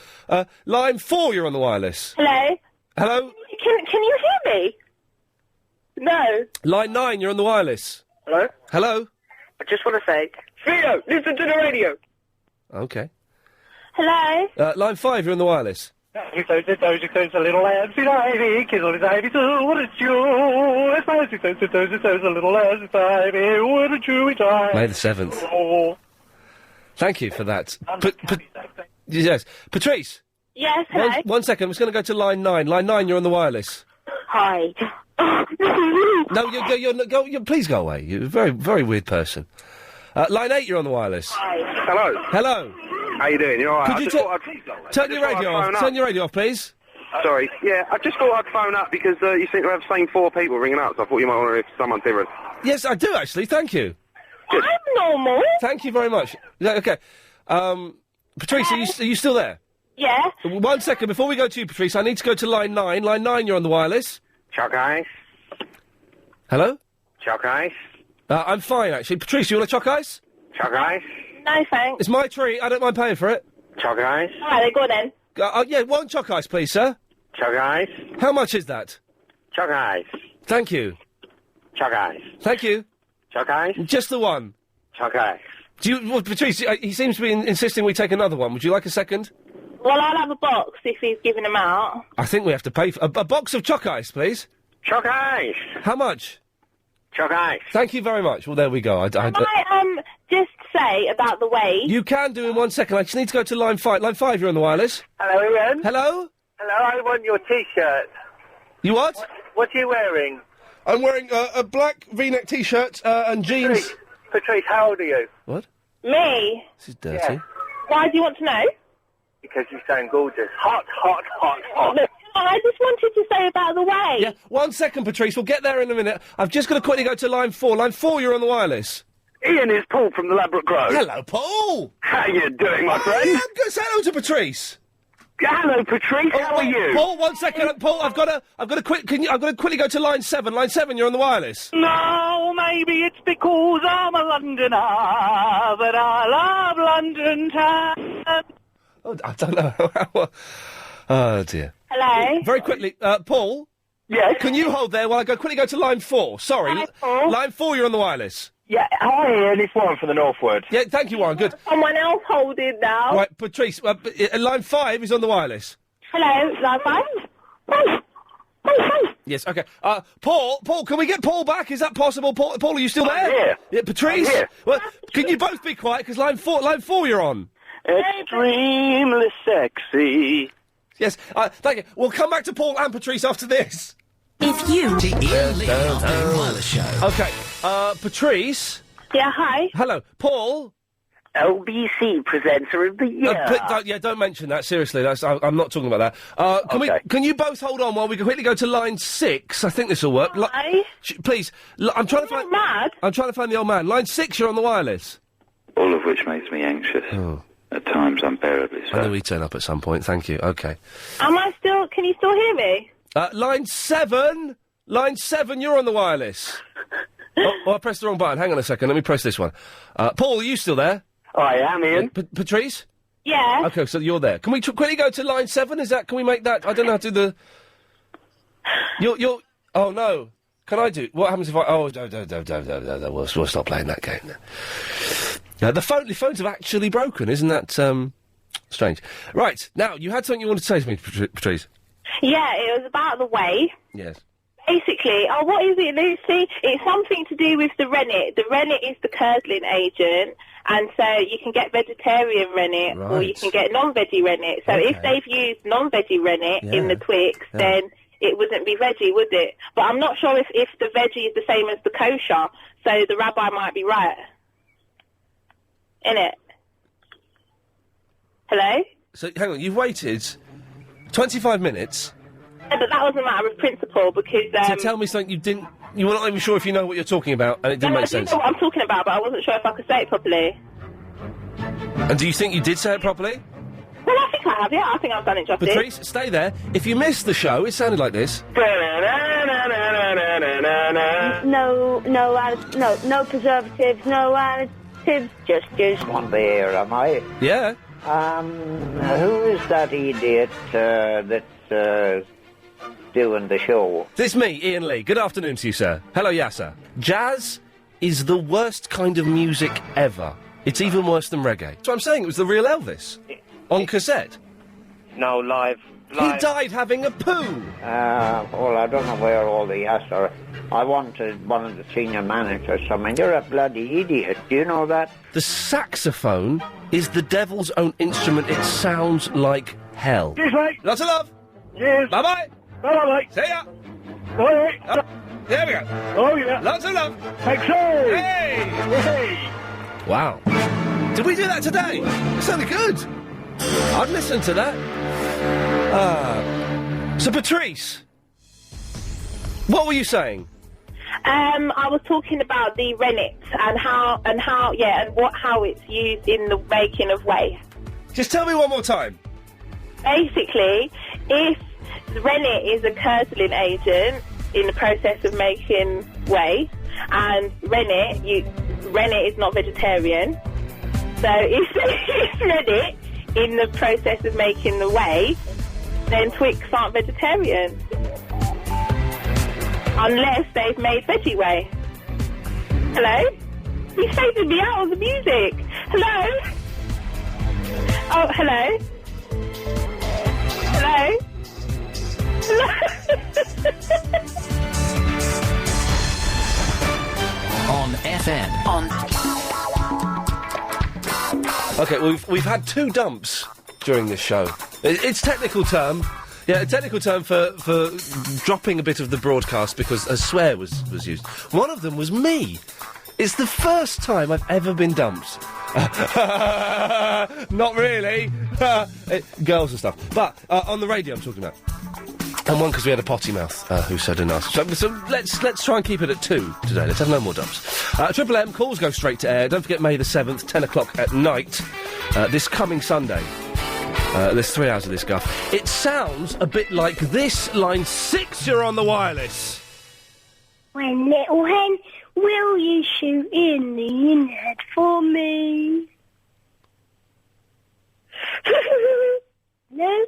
Speaker 2: Line 4, you're on the wireless.
Speaker 22: Hello?
Speaker 2: Hello?
Speaker 22: Can you hear me? No.
Speaker 2: Line 9, you're on the wireless.
Speaker 24: Hello?
Speaker 2: Hello?
Speaker 24: I just want to say, Theo, listen to the radio.
Speaker 2: Okay.
Speaker 22: Hello?
Speaker 2: Line 5, you're on the wireless.
Speaker 26: A little lambs in ivy, kiss on his ivy too, wouldn't you? It's a little lambs in ivy, wouldn't you die?
Speaker 2: May the 7th. Thank you for that. Yes. Patrice?
Speaker 22: Yes, hello?
Speaker 2: 1 second, I'm just going to go to line 9. Line 9, you're on the wireless.
Speaker 22: Hi.
Speaker 2: No, please go away. You're a very, very weird person. Line 8, you're on the wireless.
Speaker 14: Hello.
Speaker 2: Hello.
Speaker 14: How you doing? You all right?
Speaker 2: Could you turn your radio off? Turn your radio off, please.
Speaker 14: Sorry. Yeah, I just thought I'd phone up because you seem to have the same 4 people ringing up, so I thought you might want to hear someone different.
Speaker 2: Yes, I do, actually. Thank you.
Speaker 22: I'm normal.
Speaker 2: Thank you very much. Yeah, okay. Patrice, are you still there?
Speaker 22: Yeah.
Speaker 2: 1 second, before we go to you, Patrice, I need to go to line 9. Line 9, you're on the wireless.
Speaker 14: Chuck ice.
Speaker 2: Hello?
Speaker 14: Chuck ice.
Speaker 2: I'm fine, actually. Patrice, you want a choc ice?
Speaker 14: Chuck ice.
Speaker 22: No, thanks.
Speaker 2: It's my treat. I don't mind paying for it.
Speaker 14: Chuck ice.
Speaker 22: All right, then, go on then.
Speaker 2: Yeah, 1 choc ice, please, sir.
Speaker 14: Chuck ice.
Speaker 2: How much is that?
Speaker 14: Chuck ice.
Speaker 2: Thank you.
Speaker 14: Chuck ice.
Speaker 2: Thank you.
Speaker 14: Chuck ice.
Speaker 2: Just the 1.
Speaker 14: Chuck ice.
Speaker 2: Well, Patrice, he seems to be insisting we take another one. Would you like a second?
Speaker 22: Well, I'll have a box if he's giving them out.
Speaker 2: I think we have to pay for... A box of choc ice, please.
Speaker 14: Choc ice.
Speaker 2: How much?
Speaker 14: Chuck ice.
Speaker 2: Thank you very much. Well, there we go.
Speaker 22: Can I just say about the weight?
Speaker 2: You can do in 1 second. I just need to go to line 5. Line 5, you're on the wireless.
Speaker 16: Hello, Ian.
Speaker 2: Hello?
Speaker 16: Hello, I want your T-shirt.
Speaker 2: You what?
Speaker 16: What are you wearing?
Speaker 2: I'm wearing a black V-neck T-shirt and jeans.
Speaker 16: Patrice, how old are you?
Speaker 2: What?
Speaker 22: Me?
Speaker 2: This is dirty.
Speaker 16: Yeah.
Speaker 22: Why do you want to know?
Speaker 16: Because you sound gorgeous. Hot, hot, hot, hot.
Speaker 22: Look, I just wanted to say about the weight.
Speaker 2: Yeah, 1 second, Patrice. We'll get there in a minute. I've just got to quickly go to line 4. Line 4, you're on the wireless.
Speaker 14: Ian, is Paul from the Ladbroke Grove.
Speaker 2: Hello, Paul.
Speaker 14: How you doing, my friend?
Speaker 2: I'm good. Say hello to Patrice.
Speaker 14: Hello, Patrice. How are you?
Speaker 2: Paul, 1 second. Paul, I've got to quickly go to line 7. Line 7, you're on the wireless.
Speaker 26: No, maybe it's because I'm a Londoner that I love London town.
Speaker 2: Oh, I don't know. Oh, dear.
Speaker 22: Hello?
Speaker 2: Very quickly, Paul?
Speaker 16: Yes?
Speaker 2: Can you hold there while I quickly go to line 4? Sorry.
Speaker 22: Hi, Paul.
Speaker 2: Line 4, you're on the wireless.
Speaker 16: Yeah, hi, Ian. It's Warren from the Northwood.
Speaker 2: Yeah, thank you, Warren. Good.
Speaker 22: Someone else hold it now.
Speaker 2: Right, Patrice, line 5 is on the wireless.
Speaker 22: Hello, line 5?
Speaker 2: Yes, okay. Paul, can we get Paul back? Is that possible? Paul, are you still there?
Speaker 14: I'm here.
Speaker 2: Yeah, Patrice?
Speaker 14: I'm here.
Speaker 2: Well, can you both be quiet? Because line 4 you're on.
Speaker 14: Extremely sexy.
Speaker 2: Yes, thank you. We'll come back to Paul and Patrice after this.
Speaker 8: If you...
Speaker 15: The Ian Lee Afternoon Wireless Show.
Speaker 2: Okay, Patrice?
Speaker 22: Yeah, hi.
Speaker 2: Hello. Paul?
Speaker 16: LBC Presenter of the Year.
Speaker 2: Don't mention that, seriously. I'm not talking about that. Can you both hold on while we quickly go to line 6? I think this will work. Please, I'm trying to find...
Speaker 22: mad?
Speaker 2: I'm trying to find the old man. Line 6, you're on the wireless.
Speaker 17: All of which makes me anxious.
Speaker 2: Oh.
Speaker 17: At times unbearably so.
Speaker 2: I know he'd turn up at some point. Thank you. Okay.
Speaker 22: Can you still hear me?
Speaker 2: Line 7, you're on the wireless. I pressed the wrong button. Hang on a second. Let me press this one. Paul, are you still there?
Speaker 16: I am, Ian.
Speaker 2: Patrice?
Speaker 22: Yeah.
Speaker 2: Okay, so you're there. Can we quickly go to line 7? Can we make that? I don't know how to do the... You're... Oh, no. Can I do... What happens if I... Oh, no. We'll stop playing that game then. The phones have actually broken. Isn't that, strange? Right. Now, you had something you wanted to say to me, Patrice.
Speaker 22: Yeah, it was about the weight.
Speaker 2: Yes.
Speaker 22: Basically, what is it, Lucy? It's something to do with the rennet. The rennet is the curdling agent, and so you can get vegetarian rennet, or you can get non-veggie rennet. So if they've used non-veggie rennet in the Twix, then it wouldn't be veggie, would it? But I'm not sure if the veggie is the same as the kosher, so the rabbi might be right. Innit? Hello?
Speaker 2: So, hang on, you've waited 25 minutes...
Speaker 22: Yeah, but that was a matter of principle, because...
Speaker 2: to tell me something you were not even sure if you know what you're talking about, and it didn't make sense.
Speaker 22: I know what I'm talking about, but I wasn't sure if I could say it properly.
Speaker 2: And do you think you did say it properly?
Speaker 22: Well, I think I have, yeah. I think I've done it justice.
Speaker 2: Patrice, stay there. If you missed the show, it sounded like this.
Speaker 22: No preservatives, no additives, just...
Speaker 9: On the air, am I?
Speaker 2: Yeah.
Speaker 9: Who is that idiot that's doing the show?
Speaker 2: It's me, Ian Lee. Good afternoon to you, sir. Hello, Yasser. Jazz is the worst kind of music ever. It's even worse than reggae. So I'm saying it was the real Elvis. On cassette.
Speaker 16: No, live.
Speaker 2: He died having a poo.
Speaker 9: Well, I don't know where all the yes are. I wanted one of the senior managers. I mean, you're a bloody idiot. Do you know that?
Speaker 2: The saxophone is the devil's own instrument. It sounds like hell.
Speaker 16: Cheers, mate.
Speaker 2: Lots of love.
Speaker 16: Cheers.
Speaker 2: Bye-bye.
Speaker 16: Bye-bye, mate.
Speaker 2: See ya.
Speaker 23: Oh,
Speaker 2: there we go.
Speaker 23: Oh, yeah.
Speaker 2: Lots of love.
Speaker 23: Excellent.
Speaker 2: Hey!
Speaker 23: Hey!
Speaker 2: Wow. Did we do that today? It sounded good. I'd listen to that. So, Patrice, what were you saying?
Speaker 22: I was talking about the rennet and how it's used in the making of whey.
Speaker 2: Just tell me one more time.
Speaker 22: Basically, if rennet is a curdling agent in the process of making whey, and rennet is not vegetarian, so if rennet in the process of making the whey, then Twix aren't vegetarian. Unless they've made veggie whey. Hello? He's phasing me out of the music. Hello? Oh, hello? Hello?
Speaker 15: On FM.
Speaker 2: Okay, we've had 2 dumps during this show. It's technical term. Yeah, a technical term for dropping a bit of the broadcast because a swear was used. One of them was me. It's the first time I've ever been dumped. Not really. Girls and stuff. But on the radio I'm talking about. And one because we had a potty mouth who said a nasty. So let's try and keep it at 2 today. Let's have no more dumps. Triple M calls go straight to air. Don't forget May the 7th, 10 o'clock at night. This coming Sunday. There's 3 hours of this guff. It sounds a bit like this. Line 6, you're on the wireless.
Speaker 5: When little hen, will you shoot in the inhead for me? No?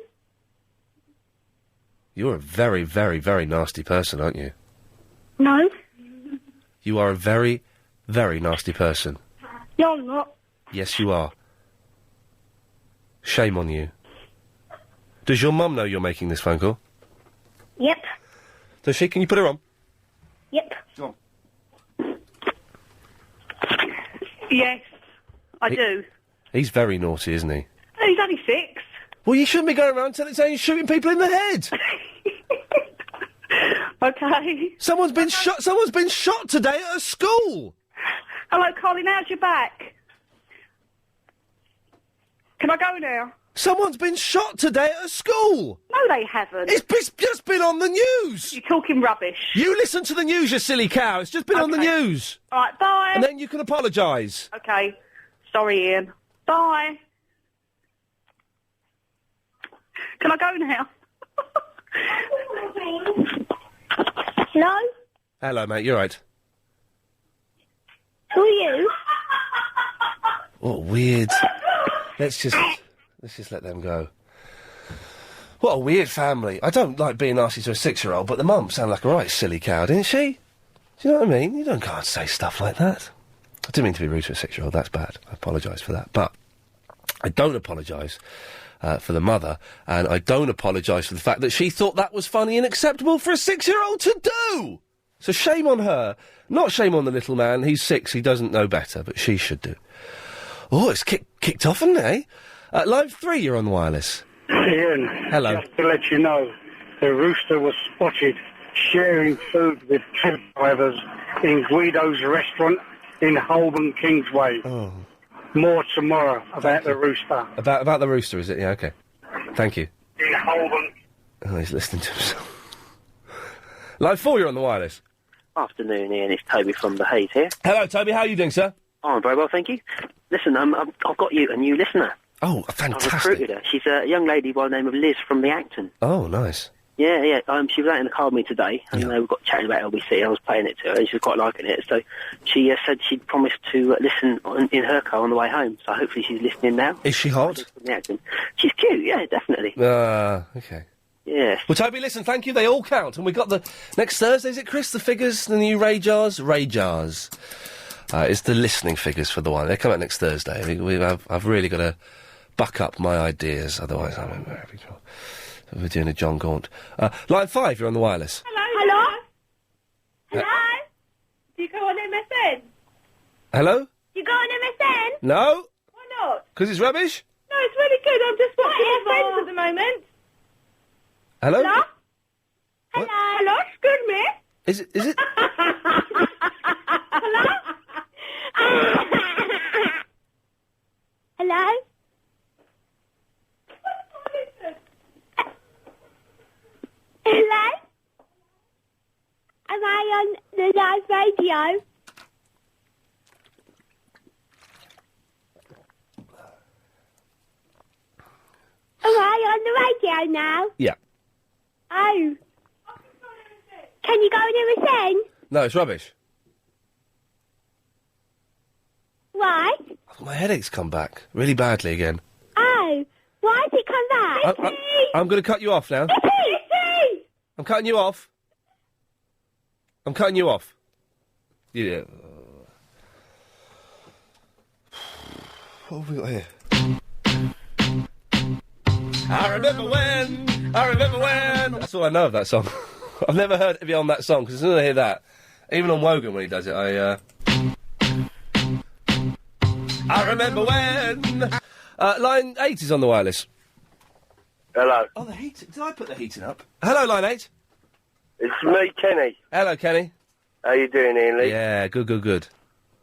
Speaker 2: You're a very, very, very nasty person, aren't you?
Speaker 5: No?
Speaker 2: You are a very, very nasty person.
Speaker 5: No, I'm not.
Speaker 2: Yes, you are. Shame on you. Does your mum know you're making this phone call?
Speaker 5: Yep.
Speaker 2: Does she? Can you put her on?
Speaker 5: Yep.
Speaker 2: Go on.
Speaker 21: Yes, I do.
Speaker 2: He's very naughty, isn't he?
Speaker 21: Oh, he's only 6.
Speaker 2: Well, you shouldn't be going around saying he's shooting people in the head.
Speaker 21: Okay.
Speaker 2: Someone's been shot today at a school.
Speaker 21: Hello, Colin, how's your back? Can I go now?
Speaker 2: Someone's been shot today at a school.
Speaker 21: No, they haven't.
Speaker 2: It's just been on the news.
Speaker 21: You're talking rubbish.
Speaker 2: You listen to the news, you silly cow. It's just been on the news.
Speaker 21: All right, bye.
Speaker 2: And then you can apologise.
Speaker 21: Okay. Sorry, Ian. Bye. Can I go now?
Speaker 5: No?
Speaker 2: Hello, mate. You're right.
Speaker 5: Who are you?
Speaker 2: What weird. Let's just let them go. What a weird family. I don't like being nasty to a 6-year-old, but the mum sounded like a right silly cow, didn't she? Do you know what I mean? You don't go and say stuff like that. I didn't mean to be rude to a 6-year-old. That's bad. I apologise for that. But I don't apologise for the mother, and I don't apologise for the fact that she thought that was funny and acceptable for a 6-year-old to do. So shame on her. Not shame on the little man. He's 6. He doesn't know better, but she should do. Oh, it's kicked off, hasn't it? Line 3, you're on the wireless.
Speaker 23: Ian.
Speaker 2: Hello.
Speaker 23: Just to let you know, the rooster was spotted sharing food with cab drivers in Guido's restaurant in Holborn Kingsway.
Speaker 2: Oh.
Speaker 23: More tomorrow about the rooster.
Speaker 2: About the rooster, is it? Yeah, okay. Thank you.
Speaker 23: In Holborn.
Speaker 2: Oh, he's listening to himself. Line 4, you're on the wireless.
Speaker 3: Afternoon, Ian. It's Toby from The Hayes here.
Speaker 2: Hello, Toby. How are you doing, sir?
Speaker 3: Oh, I'm very well, thank you. Listen, I've got you a new listener.
Speaker 2: Oh, fantastic.
Speaker 3: I've recruited her. She's a young lady by the name of Liz from the Acton.
Speaker 2: Oh, nice.
Speaker 3: Yeah. She was out in the car with me today, and we got chatting about LBC. I was playing it to her, and she was quite liking it. So she said she'd promised to listen in her car on the way home. So hopefully she's listening now.
Speaker 2: Is she hot?
Speaker 3: From the Acton. She's cute, yeah, definitely.
Speaker 2: Okay.
Speaker 3: Yes.
Speaker 2: Well, Toby, listen, thank you. They all count. And we've got the... Next Thursday, is it, Chris? The figures, the new Ray Jars? Ray Jars. It's the listening figures for the one. They come out next Thursday. I've really got to buck up my ideas, otherwise I'm in very big trouble. We're doing a John Gaunt. Line 5, you're on the wireless.
Speaker 21: Hello? Hello? Do you go on MSN?
Speaker 2: Hello?
Speaker 21: Do you go on MSN?
Speaker 2: No?
Speaker 21: Why not?
Speaker 2: Because it's rubbish?
Speaker 21: No, it's really good. I'm just watching my friends at the moment.
Speaker 2: Hello?
Speaker 21: Hello? Hello? Hello, Excuse me?
Speaker 2: Is it?
Speaker 21: Hello?
Speaker 5: Hello? Hello? Am I on the live radio? Am I on the radio now?
Speaker 2: Yeah.
Speaker 5: Oh. Can you go and do a thing?
Speaker 2: No, it's rubbish.
Speaker 5: Why?
Speaker 2: My headache's come back really badly again.
Speaker 5: Oh. Why has it come back?
Speaker 2: I'm going to cut you off now. I'm cutting you off. I'm cutting you off. Yeah. What have we got here? I remember when. That's all I know of that song. I've never heard it beyond that song, because as soon as I hear that, even on Wogan when he does it, I remember when. Line 8 is on the wireless.
Speaker 16: Hello.
Speaker 2: Oh, the heat. Did I put the heating up? Hello, Line 8.
Speaker 16: It's me, Kenny.
Speaker 2: Hello, Kenny.
Speaker 16: How you doing, Ian Lee?
Speaker 2: Yeah, good.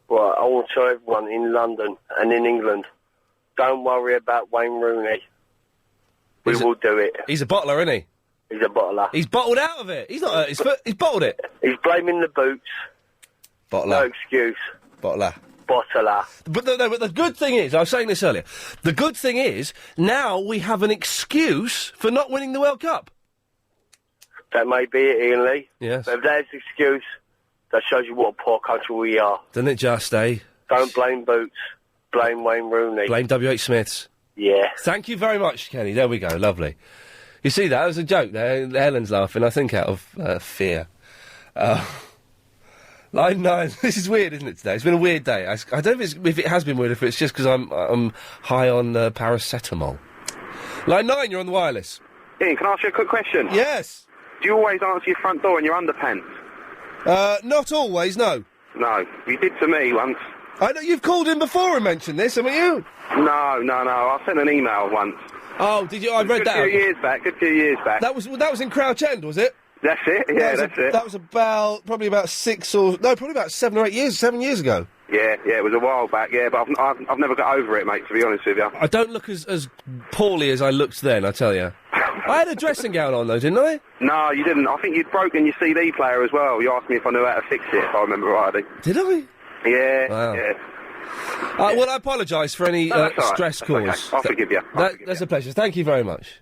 Speaker 16: Well, I want to tell everyone in London and in England, don't worry about Wayne Rooney. We will do it.
Speaker 2: He's a bottler, isn't he?
Speaker 16: He's a bottler.
Speaker 2: He's bottled out of it. He's not hurt his foot. He's bottled it.
Speaker 16: He's blaming the boots.
Speaker 2: Bottler.
Speaker 16: No excuse.
Speaker 2: Bottler.
Speaker 16: Bottler.
Speaker 2: But the good thing is, I was saying this earlier, the good thing is, now we have an excuse for not winning the World Cup.
Speaker 16: That may be it, Ian Lee.
Speaker 2: Yes.
Speaker 16: But if there's an excuse, that shows you what a poor country we are.
Speaker 2: Doesn't it just, eh?
Speaker 16: Don't blame boots. Blame Wayne Rooney.
Speaker 2: Blame W.H. Smiths.
Speaker 16: Yeah.
Speaker 2: Thank you very much, Kenny. There we go. Lovely. You see, that was a joke there. Helen's laughing, I think, out of fear. Line 9. This is weird, isn't it, today? It's been a weird day. I don't know if it has been weird, if it's just because I'm high on paracetamol. Line 9, you're on the wireless.
Speaker 14: Ian, can I ask you a quick question?
Speaker 2: Yes.
Speaker 14: Do you always answer your front door in your underpants?
Speaker 2: Not always, no.
Speaker 14: No. You did to me once.
Speaker 2: I know you've called in before and mentioned this, haven't you?
Speaker 14: No. I sent an email once.
Speaker 2: Oh, did you? I read that.
Speaker 14: Good few years back.
Speaker 2: That was in Crouch End, was it?
Speaker 14: That's it. Yeah, that's it.
Speaker 2: That was probably about 7 or 8 years, 7 years ago.
Speaker 14: Yeah, it was a while back. Yeah, but I've never got over it, mate. To be honest with you.
Speaker 2: I don't look as poorly as I looked then, I tell you. I had a dressing gown on though, didn't I?
Speaker 14: No, you didn't. I think you'd broken your CD player as well. You asked me if I knew how to fix it, if I remember rightly.
Speaker 2: Did I?
Speaker 14: Yeah.
Speaker 2: Wow.
Speaker 14: Yeah.
Speaker 2: Well, I apologise for any stress
Speaker 14: That's
Speaker 2: calls.
Speaker 14: okay. I'll forgive you.
Speaker 2: That's a pleasure. Thank you very much.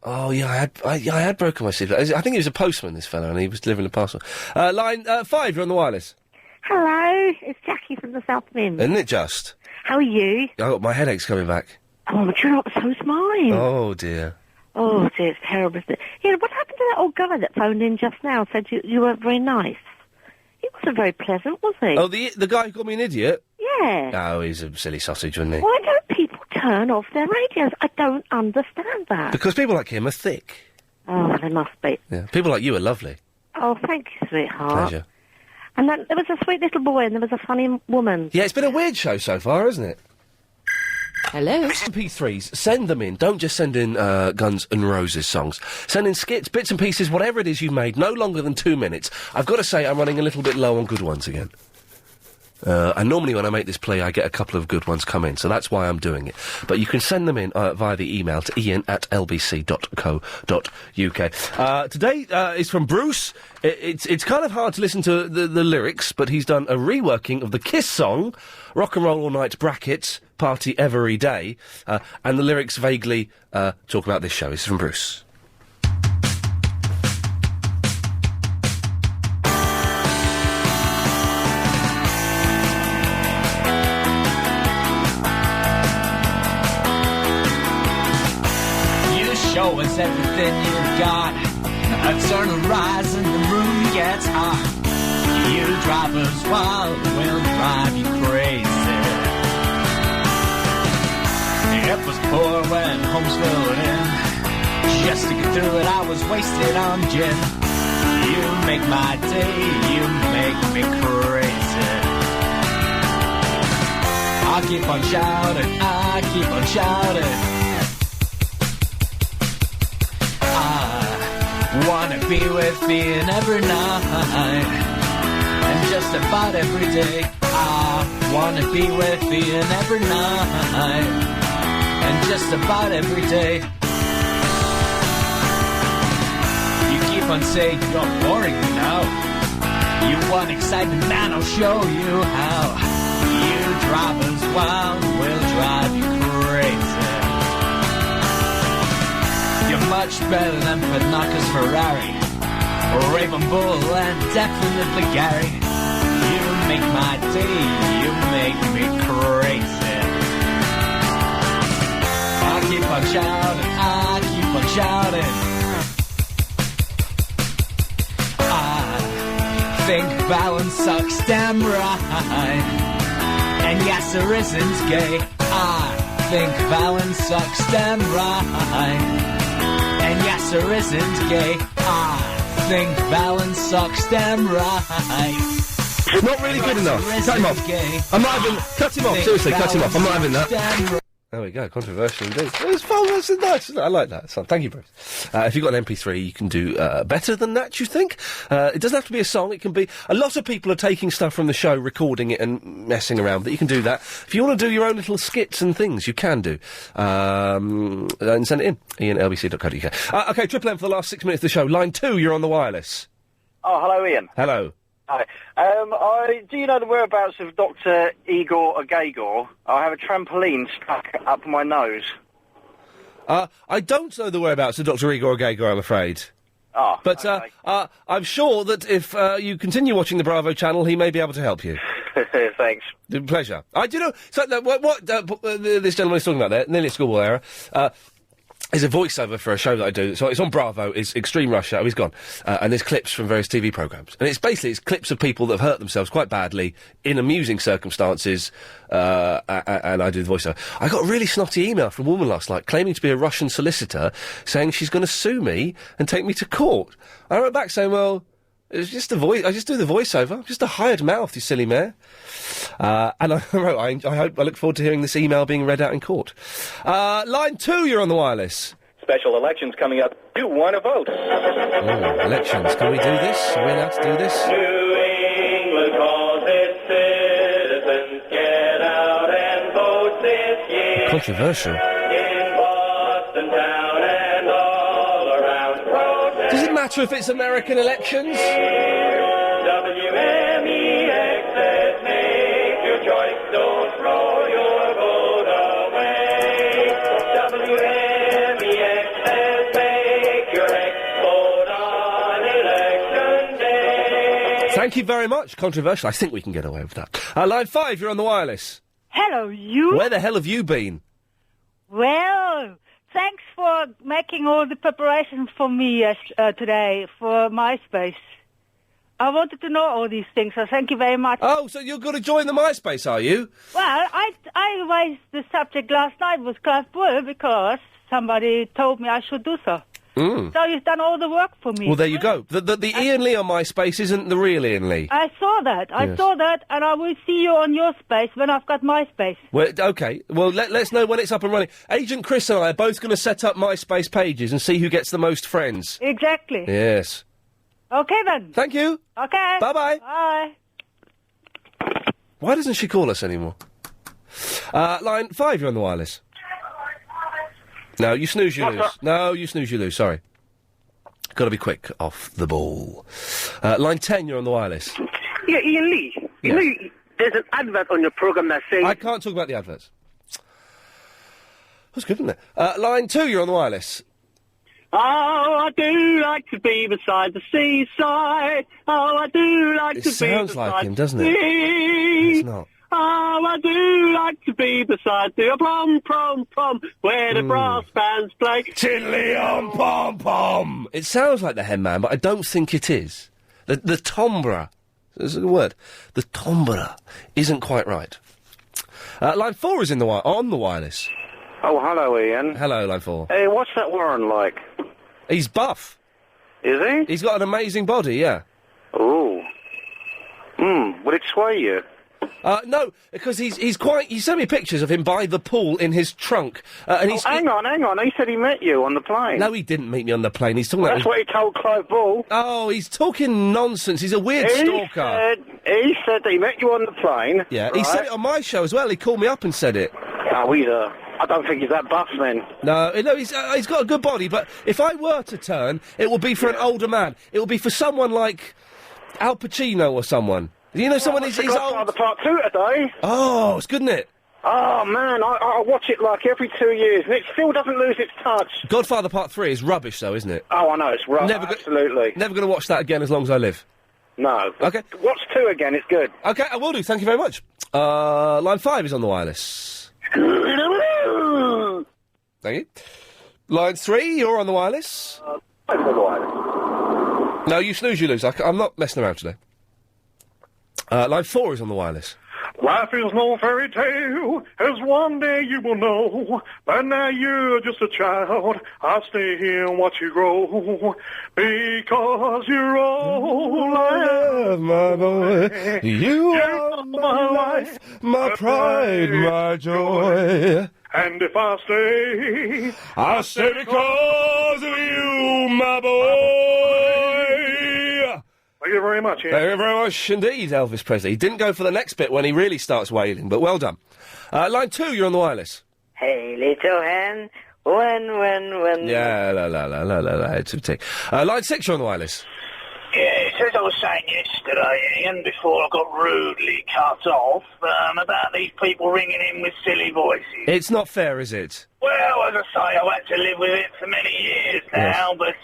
Speaker 2: Oh yeah, I had broken my CD. I think he was a postman, this fellow, and he was delivering a parcel. Line 5, you're on the wireless.
Speaker 1: Hello, it's Jackie from the South Mim.
Speaker 2: Isn't it just?
Speaker 1: How are you?
Speaker 2: Oh, my headache's coming back.
Speaker 1: Oh, but you're not so mine.
Speaker 2: Oh dear.
Speaker 1: Oh dear, it's terrible, isn't it? Yeah, what happened to that old guy that phoned in just now and said you weren't very nice? He wasn't very pleasant, was he?
Speaker 2: Oh, the guy who called me an idiot?
Speaker 1: Yeah.
Speaker 2: Oh, he's a silly sausage, wasn't he?
Speaker 1: Why don't people turn off their radios? I don't understand that.
Speaker 2: Because people like him are thick.
Speaker 1: Oh, they must be.
Speaker 2: Yeah. People like you are lovely.
Speaker 1: Oh, thank you, sweetheart.
Speaker 2: Pleasure.
Speaker 1: And then there was a sweet little boy and there was a funny woman.
Speaker 2: Yeah, it's been a weird show so far, hasn't it?
Speaker 4: Hello.
Speaker 2: MP3s, send them in. Don't just send in Guns N' Roses songs. Send in skits, bits and pieces, whatever it is you've made, no longer than 2 minutes. I've got to say, I'm running a little bit low on good ones again. And normally when I make this play, I get a couple of good ones come in, so that's why I'm doing it. But you can send them in via the email to ian@lbc.co.uk. Today is from Bruce. It's kind of hard to listen to the lyrics, but he's done a reworking of the Kiss song, Rock and Roll All Night brackets, Party Every Day, and the lyrics vaguely talk about this show. This is from Bruce.
Speaker 7: Show us everything you've got. Eternal rise and the room gets hot. You drive us wild, we'll drive you crazy. It was poor when homes filled in. Just to get through it, I was wasted on gin. You make my day, you make me crazy. I keep on shouting, I keep on shouting. Wanna be with Ian every night, and just about every day. I wanna be with Ian every night, and just about every day. You keep on saying you're boring now. You want excitement, man, I'll show you how. You drive us wild, we'll drive you crazy. You're much better than Pednacca's Ferrari, Raven Bull, and definitely Gary. You make my day, you make me crazy. I keep on shouting, I keep on shouting. I think balance sucks damn right. And yes, there isn't gay. I think balance sucks damn right. And yes, there isn't gay. I think balance sucks damn right.
Speaker 2: Not really good enough. Cut him off. I'm not having... Cut him off, seriously, cut him off. I'm not having that. There we go, controversial indeed. It's fun, it's nice. I like that. So, thank you, Bruce. If you've got an MP3, you can do better than that, you think? It doesn't have to be a song, it can be... A lot of people are taking stuff from the show, recording it and messing around, but you can do that. If you want to do your own little skits and things, you can do. And send it in, ian@lbc.co.uk. OK, Triple M for the last 6 minutes of the show. Line 2, you're on the wireless.
Speaker 24: Oh, hello, Ian.
Speaker 2: Hello.
Speaker 24: Hi. Do you know the whereabouts of Dr. Igor Agagor? I have a trampoline stuck up my nose.
Speaker 2: I don't know the whereabouts of Dr. Igor Agagor, I'm afraid.
Speaker 24: Oh,
Speaker 2: but I'm sure that if you continue watching the Bravo channel, he may be able to help you.
Speaker 24: Thanks.
Speaker 2: Pleasure. Do you know... So, what this gentleman is talking about there, nearly a schoolboy error, is a voiceover for a show that I do. So it's on Bravo, it's Extreme Rush Hour, he's gone. And there's clips from various TV programmes. And it's clips of people that have hurt themselves quite badly in amusing circumstances, and I do the voiceover. I got a really snotty email from a woman last night claiming to be a Russian solicitor, saying she's going to sue me and take me to court. I wrote back saying, well, it's just a voice. I just do the voiceover. I'm just a hired mouth, you silly mare. And I wrote, I look forward to hearing this email being read out in court. Line 2, you're on the wireless.
Speaker 6: Special elections coming up. You want to vote.
Speaker 2: Oh, elections. Can we do this? Are we allowed to do this?
Speaker 6: New England calls its citizens. Get out and vote this year.
Speaker 2: Controversial.
Speaker 6: In Boston town and all around. Protest.
Speaker 2: Does it matter if it's American elections?
Speaker 6: WMEX says make your choice. Don't throw your vote away. WMEX says make your ex vote on election day.
Speaker 2: Thank you very much. Controversial. I think we can get away with that. Line 5, you're on the wireless.
Speaker 10: Hello, you.
Speaker 2: Where the hell have you been?
Speaker 10: Well, thanks for making all the preparations for me today for MySpace. I wanted to know all these things, so thank you very much.
Speaker 2: Oh, so you're going to join the MySpace, are you?
Speaker 10: Well, I raised the subject last night with Clive Bull because somebody told me I should do so.
Speaker 2: Mm.
Speaker 10: So you've done all the work for me.
Speaker 2: Well, there you go. The Ian Lee on MySpace isn't the real Ian Lee.
Speaker 10: I saw that. I saw that, and I will see you on your space when I've got MySpace.
Speaker 2: Well, OK. Well, let's know when it's up and running. Agent Chris and I are both going to set up MySpace pages and see who gets the most friends.
Speaker 10: Exactly.
Speaker 2: Yes.
Speaker 10: Okay, then.
Speaker 2: Thank you.
Speaker 10: Okay.
Speaker 2: Bye-bye.
Speaker 10: Bye.
Speaker 2: Why doesn't she call us anymore? Line 5, you're on the wireless. No, you snooze, you lose. No, you snooze, you lose. Sorry. Got to be quick off the ball. Line 10, you're on the wireless.
Speaker 3: Yeah, Ian Lee. You know, there's an advert on your programme that says...
Speaker 2: I can't talk about the adverts. That's good, isn't it? Line 2, you're on the wireless.
Speaker 11: Oh, I do like to be beside the seaside. Oh, I do like to be beside...
Speaker 2: It sounds like him, doesn't it?
Speaker 11: It's
Speaker 2: not.
Speaker 11: Oh, I do like to be beside the pom-pom-pom, where the brass bands play.
Speaker 2: Tiddly-om-pom-pom! It sounds like the Henman, but I don't think it is. The timbre, is a word. The timbre isn't quite right. Line 4 is on the wireless.
Speaker 24: Oh, hello, Ian.
Speaker 2: Hello, Line 4.
Speaker 24: Hey, what's that Warren like?
Speaker 2: He's buff.
Speaker 24: Is he?
Speaker 2: He's got an amazing body, yeah.
Speaker 24: Oh. Would it sway you?
Speaker 2: No, because he's quite... He sent me pictures of him by the pool in his trunk. And he's...
Speaker 24: hang on. He said he met you on the plane.
Speaker 2: No, he didn't meet me on the plane. He's talking about...
Speaker 24: That's what he told Clive Ball.
Speaker 2: Oh, he's talking nonsense. He's a weird stalker.
Speaker 24: He said that he met you on the plane.
Speaker 2: Yeah, he said it on my show as well. He called me up and said it.
Speaker 24: Oh, I don't think he's that buff, then.
Speaker 2: No, he's got a good body, but if I were to turn, it will be for an older man. It will be for someone like Al Pacino or someone. You know, someone he's old.
Speaker 24: Godfather Part 2 today.
Speaker 2: Oh, it's good, isn't it?
Speaker 24: Oh, man, I watch it like every 2 years, and it still doesn't lose its touch.
Speaker 2: Godfather Part 3 is rubbish, though, isn't it?
Speaker 24: Oh, I know, it's rubbish, absolutely.
Speaker 2: Never going to watch that again as long as I live.
Speaker 24: No.
Speaker 2: Okay.
Speaker 24: Watch 2 again, it's good.
Speaker 2: Okay, I will do, thank you very much. Line 5 is on the wireless. Thank you. Line 3, you're on the wireless.
Speaker 24: I'm on the wireless.
Speaker 2: No, you snooze, you lose. I'm not messing around today. Line 4 is on the wireless.
Speaker 12: Life is no fairy tale, as one day you will know. But now you're just a child. I'll stay here and watch you grow. Because you're all I
Speaker 2: have, my boy. You are my life, my pride, my joy.
Speaker 12: And if I stay,
Speaker 2: I'll stay because of you, my boy.
Speaker 12: Thank you very much, Ian.
Speaker 2: Thank you very much indeed, Elvis Presley. He didn't go for the next bit when he really starts wailing, but well done. Line 2, you're on the wireless.
Speaker 13: Hey, little hen, when...
Speaker 2: Yeah, la, it's a tick. Line 6, you're on the wireless.
Speaker 18: Yes, as I was saying yesterday, Ian, before I got rudely cut off, about these people ringing in with silly voices.
Speaker 2: It's not fair, is it?
Speaker 18: Well, as I say, I've had to live with it for many years now, but,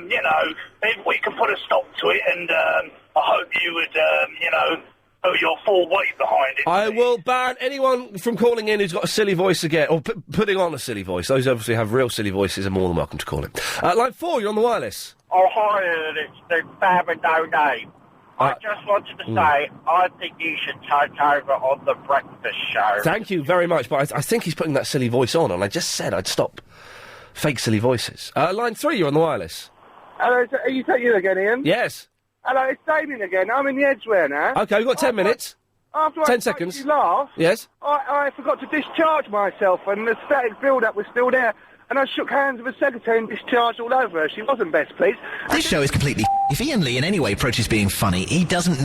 Speaker 18: you know, if we can put a stop to it, and I hope you would, you know, put your full weight behind it.
Speaker 2: I will ban anyone from calling in who's got a silly voice again, or putting on a silly voice. Those obviously have real silly voices are more than welcome to call it. Line 4, you're on the wireless.
Speaker 19: Oh, hi, it's the Babado name. I just wanted to say, I think you should take over on the breakfast show.
Speaker 2: Thank you very much, but I think he's putting that silly voice on, and I just said I'd stop fake silly voices. Line 3, you're on the wireless.
Speaker 24: Hello, is that you again, Ian?
Speaker 2: Yes.
Speaker 24: Hello, it's Damien again. I'm in the Edgware now.
Speaker 2: Okay, we've got 10 minutes.
Speaker 24: After
Speaker 2: 10
Speaker 24: I
Speaker 2: seconds.
Speaker 24: You laugh,
Speaker 2: yes.
Speaker 24: I forgot to discharge myself, and the static build-up was still there. And I shook hands with the secretary and discharged all over her. She wasn't best pleased.
Speaker 15: This show is completely... If Ian Lee in any way approaches being funny, he doesn't